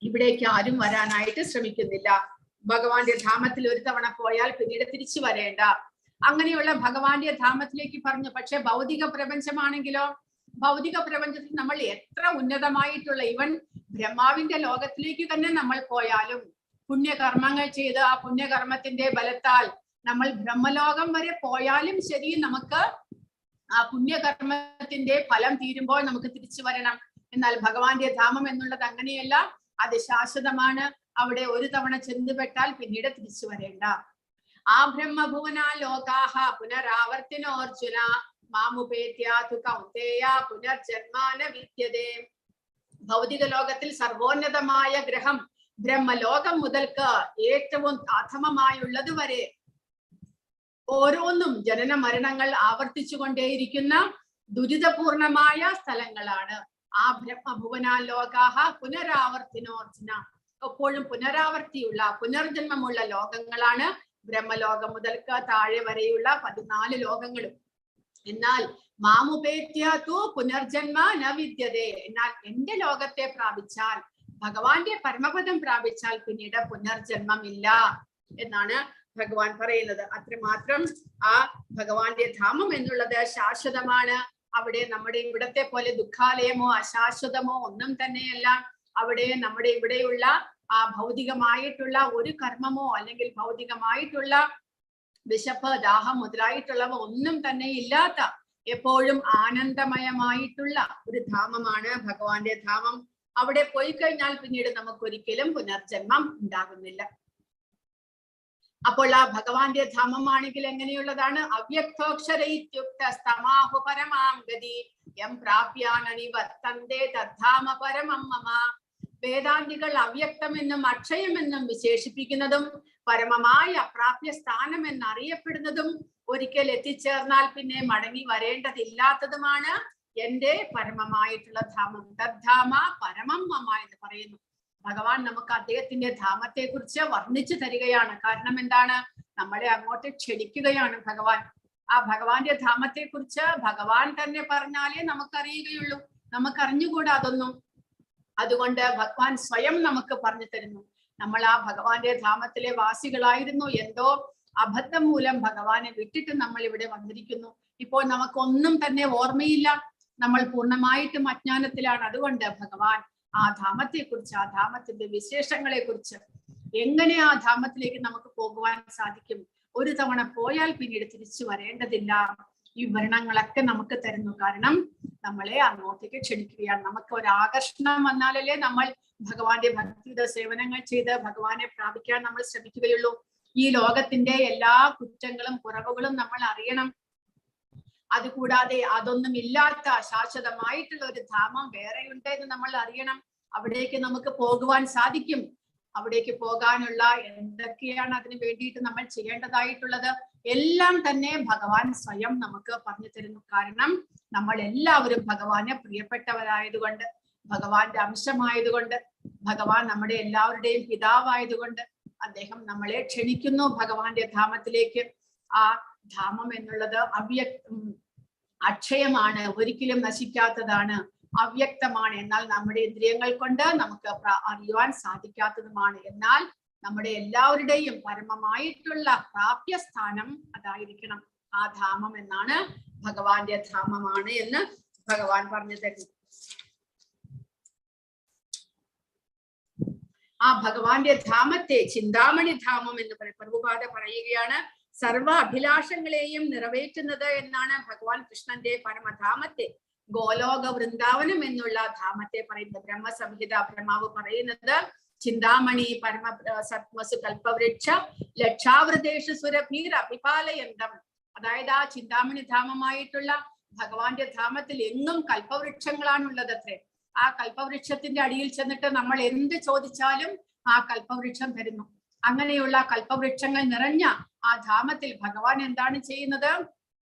ഇവിടേക്ക് ആരും വരാനായിട്ട് ശ്രമിക്കുന്നില്ല. ഭഗവാന്റെ ധാമത്തിൽ ഒരു തവണ പോയാൽ പിന്നീട് തിരിച്ചു വരേണ്ട, അങ്ങനെയുള്ള ഭഗവാന്റെ ധാമത്തിലേക്ക് പറഞ്ഞു. പക്ഷെ ഭൗതിക പ്രപഞ്ചമാണെങ്കിലോ, ഭൗതിക പ്രപഞ്ചത്തിൽ നമ്മൾ എത്ര ഉന്നതമായിട്ടുള്ള ഇവൻ ബ്രഹ്മാവിന്റെ ലോകത്തിലേക്ക് തന്നെ നമ്മൾ പോയാലും പുണ്യകർമ്മങ്ങൾ ചെയ്ത് ആ പുണ്യകർമ്മത്തിന്റെ ബലത്താൽ നമ്മൾ ബ്രഹ്മലോകം വരെ പോയാലും ശരി, നമുക്ക് ആ പുണ്യകർമ്മത്തിന്റെ ഫലം തീരുമ്പോൾ നമുക്ക് തിരിച്ചു വരണം. എന്നാൽ ഭഗവാന്റെ ധാമം എന്നുള്ളത് അങ്ങനെയല്ല, അത് ശാശ്വതമാണ്. അവിടെ ഒരു തവണ ചെന്നുപെട്ടാൽ പിന്നീട് തിരിച്ചു വരേണ്ട. ആ ബ്രഹ്മഭുവനാ ലോകാഹ പുനരാവർത്തിനോർജുന മാമുപേത്യാതു കൗന്ദേയ പുനർജന്മാന വിദ്യതേ. ഭൗതിക ലോകത്തിൽ സർവോന്നതമായ ഗ്രഹം ബ്രഹ്മലോകം മുതൽക്ക് ഏറ്റവും അധമമായുള്ളത് വരെ ഓരോന്നും ജനന മരണങ്ങൾ ആവർത്തിച്ചു കൊണ്ടേയിരിക്കുന്ന ദുരിതപൂർണമായ സ്ഥലങ്ങളാണ്. ആ ബ്രഹ്മഭുവനാ ലോകാഹ പുനരാവർത്തിനോർജുന, എപ്പോഴും പുനരാവർത്തിയുള്ള പുനർജന്മമുള്ള ലോകങ്ങളാണ് ബ്രഹ്മലോകം മുതൽക്ക് താഴെ വരെയുള്ള 14 ലോകങ്ങളും. എന്നാൽ മാമുപേത്യാതു പുനർജന്മ ന വിദ്യതേ. എന്നാൽ എന്റെ ലോകത്തെ പ്രാപിച്ചാൽ, ഭഗവാന്റെ പരമപദം പ്രാപിച്ചാൽ പിന്നീട് പുനർജന്മമില്ല എന്നാണ് ഭഗവാൻ പറയുന്നത്. അത്രമാത്രം ആ ഭഗവാന്റെ ധാമം എന്നുള്ളത് ശാശ്വതമാണ്. അവിടെ നമ്മുടെ ഇവിടത്തെ പോലെ ദുഃഖാലയമോ അശാശ്വതമോ ഒന്നും തന്നെയല്ല. അവിടെ നമ്മുടെ ഇവിടെയുള്ള ആ ഭൗതികമായിട്ടുള്ള ഒരു കർമ്മമോ അല്ലെങ്കിൽ ഭൗതികമായിട്ടുള്ള വിശപ്പ്, ദാഹം മുതലായിട്ടുള്ളവ ഒന്നും തന്നെ ഇല്ലാത്ത എപ്പോഴും ആനന്ദമയമായിട്ടുള്ള ഒരു ധാമമാണ് ഭഗവാന്റെ ധാമം. അവിടെ പോയി കഴിഞ്ഞാൽ പിന്നീട് നമുക്കൊരിക്കലും പുനർജന്മം ഉണ്ടാകുന്നില്ല. അപ്പോൾ ആ ഭഗവാന്റെ ധാമമാണെങ്കിൽ എങ്ങനെയുള്ളതാണ്? അവ്യക്തോക്ഷരൈത്യുക്ത സ്തമാഹു പരമാം ഗതി യം പ്രാപ്യാനനിവർത്തന്തേ തദ്ധാമ പരമം മമ. വേദാന്തികൾ അവ്യക്തമെന്നും അക്ഷയമെന്നും വിശേഷിപ്പിക്കുന്നതും പരമമായ അപ്രാപ്യ സ്ഥാനം എന്നറിയപ്പെടുന്നതും ഒരിക്കൽ എത്തിച്ചേർന്നാൽ പിന്നെ മടങ്ങി വരേണ്ടതില്ലാത്തതുമാണ് എന്റെ പരമമായിട്ടുള്ള ധാമം. തദ്ധാമ പരമം മമ എന്ന് പറയുന്നു. ഭഗവാൻ നമുക്ക് അദ്ദേഹത്തിന്റെ ധാമത്തെ കുറിച്ച് വർണ്ണിച്ചു തരികയാണ്. കാരണം എന്താണ്? നമ്മളെ അങ്ങോട്ട് ക്ഷണിക്കുകയാണ് ഭഗവാൻ. ആ ഭഗവാന്റെ ധാമത്തെ കുറിച്ച് ഭഗവാൻ തന്നെ പറഞ്ഞാലേ നമുക്കറിയുകയുള്ളൂ. നമുക്കറിഞ്ഞുകൂടാ അതൊന്നും. അതുകൊണ്ട് ഭഗവാൻ സ്വയം നമുക്ക് പറഞ്ഞു തരുന്നു. നമ്മൾ ആ ഭഗവാന്റെ ധാമത്തിലെ വാസികളായിരുന്നു. എന്തോ അബദ്ധം മൂലം ഭഗവാനെ വിട്ടിട്ട് നമ്മൾ ഇവിടെ വന്നിരിക്കുന്നു. ഇപ്പോൾ നമുക്കൊന്നും തന്നെ ഓർമ്മയില്ല. നമ്മൾ പൂർണ്ണമായിട്ടും അജ്ഞാനത്തിലാണ്. അതുകൊണ്ട് ഭഗവാൻ ആ ധാമത്തെ കുറിച്ച്, ആ ധാമത്തിന്റെ വിശേഷങ്ങളെ കുറിച്ച്, എങ്ങനെ ആ ധാമത്തിലേക്ക് നമുക്ക് പോകുവാൻ സാധിക്കും, ഒരു തവണ പോയാൽ പിന്നീട് തിരിച്ചു വരേണ്ടതില്ല, ഈ വിവരണങ്ങളൊക്കെ നമുക്ക് തരുന്നു. കാരണം നമ്മളെ അങ്ങോട്ടേക്ക് ക്ഷണിക്കുകയാണ്. നമുക്ക് ഒരു ആകർഷണം വന്നാലല്ലേ നമ്മൾ ഭഗവാന്റെ ഭക്തിയുടെ സേവനങ്ങൾ ചെയ്ത് ഭഗവാനെ പ്രാപിക്കാൻ നമ്മൾ ശ്രമിക്കുകയുള്ളൂ. ഈ ലോകത്തിന്റെ എല്ലാ കുറ്റങ്ങളും കുറവുകളും നമ്മൾ അറിയണം. അതുകൂടാതെ അതൊന്നും ഇല്ലാത്ത ശാശ്വതമായിട്ടുള്ള ഒരു ധാമം വേറെയുണ്ട് എന്ന് നമ്മൾ അറിയണം. അവിടേക്ക് നമുക്ക് പോകുവാൻ സാധിക്കും. അവിടേക്ക് പോകാനുള്ള എന്തൊക്കെയാണ് അതിന് വേണ്ടിയിട്ട് നമ്മൾ ചെയ്യേണ്ടതായിട്ടുള്ളത് എല്ലാം തന്നെ ഭഗവാൻ സ്വയം നമുക്ക് പറഞ്ഞു തരുന്നു. കാരണം നമ്മൾ എല്ലാവരും ഭഗവാന് പ്രിയപ്പെട്ടവരായതുകൊണ്ട്, ഭഗവാന്റെ അംശമായതുകൊണ്ട്, ഭഗവാൻ നമ്മുടെ എല്ലാവരുടെയും പിതാവായതുകൊണ്ട് അദ്ദേഹം നമ്മളെ ക്ഷണിക്കുന്നു ഭഗവാന്റെ ധാമത്തിലേക്ക്. ആ ധാമം എന്നുള്ളത് അക്ഷയമാണ്, ഒരിക്കലും നശിക്കാത്തതാണ്, അവ്യക്തമാണ്. എന്നാൽ നമ്മുടെ ഇന്ദ്രിയങ്ങൾ കൊണ്ട് നമുക്ക് അറിയുവാൻ സാധിക്കാത്തതുമാണ്. എന്നാൽ നമ്മുടെ എല്ലാവരുടെയും പരമമായിട്ടുള്ള പ്രാപ്യസ്ഥാനം അതായിരിക്കണം. ആ ധാമം എന്നാണ് ഭഗവാന്റെ ധാമമാണ് എന്ന് ഭഗവാൻ പറഞ്ഞു തരുന്നു. ആ ഭഗവാന്റെ ധാമത്തെ ചിന്താമണി ധാമം എന്ന് പ്രഭുപാദ പറയുകയാണ്. സർവ അഭിലാഷങ്ങളെയും നിറവേറ്റുന്നത് എന്നാണ് ഭഗവാൻ കൃഷ്ണന്റെ പരമധാമത്തെ. ഗോലോക വൃന്ദാവനം എന്നുള്ള ധാമത്തെ പറയുന്നത്. ബ്രഹ്മസംഹിത ബ്രഹ്മാവ് പറയുന്നത് ചിന്താമണി പരമ സത്മസു കൽപ്പവൃക്ഷ ലക്ഷാവൃതേഷു സുരഭീർ അഭിപാലയന്തം. അതായത് ആ ചിന്താമണി ധാമമായിട്ടുള്ള ഭഗവാന്റെ ധാമത്തിൽ എങ്ങും കൽപ്പവൃക്ഷങ്ങളാണുള്ളത് അത്രേ. ആ കൽപ്പവൃക്ഷത്തിന്റെ അടിയിൽ ചെന്നിട്ട് നമ്മൾ എന്ത് ചോദിച്ചാലും ആ കൽപ്പവൃക്ഷം തരുന്നു. അങ്ങനെയുള്ള കൽപ്പവൃക്ഷങ്ങൾ നിറഞ്ഞ ആ ധാമത്തിൽ ഭഗവാൻ എന്താണ് ചെയ്യുന്നത്?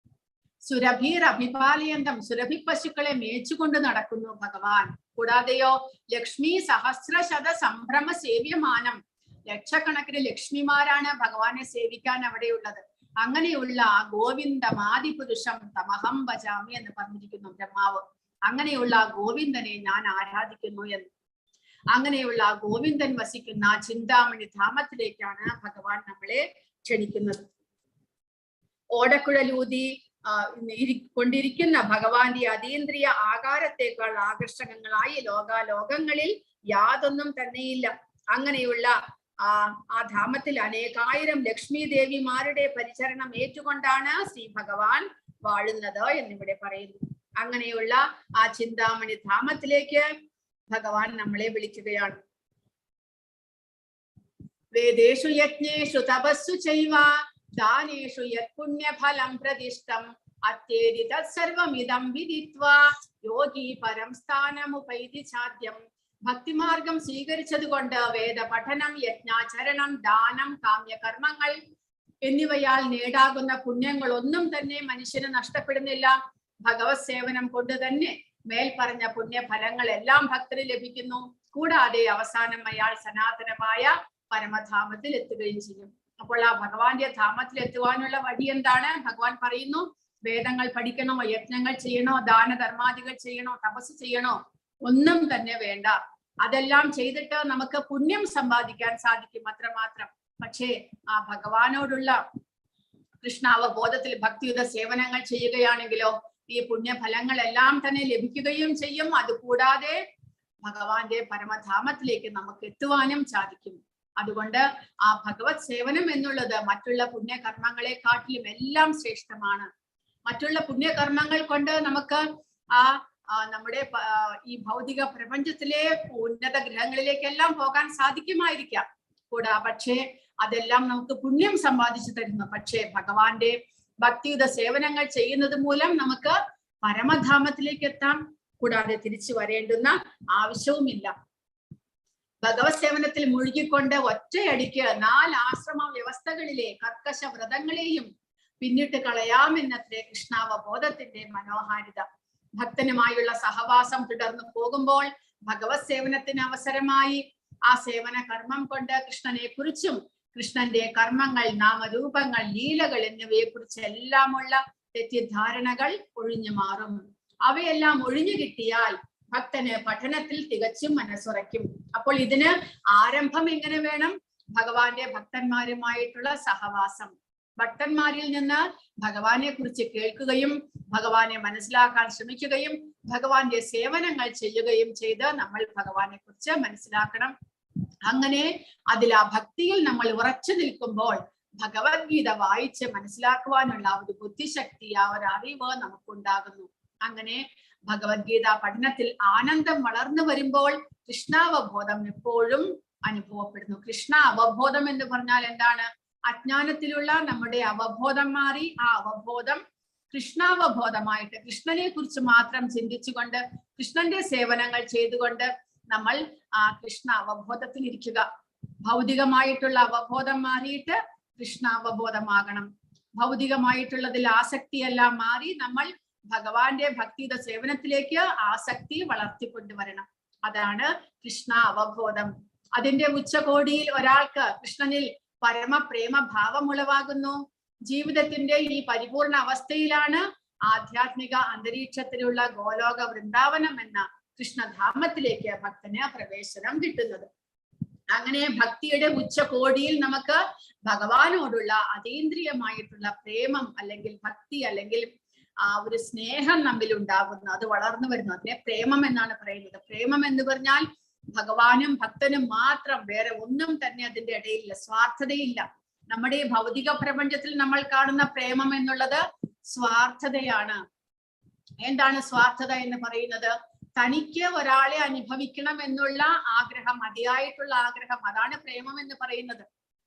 സുരഭീർ അഭിപാലയന്തം, സുരഭി പശുക്കളെ മേച്ചുകൊണ്ട് നടക്കുന്നു ഭഗവാൻ. കൂടാതെയോ ലക്ഷ്മി സഹസ്രശത സംഭ്രമ സേവ്യമാനം, ലക്ഷക്കണക്കിന് ലക്ഷ്മിമാരാണ് ഭഗവാനെ സേവിക്കാൻ അവിടെയുള്ളത്. അങ്ങനെയുള്ള ആ ഗോവിന്ദമാദിപുരുഷം തമഹം ഭജാമി എന്ന് പറഞ്ഞിരിക്കുന്നു ബ്രഹ്മാവ്. അങ്ങനെയുള്ള ആ ഗോവിന്ദനെ ഞാൻ ആരാധിക്കുന്നു എന്ന്. അങ്ങനെയുള്ള ആ ഗോവിന്ദൻ വസിക്കുന്ന ആ ചിന്താമണി ധാമത്തിലേക്കാണ് ഭഗവാൻ നമ്മളെ ക്ഷണിക്കുന്നത്. ഓടക്കുഴലൂതി കൊണ്ടിരിക്കുന്ന ഭഗവാന്റെ അതീന്ദ്രിയ ആകാരത്തെക്കാൾ ആകർഷകങ്ങളായി ലോകാലോകങ്ങളിൽ യാതൊന്നും തന്നെയില്ല. അങ്ങനെയുള്ള ആ ധാമത്തിൽ അനേകായിരം ലക്ഷ്മി ദേവിമാരുടെ പരിചരണം ഏറ്റുകൊണ്ടാണ് ശ്രീ ഭഗവാൻ വാഴുന്നത് എന്നിവിടെ പറയുന്നു. അങ്ങനെയുള്ള ആ ചിന്താമണി ധാമത്തിലേക്ക് ഭഗവാൻ നമ്മളെ വിളിക്കുകയാണ്. വേദേഷു യജ്ഞേഷു തപസ്സു ചൈവ ദാനേഷു യത് പുണ്യഫലം പ്രതിഷ്ഠം അത്യേതി തത്സർവമിദം വിദിത്വാ യോഗി പരം സ്ഥാനമുപൈതി ചാദ്യം. ഭക്തിമാർഗം സ്വീകരിച്ചത് കൊണ്ട് വേദപഠനം, യജ്ഞാചരണം, ദാനം, കാമ്യകർമ്മങ്ങൾ എന്നിവയാൽ നേടാകുന്ന പുണ്യങ്ങൾ ഒന്നും തന്നെ മനുഷ്യന് നഷ്ടപ്പെടുന്നില്ല. ഭഗവത് സേവനം കൊണ്ട് തന്നെ മേൽപ്പറഞ്ഞ പുണ്യഫലങ്ങൾ എല്ലാം ഭക്തന് ലഭിക്കുന്നു. കൂടാതെ അവസാനം അയാൾ സനാതനമായ പരമധാമത്തിൽ എത്തുകയും ചെയ്യും. അപ്പോൾ ആ ഭഗവാന്റെ ധാമത്തിൽ എത്തുവാനുള്ള വഴി എന്താണ്? ഭഗവാൻ പറയുന്നു, വേദങ്ങൾ പഠിക്കണോ, യജ്ഞങ്ങൾ ചെയ്യണോ, ദാനധർമാദികൾ ചെയ്യണോ, തപസ് ചെയ്യണോ, ഒന്നും തന്നെ വേണ്ട. അതെല്ലാം ചെയ്തിട്ട് നമുക്ക് പുണ്യം സമ്പാദിക്കാൻ സാധിക്കും അത്രമാത്രം. പക്ഷേ ആ ഭഗവാനോടുള്ള കൃഷ്ണാവബോധത്തിൽ ഭക്തിയുത സേവനങ്ങൾ ചെയ്യുകയാണെങ്കിലോ ഈ പുണ്യഫലങ്ങളെല്ലാം തന്നെ ലഭിക്കുകയും ചെയ്യും. അതുകൂടാതെ ഭഗവാന്റെ പരമധാമത്തിലേക്ക് നമുക്ക് എത്തുവാനും സാധിക്കും. അതുകൊണ്ട് ആ ഭഗവത് സേവനം എന്നുള്ളത് മറ്റുള്ള പുണ്യകർമ്മങ്ങളെക്കാട്ടിലും എല്ലാം ശ്രേഷ്ഠമാണ്. മറ്റുള്ള പുണ്യകർമ്മങ്ങൾ കൊണ്ട് നമുക്ക് നമ്മുടെ ഈ ഭൗതിക പ്രപഞ്ചത്തിലെ ഉന്നത ഗ്രഹങ്ങളിലേക്കെല്ലാം പോകാൻ സാധിക്കുമായിരിക്കാം പക്ഷേ അതെല്ലാം നമുക്ക് പുണ്യം സമ്പാദിച്ചു തരുന്നു. പക്ഷേ ഭഗവാന്റെ ഭക്തിയുത സേവനങ്ങൾ ചെയ്യുന്നത് മൂലം നമുക്ക് പരമധാമത്തിലേക്ക് എത്താം. കൂടാതെ തിരിച്ചു വരേണ്ടുന്ന ആവശ്യവുമില്ല. ഭഗവത് സേവനത്തിൽ മുഴുകിക്കൊണ്ട് ഒറ്റയടിക്ക് 4 ആശ്രമ വ്യവസ്ഥകളിലെ കർക്കശ വ്രതങ്ങളെയും പിന്നിട്ട് കളയാമെന്നത്രേ കൃഷ്ണാവബോധത്തിന്റെ മനോഹാരിത. ഭക്തനുമായുള്ള സഹവാസം തുടർന്നു പോകുമ്പോൾ ഭഗവത് സേവനത്തിന് അവസരമായി ആ സേവന കർമ്മം കൊണ്ട് കൃഷ്ണനെ കുറിച്ചും കൃഷ്ണന്റെ കർമ്മങ്ങൾ, നാമരൂപങ്ങൾ, ലീലകൾ എന്നിവയെ കുറിച്ച് എല്ലാമുള്ള തെറ്റിദ്ധാരണകൾ ഒഴിഞ്ഞു മാറും. അവയെല്ലാം ഒഴിഞ്ഞു കിട്ടിയാൽ ഭക്തന് പഠനത്തിൽ തികച്ചും മനസ്സുറയ്ക്കും. അപ്പോൾ ഇതിന് ആരംഭം എങ്ങനെ വേണം? ഭഗവാന്റെ ഭക്തന്മാരുമായിട്ടുള്ള സഹവാസം. ഭക്തന്മാരിൽ നിന്ന് ഭഗവാനെ കുറിച്ച് കേൾക്കുകയും ഭഗവാനെ മനസ്സിലാക്കാൻ ശ്രമിക്കുകയും ഭഗവാന്റെ സേവനങ്ങൾ ചെയ്യുകയും ചെയ്ത് നമ്മൾ ഭഗവാനെ കുറിച്ച് മനസ്സിലാക്കണം. അങ്ങനെ അതിൽ ആ ഭക്തിയിൽ നമ്മൾ ഉറച്ചു നിൽക്കുമ്പോൾ ഭഗവത്ഗീത വായിച്ച് മനസ്സിലാക്കുവാനുള്ള ഒരു ബുദ്ധിശക്തി, ആ ഒരു അറിവ് നമുക്കുണ്ടാകുന്നു. അങ്ങനെ ഭഗവത്ഗീത പഠനത്തിൽ ആനന്ദം വളർന്നു വരുമ്പോൾ കൃഷ്ണാവബോധം എപ്പോഴും അനുഭവപ്പെടുന്നു. കൃഷ്ണ അവബോധം എന്ന് പറഞ്ഞാൽ എന്താണ്? അജ്ഞാനത്തിലുള്ള നമ്മുടെ അവബോധം മാറി ആ അവബോധം കൃഷ്ണാവബോധമായിട്ട് കൃഷ്ണനെ കുറിച്ച് മാത്രം ചിന്തിച്ചുകൊണ്ട് കൃഷ്ണന്റെ സേവനങ്ങൾ ചെയ്തുകൊണ്ട് നമ്മൾ ആ കൃഷ്ണ അവബോധത്തിൽ ഇരിക്കുക. ഭൗതികമായിട്ടുള്ള അവബോധം മാറിയിട്ട് കൃഷ്ണ അവബോധമാകണം. ഭൗതികമായിട്ടുള്ളതിൽ ആസക്തിയെല്ലാം മാറി നമ്മൾ ഭഗവാന്റെ ഭക്തിയുടെ സേവനത്തിലേക്ക് ആസക്തി വളർത്തിക്കൊണ്ടുവരണം. അതാണ് കൃഷ്ണ അവബോധം. അതിന്റെ ഉച്ചകോടിയിൽ ഒരാൾക്ക് കൃഷ്ണനിൽ പരമപ്രേമ ഭാവം ഉളവാകുന്നു. ജീവിതത്തിന്റെ ഈ പരിപൂർണ അവസ്ഥയിലാണ് ആധ്യാത്മിക അന്തരീക്ഷത്തിലുള്ള ഗോലോക വൃന്ദാവനം എന്ന കൃഷ്ണധാമത്തിലേക്ക് ഭക്തന് പ്രവേശനം കിട്ടുന്നത്. അങ്ങനെ ഭക്തിയുടെ ഉച്ചകോടിയിൽ നമുക്ക് ഭഗവാനോടുള്ള അതീന്ദ്രിയമായിട്ടുള്ള പ്രേമം അല്ലെങ്കിൽ ഭക്തി അല്ലെങ്കിൽ ആ ഒരു സ്നേഹം നമ്മിൽ ഉണ്ടാകുന്നു. അത് വളർന്നു വരുന്നു. അതിനെ പ്രേമം എന്നാണ് പറയുന്നത്. പ്രേമം എന്ന് പറഞ്ഞാൽ ഭഗവാനും ഭക്തനും മാത്രം, വേറെ ഒന്നും തന്നെ അതിന്റെ ഇടയിലില്ല. സ്വാർത്ഥതയില്ല. നമ്മുടെ ഈ ഭൗതിക പ്രപഞ്ചത്തിൽ നമ്മൾ കാണുന്ന പ്രേമം എന്നുള്ളത് സ്വാർത്ഥതയാണ്. എന്താണ് സ്വാർത്ഥത എന്ന് പറയുന്നത്? തനിക്ക് ഒരാളെ അനുഭവിക്കണം എന്നുള്ള ആഗ്രഹം, അതിയായിട്ടുള്ള ആഗ്രഹം, അതാണ് പ്രേമം എന്ന് പറയുന്നത്.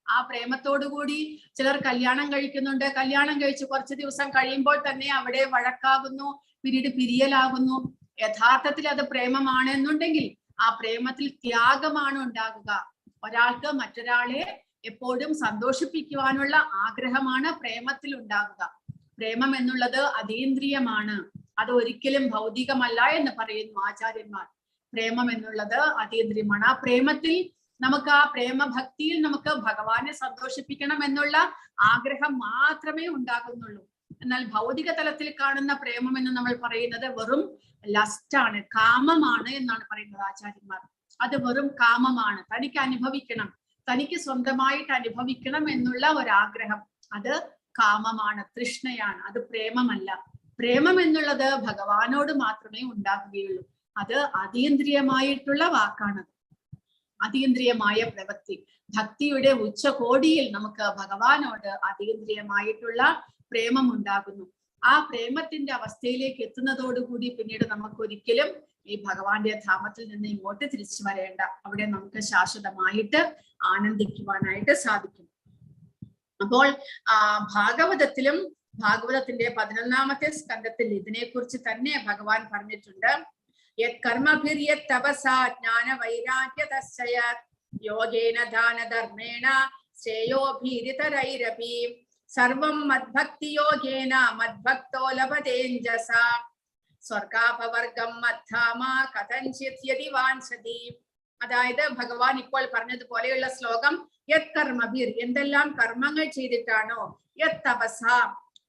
ആ പ്രേമത്തോടുകൂടി ചിലർ കല്യാണം കഴിക്കുന്നുണ്ട്. കല്യാണം കഴിച്ച് കുറച്ച് ദിവസം കഴിയുമ്പോൾ തന്നെ അവിടെ വഴക്കാകുന്നു, പിന്നീട് പിരിയലാകുന്നു. യഥാർത്ഥത്തിൽ അത് പ്രേമമാണ് എന്നുണ്ടെങ്കിൽ ആ പ്രേമത്തിൽ ത്യാഗമാണ് ഉണ്ടാകുക. ഒരാൾക്ക് മറ്റൊരാളെ എപ്പോഴും സന്തോഷിപ്പിക്കുവാനുള്ള ആഗ്രഹമാണ് പ്രേമത്തിൽ ഉണ്ടാകുക. പ്രേമം എന്നുള്ളത് അതീന്ദ്രിയമാണ്. അത് ഒരിക്കലും ഭൗതികമല്ല എന്ന് പറയുന്നു ആചാര്യന്മാർ. പ്രേമം എന്നുള്ളത് അതീന്ദ്രിയമാണ്. ആ പ്രേമത്തിൽ നമുക്ക്, ആ പ്രേമഭക്തിയിൽ നമുക്ക് ഭഗവാനെ സന്തോഷിപ്പിക്കണം എന്നുള്ള ആഗ്രഹം മാത്രമേ ഉണ്ടാകുന്നുള്ളൂ. എന്നാൽ ഭൗതിക തലത്തിൽ കാണുന്ന പ്രേമം എന്ന് നമ്മൾ പറയുന്നത് വെറും ലസ്റ്റാണ്, കാമമാണ് എന്നാണ് പറയുന്നത് ആചാര്യന്മാർ. അത് വെറും കാമമാണ്. തനിക്ക് അനുഭവിക്കണം, തനിക്ക് സ്വന്തമായിട്ട് അനുഭവിക്കണം എന്നുള്ള ഒരാഗ്രഹം, അത് കാമമാണ്, തൃഷ്ണയാണ്. അത് പ്രേമമല്ല. പ്രേമം എന്നുള്ളത് ഭഗവാനോട് മാത്രമേ ഉണ്ടാകുകയുള്ളൂ. അത് അതീന്ദ്രിയമായിട്ടുള്ള വാക്കാണ്, അതീന്ദ്രിയമായ പ്രവൃത്തി. ഭക്തിയുടെ ഉച്ചകോടിയിൽ നമുക്ക് ഭഗവാനോട് അതീന്ദ്രിയമായിട്ടുള്ള പ്രേമം ഉണ്ടാകുന്നു. ആ പ്രേമത്തിന്റെ അവസ്ഥയിലേക്ക് എത്തുന്നതോടുകൂടി പിന്നീട് നമുക്ക് ഒരിക്കലും ഈ ഭഗവാന്റെ ധാമത്തിൽ നിന്ന് ഇങ്ങോട്ട് തിരിച്ചു വരേണ്ട. അവിടെ നമുക്ക് ശാശ്വതമായിട്ട് ആനന്ദിക്കുവാനായിട്ട് സാധിക്കും. അപ്പോൾ ഭാഗവതത്തിലും ഭാഗവതത്തിന്റെ 11ാമത്തെ സ്കന്ധത്തിൽ ഇതിനെക്കുറിച്ച് തന്നെ ഭഗവാൻ പറഞ്ഞിട്ടുണ്ട്. യത് കർമ്മഭിര്യത് തപസാ ജ്ഞാന വൈരാഗ്യതശ്ചയത് യോഗേന ദാനധർമ്മേണ ശ്രേയോഭിരിതരൈരപി സർവം മദ്ഭക്തി യോഗേന മദ്ഭക്തോ ലഭതേഞ്ജസ സ്വർഗാപവർഗം മദ്ധാമ കഥഞ്ചിത് യദി വാഞ്ചതി. അതായത് ഭഗവാൻ ഇപ്പോൾ പറഞ്ഞതുപോലെയുള്ള ശ്ലോകം, യത് കർമ്മഭിർ, എന്തെല്ലാം കർമ്മങ്ങൾ ചെയ്തിട്ടാണോ, യത് തപസ,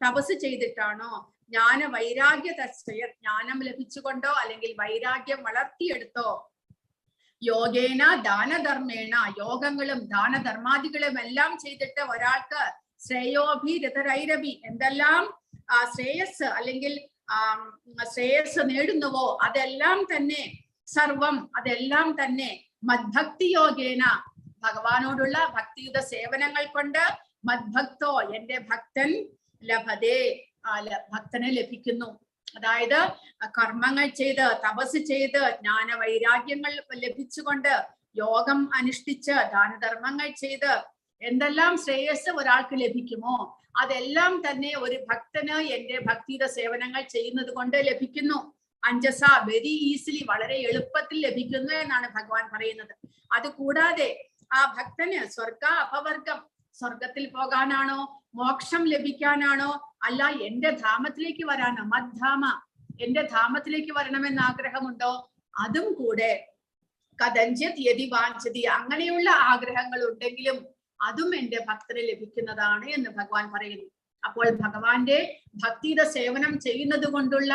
തപസ് ചെയ്തിട്ടാണോ, ജ്ഞാന വൈരാഗ്യ തസ്യ ജ്ഞാനം ലഭിച്ചുകൊണ്ടോ അല്ലെങ്കിൽ വൈരാഗ്യം വളർത്തിയെടുത്തോ, യോഗേന ദാനധർമ്മേണ യോഗങ്ങളും ദാനധർമാദികളും എല്ലാം ചെയ്തിട്ട് ഒരാൾക്ക് ശ്രേയോഭിരതരൈരഭി എന്തെല്ലാം ശ്രേയസ് അല്ലെങ്കിൽ ശ്രേയസ് നേടുന്നുവോ അതെല്ലാം തന്നെ സർവം അതെല്ലാം തന്നെ മദ്ഭക്തി യോഗേന ഭഗവാനോടുള്ള ഭക്തിയുത സേവനങ്ങൾ കൊണ്ട് മദ്ഭക്തോ എന്റെ ഭക്തൻ ലഭതേ ഭക്തനെ ലഭിക്കുന്നു. അതായത് കർമ്മങ്ങൾ ചെയ്ത് തപസ് ചെയ്ത് ജ്ഞാന വൈരാഗ്യങ്ങൾ ലഭിച്ചുകൊണ്ട് യോഗം അനുഷ്ഠിച്ച് ദാനധർമ്മങ്ങൾ ചെയ്ത് എന്തെല്ലാം ശ്രേയസ് ഒരാൾക്ക് ലഭിക്കുമോ അതെല്ലാം തന്നെ ഒരു ഭക്തന് എന്റെ ഭക്തിയുടെ സേവനങ്ങൾ ചെയ്യുന്നത് കൊണ്ട് ലഭിക്കുന്നു. അഞ്ജസ വെരി ഈസിലി വളരെ എളുപ്പത്തിൽ ലഭിക്കുന്നു എന്നാണ് ഭഗവാൻ പറയുന്നത്. അത് കൂടാതെ ആ ഭക്തന് സ്വർഗ അപവർഗം സ്വർഗത്തിൽ പോകാനാണോ മോക്ഷം ലഭിക്കാനാണോ അല്ല എന്റെ ധാമത്തിലേക്ക് വരാനോ മദ്ധാമ എന്റെ ധാമത്തിലേക്ക് വരണമെന്ന് ആഗ്രഹമുണ്ടോ അതും കൂടെ കഥഞ്ചിത് യതി വാഞ്ചതി അങ്ങനെയുള്ള ആഗ്രഹങ്ങൾ ഉണ്ടെങ്കിലും അതും എന്റെ ഭക്തന് ലഭിക്കുന്നതാണ് എന്ന് ഭഗവാൻ പറയുന്നു. അപ്പോൾ ഭഗവാന്റെ ഭക്തിയുടെ സേവനം ചെയ്യുന്നത് കൊണ്ടുള്ള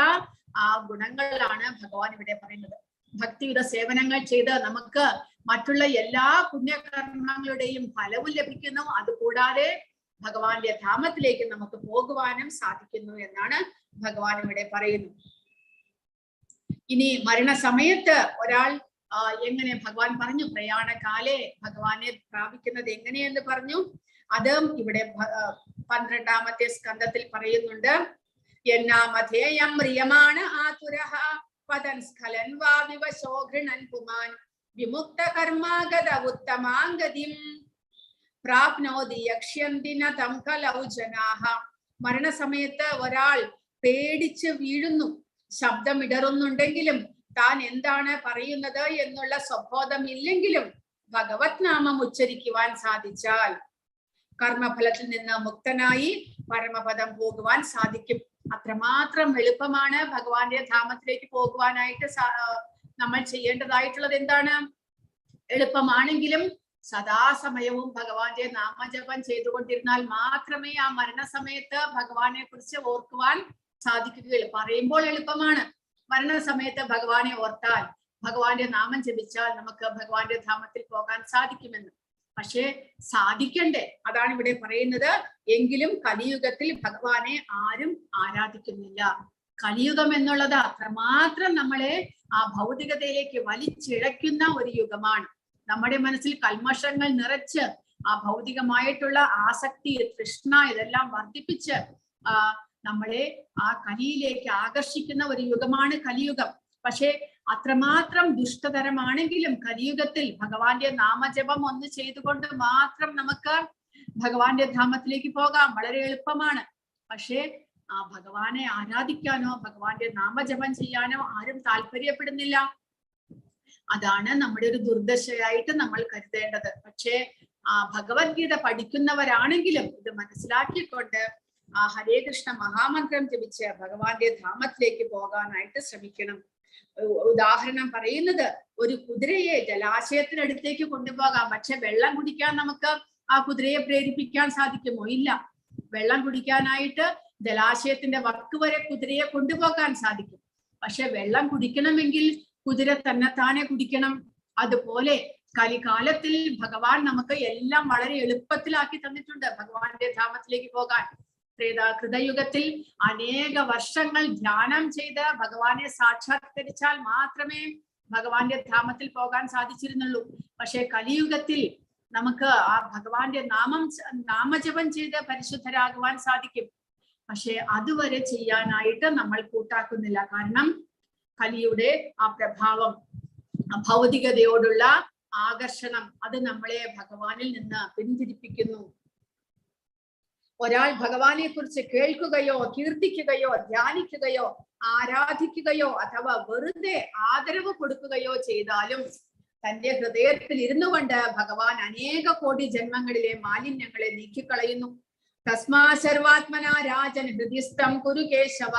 ആ ഗുണങ്ങളാണ് ഭഗവാൻ ഇവിടെ പറയുന്നത്. ഭക്തിയുടെ സേവനങ്ങൾ ചെയ്ത് നമുക്ക് മറ്റുള്ള എല്ലാ പുണ്യകർമ്മങ്ങളുടെയും ഫലവും ലഭിക്കുന്നു. അതുകൂടാതെ ഭഗവാന്റെ ധാമത്തിലേക്ക് നമുക്ക് പോകുവാനും സാധിക്കുന്നു എന്നാണ് ഭഗവാൻ ഇവിടെ പറയുന്നത്. ഇനി മരണസമയത്ത് ഒരാൾ എങ്ങനെ ഭഗവാൻ പറഞ്ഞു പ്രയാണകാലേ ഭഗവാനെ പ്രാപിക്കുന്നത് എങ്ങനെയെന്ന് പറഞ്ഞു. അതും ഇവിടെ 12ാമത്തെ സ്കന്ധത്തിൽ പറയുന്നുണ്ട്. എന്നാമധേയം മ്രിയമാണ് ആതുരഃ പതൻ സ്ഖലൻ വാ വിവശോ ഗൃണൻ പുമാൻ വിമുക്ത കർമാഗത ഉത്തമാംഗതിം പ്രാപ്നോതി യക്ഷ്യന്തിന തം കലൗ ജനാഹ. മരണസമയത്ത് ഒരാൾ പേടിച്ച് വീഴുന്നു, ശബ്ദമിടറുന്നുണ്ടെങ്കിലും താൻ എന്താണ് പറയുന്നത് എന്നുള്ള സ്വബോധമില്ലെങ്കിലും ഭഗവത് നാമം ഉച്ചരിക്കുവാൻ സാധിച്ചാൽ കർമ്മഫലത്തിൽ നിന്ന് മുക്തനായി പരമപദം പോകുവാൻ സാധിക്കും. അത്രമാത്രം എളുപ്പമാണ് ഭഗവാന്റെ ധാമത്തിലേക്ക് പോകുവാനായിട്ട് നമ്മൾ ചെയ്യേണ്ടതായിട്ടുള്ളത്. എന്താണ് എളുപ്പമാണെങ്കിലും സദാസമയവും ഭഗവാന്റെ നാമജപം ചെയ്തുകൊണ്ടിരുന്നാൽ മാത്രമേ ആ മരണസമയത്ത് ഭഗവാനെ കുറിച്ച് ഓർക്കുവാൻ സാധിക്കുകയുള്ളൂ. പറയുമ്പോൾ എളുപ്പമാണ്, മരണസമയത്ത് ഭഗവാനെ ഓർത്താൽ ഭഗവാന്റെ നാമം ജപിച്ചാൽ നമുക്ക് ഭഗവാന്റെ ധാമത്തിൽ പോകാൻ സാധിക്കുമെന്ന്. പക്ഷേ സാധിക്കണ്ടേ, അതാണ് ഇവിടെ പറയുന്നത്. എങ്കിലും കലിയുഗത്തിൽ ഭഗവാനെ ആരും ആരാധിക്കുന്നില്ല. കലിയുഗം എന്നുള്ളത് അത്രമാത്രം നമ്മളെ ആ ഭൗതികതയിലേക്ക് വലിച്ചിഴയ്ക്കുന്ന ഒരു യുഗമാണ്. നമ്മുടെ മനസ്സിൽ കൽമഷങ്ങൾ നിറച്ച് ആ ഭൗതികമായിട്ടുള്ള ആസക്തി തൃഷ്ണ ഇതെല്ലാം വർദ്ധിപ്പിച്ച് നമ്മളെ ആ കലിയിലേക്ക് ആകർഷിക്കുന്ന ഒരു യുഗമാണ് കലിയുഗം. പക്ഷെ അത്രമാത്രം ദുഷ്ടതരമാണെങ്കിലും കലിയുഗത്തിൽ ഭഗവാന്റെ നാമജപം ഒന്ന് ചെയ്തുകൊണ്ട് മാത്രം നമുക്ക് ഭഗവാന്റെ ധാമത്തിലേക്ക് പോകാം, വളരെ എളുപ്പമാണ്. പക്ഷേ ആ ഭഗവാനെ ആരാധിക്കാനോ ഭഗവാന്റെ നാമജപം ചെയ്യാനോ ആരും താല്പര്യപ്പെടുന്നില്ല. അതാണ് നമ്മുടെ ഒരു ദുർദശയായിട്ട് നമ്മൾ കരുതേണ്ടത്. പക്ഷേ ഭഗവത്ഗീത പഠിക്കുന്നവരാണെങ്കിലും ഇത് മനസ്സിലാക്കിക്കൊണ്ട് ആ ഹരേ കൃഷ്ണ മഹാമന്ത്രം ജപിച്ച് ഭഗവാന്റെ ധാമത്തിലേക്ക് പോകാനായിട്ട് ശ്രമിക്കണം. ഉദാഹരണം പറയുന്നത്, ഒരു കുതിരയെ ജലാശയത്തിനടുത്തേക്ക് കൊണ്ടുപോകാം, പക്ഷെ വെള്ളം കുടിക്കാൻ നമുക്ക് ആ കുതിരയെ പ്രേരിപ്പിക്കാൻ സാധിക്കുമോ? ഇല്ല. വെള്ളം കുടിക്കാനായിട്ട് ജലാശയത്തിന്റെ വക്ക് വരെ കുതിരയെ കൊണ്ടുപോകാൻ സാധിക്കും, പക്ഷെ വെള്ളം കുടിക്കണമെങ്കിൽ കുതിര തന്നെത്താനെ കുടിക്കണം. അതുപോലെ കലികാലത്തിൽ ഭഗവാൻ നമുക്ക് എല്ലാം വളരെ എളുപ്പത്തിലാക്കി തന്നിട്ടുണ്ട് ഭഗവാന്റെ ധാമത്തിലേക്ക് പോകാൻ. കൃതയുഗത്തിൽ അനേക വർഷങ്ങൾ ധ്യാനം ചെയ്ത് ഭഗവാനെ സാക്ഷാത്കരിച്ചാൽ മാത്രമേ ഭഗവാന്റെ ധാമത്തിൽ പോകാൻ സാധിച്ചിരുന്നുള്ളൂ. പക്ഷെ കലിയുഗത്തിൽ നമുക്ക് ആ ഭഗവാന്റെ നാമജപം ചെയ്ത് പരിശുദ്ധരാകുവാൻ സാധിക്കും. പക്ഷെ അതുവരെ ചെയ്യാനായിട്ട് നമ്മൾ കൂട്ടാക്കുന്നില്ല. കാരണം കലിയുടെ ആ പ്രഭാവം, ഭൗതികതയോടുള്ള ആകർഷണം, അത് നമ്മളെ ഭഗവാനിൽ നിന്ന് പിന്തിരിപ്പിക്കുന്നു. ഒരാൾ ഭഗവാനെ കുറിച്ച് കേൾക്കുകയോ കീർത്തിക്കുകയോ ധ്യാനിക്കുകയോ ആരാധിക്കുകയോ അഥവാ വെറുതെ ആദരവ് കൊടുക്കുകയോ ചെയ്താലും തന്റെ ഹൃദയത്തിൽ ഇരുന്നു കൊണ്ട് ഭഗവാൻ അനേക കോടി ജന്മങ്ങളിലെ മാലിന്യങ്ങളെ നീക്കിക്കളയുന്നു. തസ്മാ സർവാത്മന രാജൻ ഹൃദിസ്ഥം കുരു കേശവ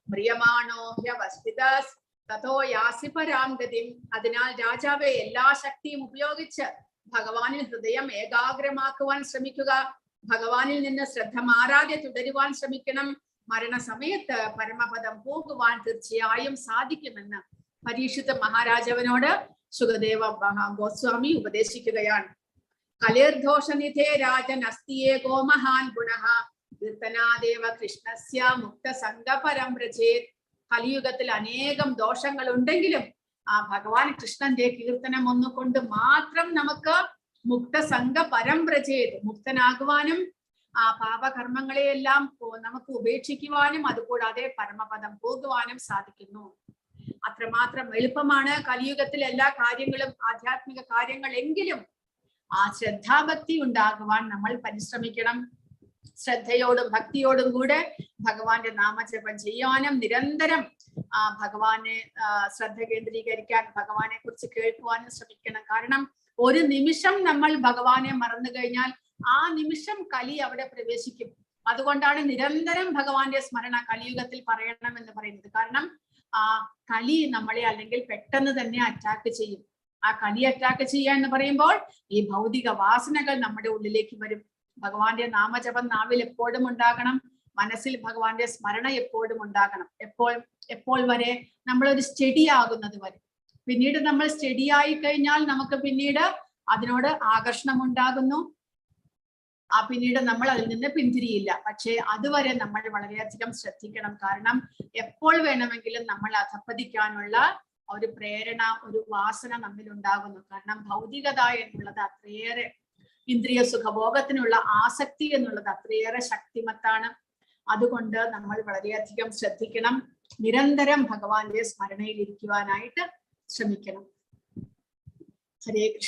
മ്രിയമാണോ ഹ്യവസ്ഥിതസ് തതോ യാസി പരാം ഗതിം. അതിനാൽ രാജാവെ എല്ലാ ശക്തിയും ഉപയോഗിച്ച് ഭഗവാനിൽ ഹൃദയം ഏകാഗ്രമാക്കുവാൻ ശ്രമിക്കുക. ഭഗവാനിൽ നിന്ന് ശ്രദ്ധ മാറാതെ തുടരുവാൻ ശ്രമിക്കണം. മരണസമയത്ത് പരമപദം പോകുവാൻ തീർച്ചയായും സാധിക്കുമെന്ന് പരീക്ഷിത മഹാരാജാവിനോട് സുഖദേവ ഗോസ്വാമി ഉപദേശിക്കുകയാണ്. കലിർദോഷനിധേ രാജൻ അസ്തിയേകോ മഹാൻ ഗുണഃ കീർത്തനാദേവ കൃഷ്ണസ്യ മുക്തസംഗപരം വ്രജേത്. കലിയുഗത്തിൽ അനേകം ദോഷങ്ങൾ ഉണ്ടെങ്കിലും ആ ഭഗവാൻ കൃഷ്ണന്റെ കീർത്തനം ഒന്നുകൊണ്ട് മാത്രം നമുക്ക് മുക്തസംഗ പരം വ്രജേത്, മുക്തനാകുവാനും ആ പാപകർമ്മങ്ങളെയെല്ലാം നമുക്ക് ഉപേക്ഷിക്കുവാനും അതുകൂടാതെ പരമപദം പോകുവാനും സാധിക്കുന്നു. അത്രമാത്രം എളുപ്പമാണ് കലിയുഗത്തിൽ എല്ലാ കാര്യങ്ങളും, ആധ്യാത്മിക കാര്യങ്ങൾ. എങ്കിലും ആ ശ്രദ്ധാഭക്തി ഉണ്ടാകുവാൻ നമ്മൾ പരിശ്രമിക്കണം. ശ്രദ്ധയോടും ഭക്തിയോടും കൂടെ ഭഗവാന്റെ നാമജപം ചെയ്യാനും നിരന്തരം ഭഗവാനെ ശ്രദ്ധ കേന്ദ്രീകരിക്കാൻ, ഭഗവാനെ കുറിച്ച് കേൾക്കുവാനും ശ്രമിക്കണം. കാരണം ഒരു നിമിഷം നമ്മൾ ഭഗവാനെ മറന്നു കഴിഞ്ഞാൽ ആ നിമിഷം കലി അവിടെ പ്രവേശിക്കും. അതുകൊണ്ടാണ് നിരന്തരം ഭഗവാന്റെ സ്മരണ കലിയുഗത്തിൽ പറയണം എന്ന് പറയുന്നത്. കാരണം ആ കലി നമ്മളെ അല്ലെങ്കിൽ പെട്ടെന്ന് തന്നെ അറ്റാക്ക് ചെയ്യും. ആ കലി അറ്റാക്ക് ചെയ്യുക എന്ന് പറയുമ്പോൾ ഈ ഭൗതിക വാസനകൾ നമ്മുടെ ഉള്ളിലേക്ക് വരും. ഭഗവാന്റെ നാമജപം നാവിൽ എപ്പോഴും ഉണ്ടാകണം, മനസ്സിൽ ഭഗവാന്റെ സ്മരണ എപ്പോഴും ഉണ്ടാകണം. എപ്പോൾ വരെ? നമ്മളൊരു സ്റ്റഡി ആകുന്നത് വരെ. പിന്നീട് നമ്മൾ സ്റ്റഡി ആയി കഴിഞ്ഞാൽ നമുക്ക് പിന്നീട് അതിനോട് ആകർഷണം ഉണ്ടാകുന്നു. പിന്നീട് നമ്മൾ അതിൽ നിന്ന് പിന്തിരിയില്ല. പക്ഷേ അതുവരെ നമ്മൾ വളരെയധികം ശ്രദ്ധിക്കണം. കാരണം എപ്പോൾ വേണമെങ്കിലും നമ്മൾ അധപ്പതിക്കാനുള്ള ഒരു പ്രേരണ, ഒരു വാസന നമ്മിൽ ഉണ്ടാകുന്നു. കാരണം ഭൗതികത എന്നുള്ളത് അത്രയേറെ, ഇന്ദ്രിയ സുഖഭോഗത്തിനുള്ള ആസക്തി എന്നുള്ളത് അത്രയേറെ ശക്തിമത്താണ്. അതുകൊണ്ട് നമ്മൾ വളരെയധികം ശ്രദ്ധിക്കണം. നിരന്തരം ഭഗവാന്റെ സ്മരണയിൽ ഇരിക്കുവാനായിട്ട് ശ്രമിക്കണം. ഹരേ കൃഷ്ണ.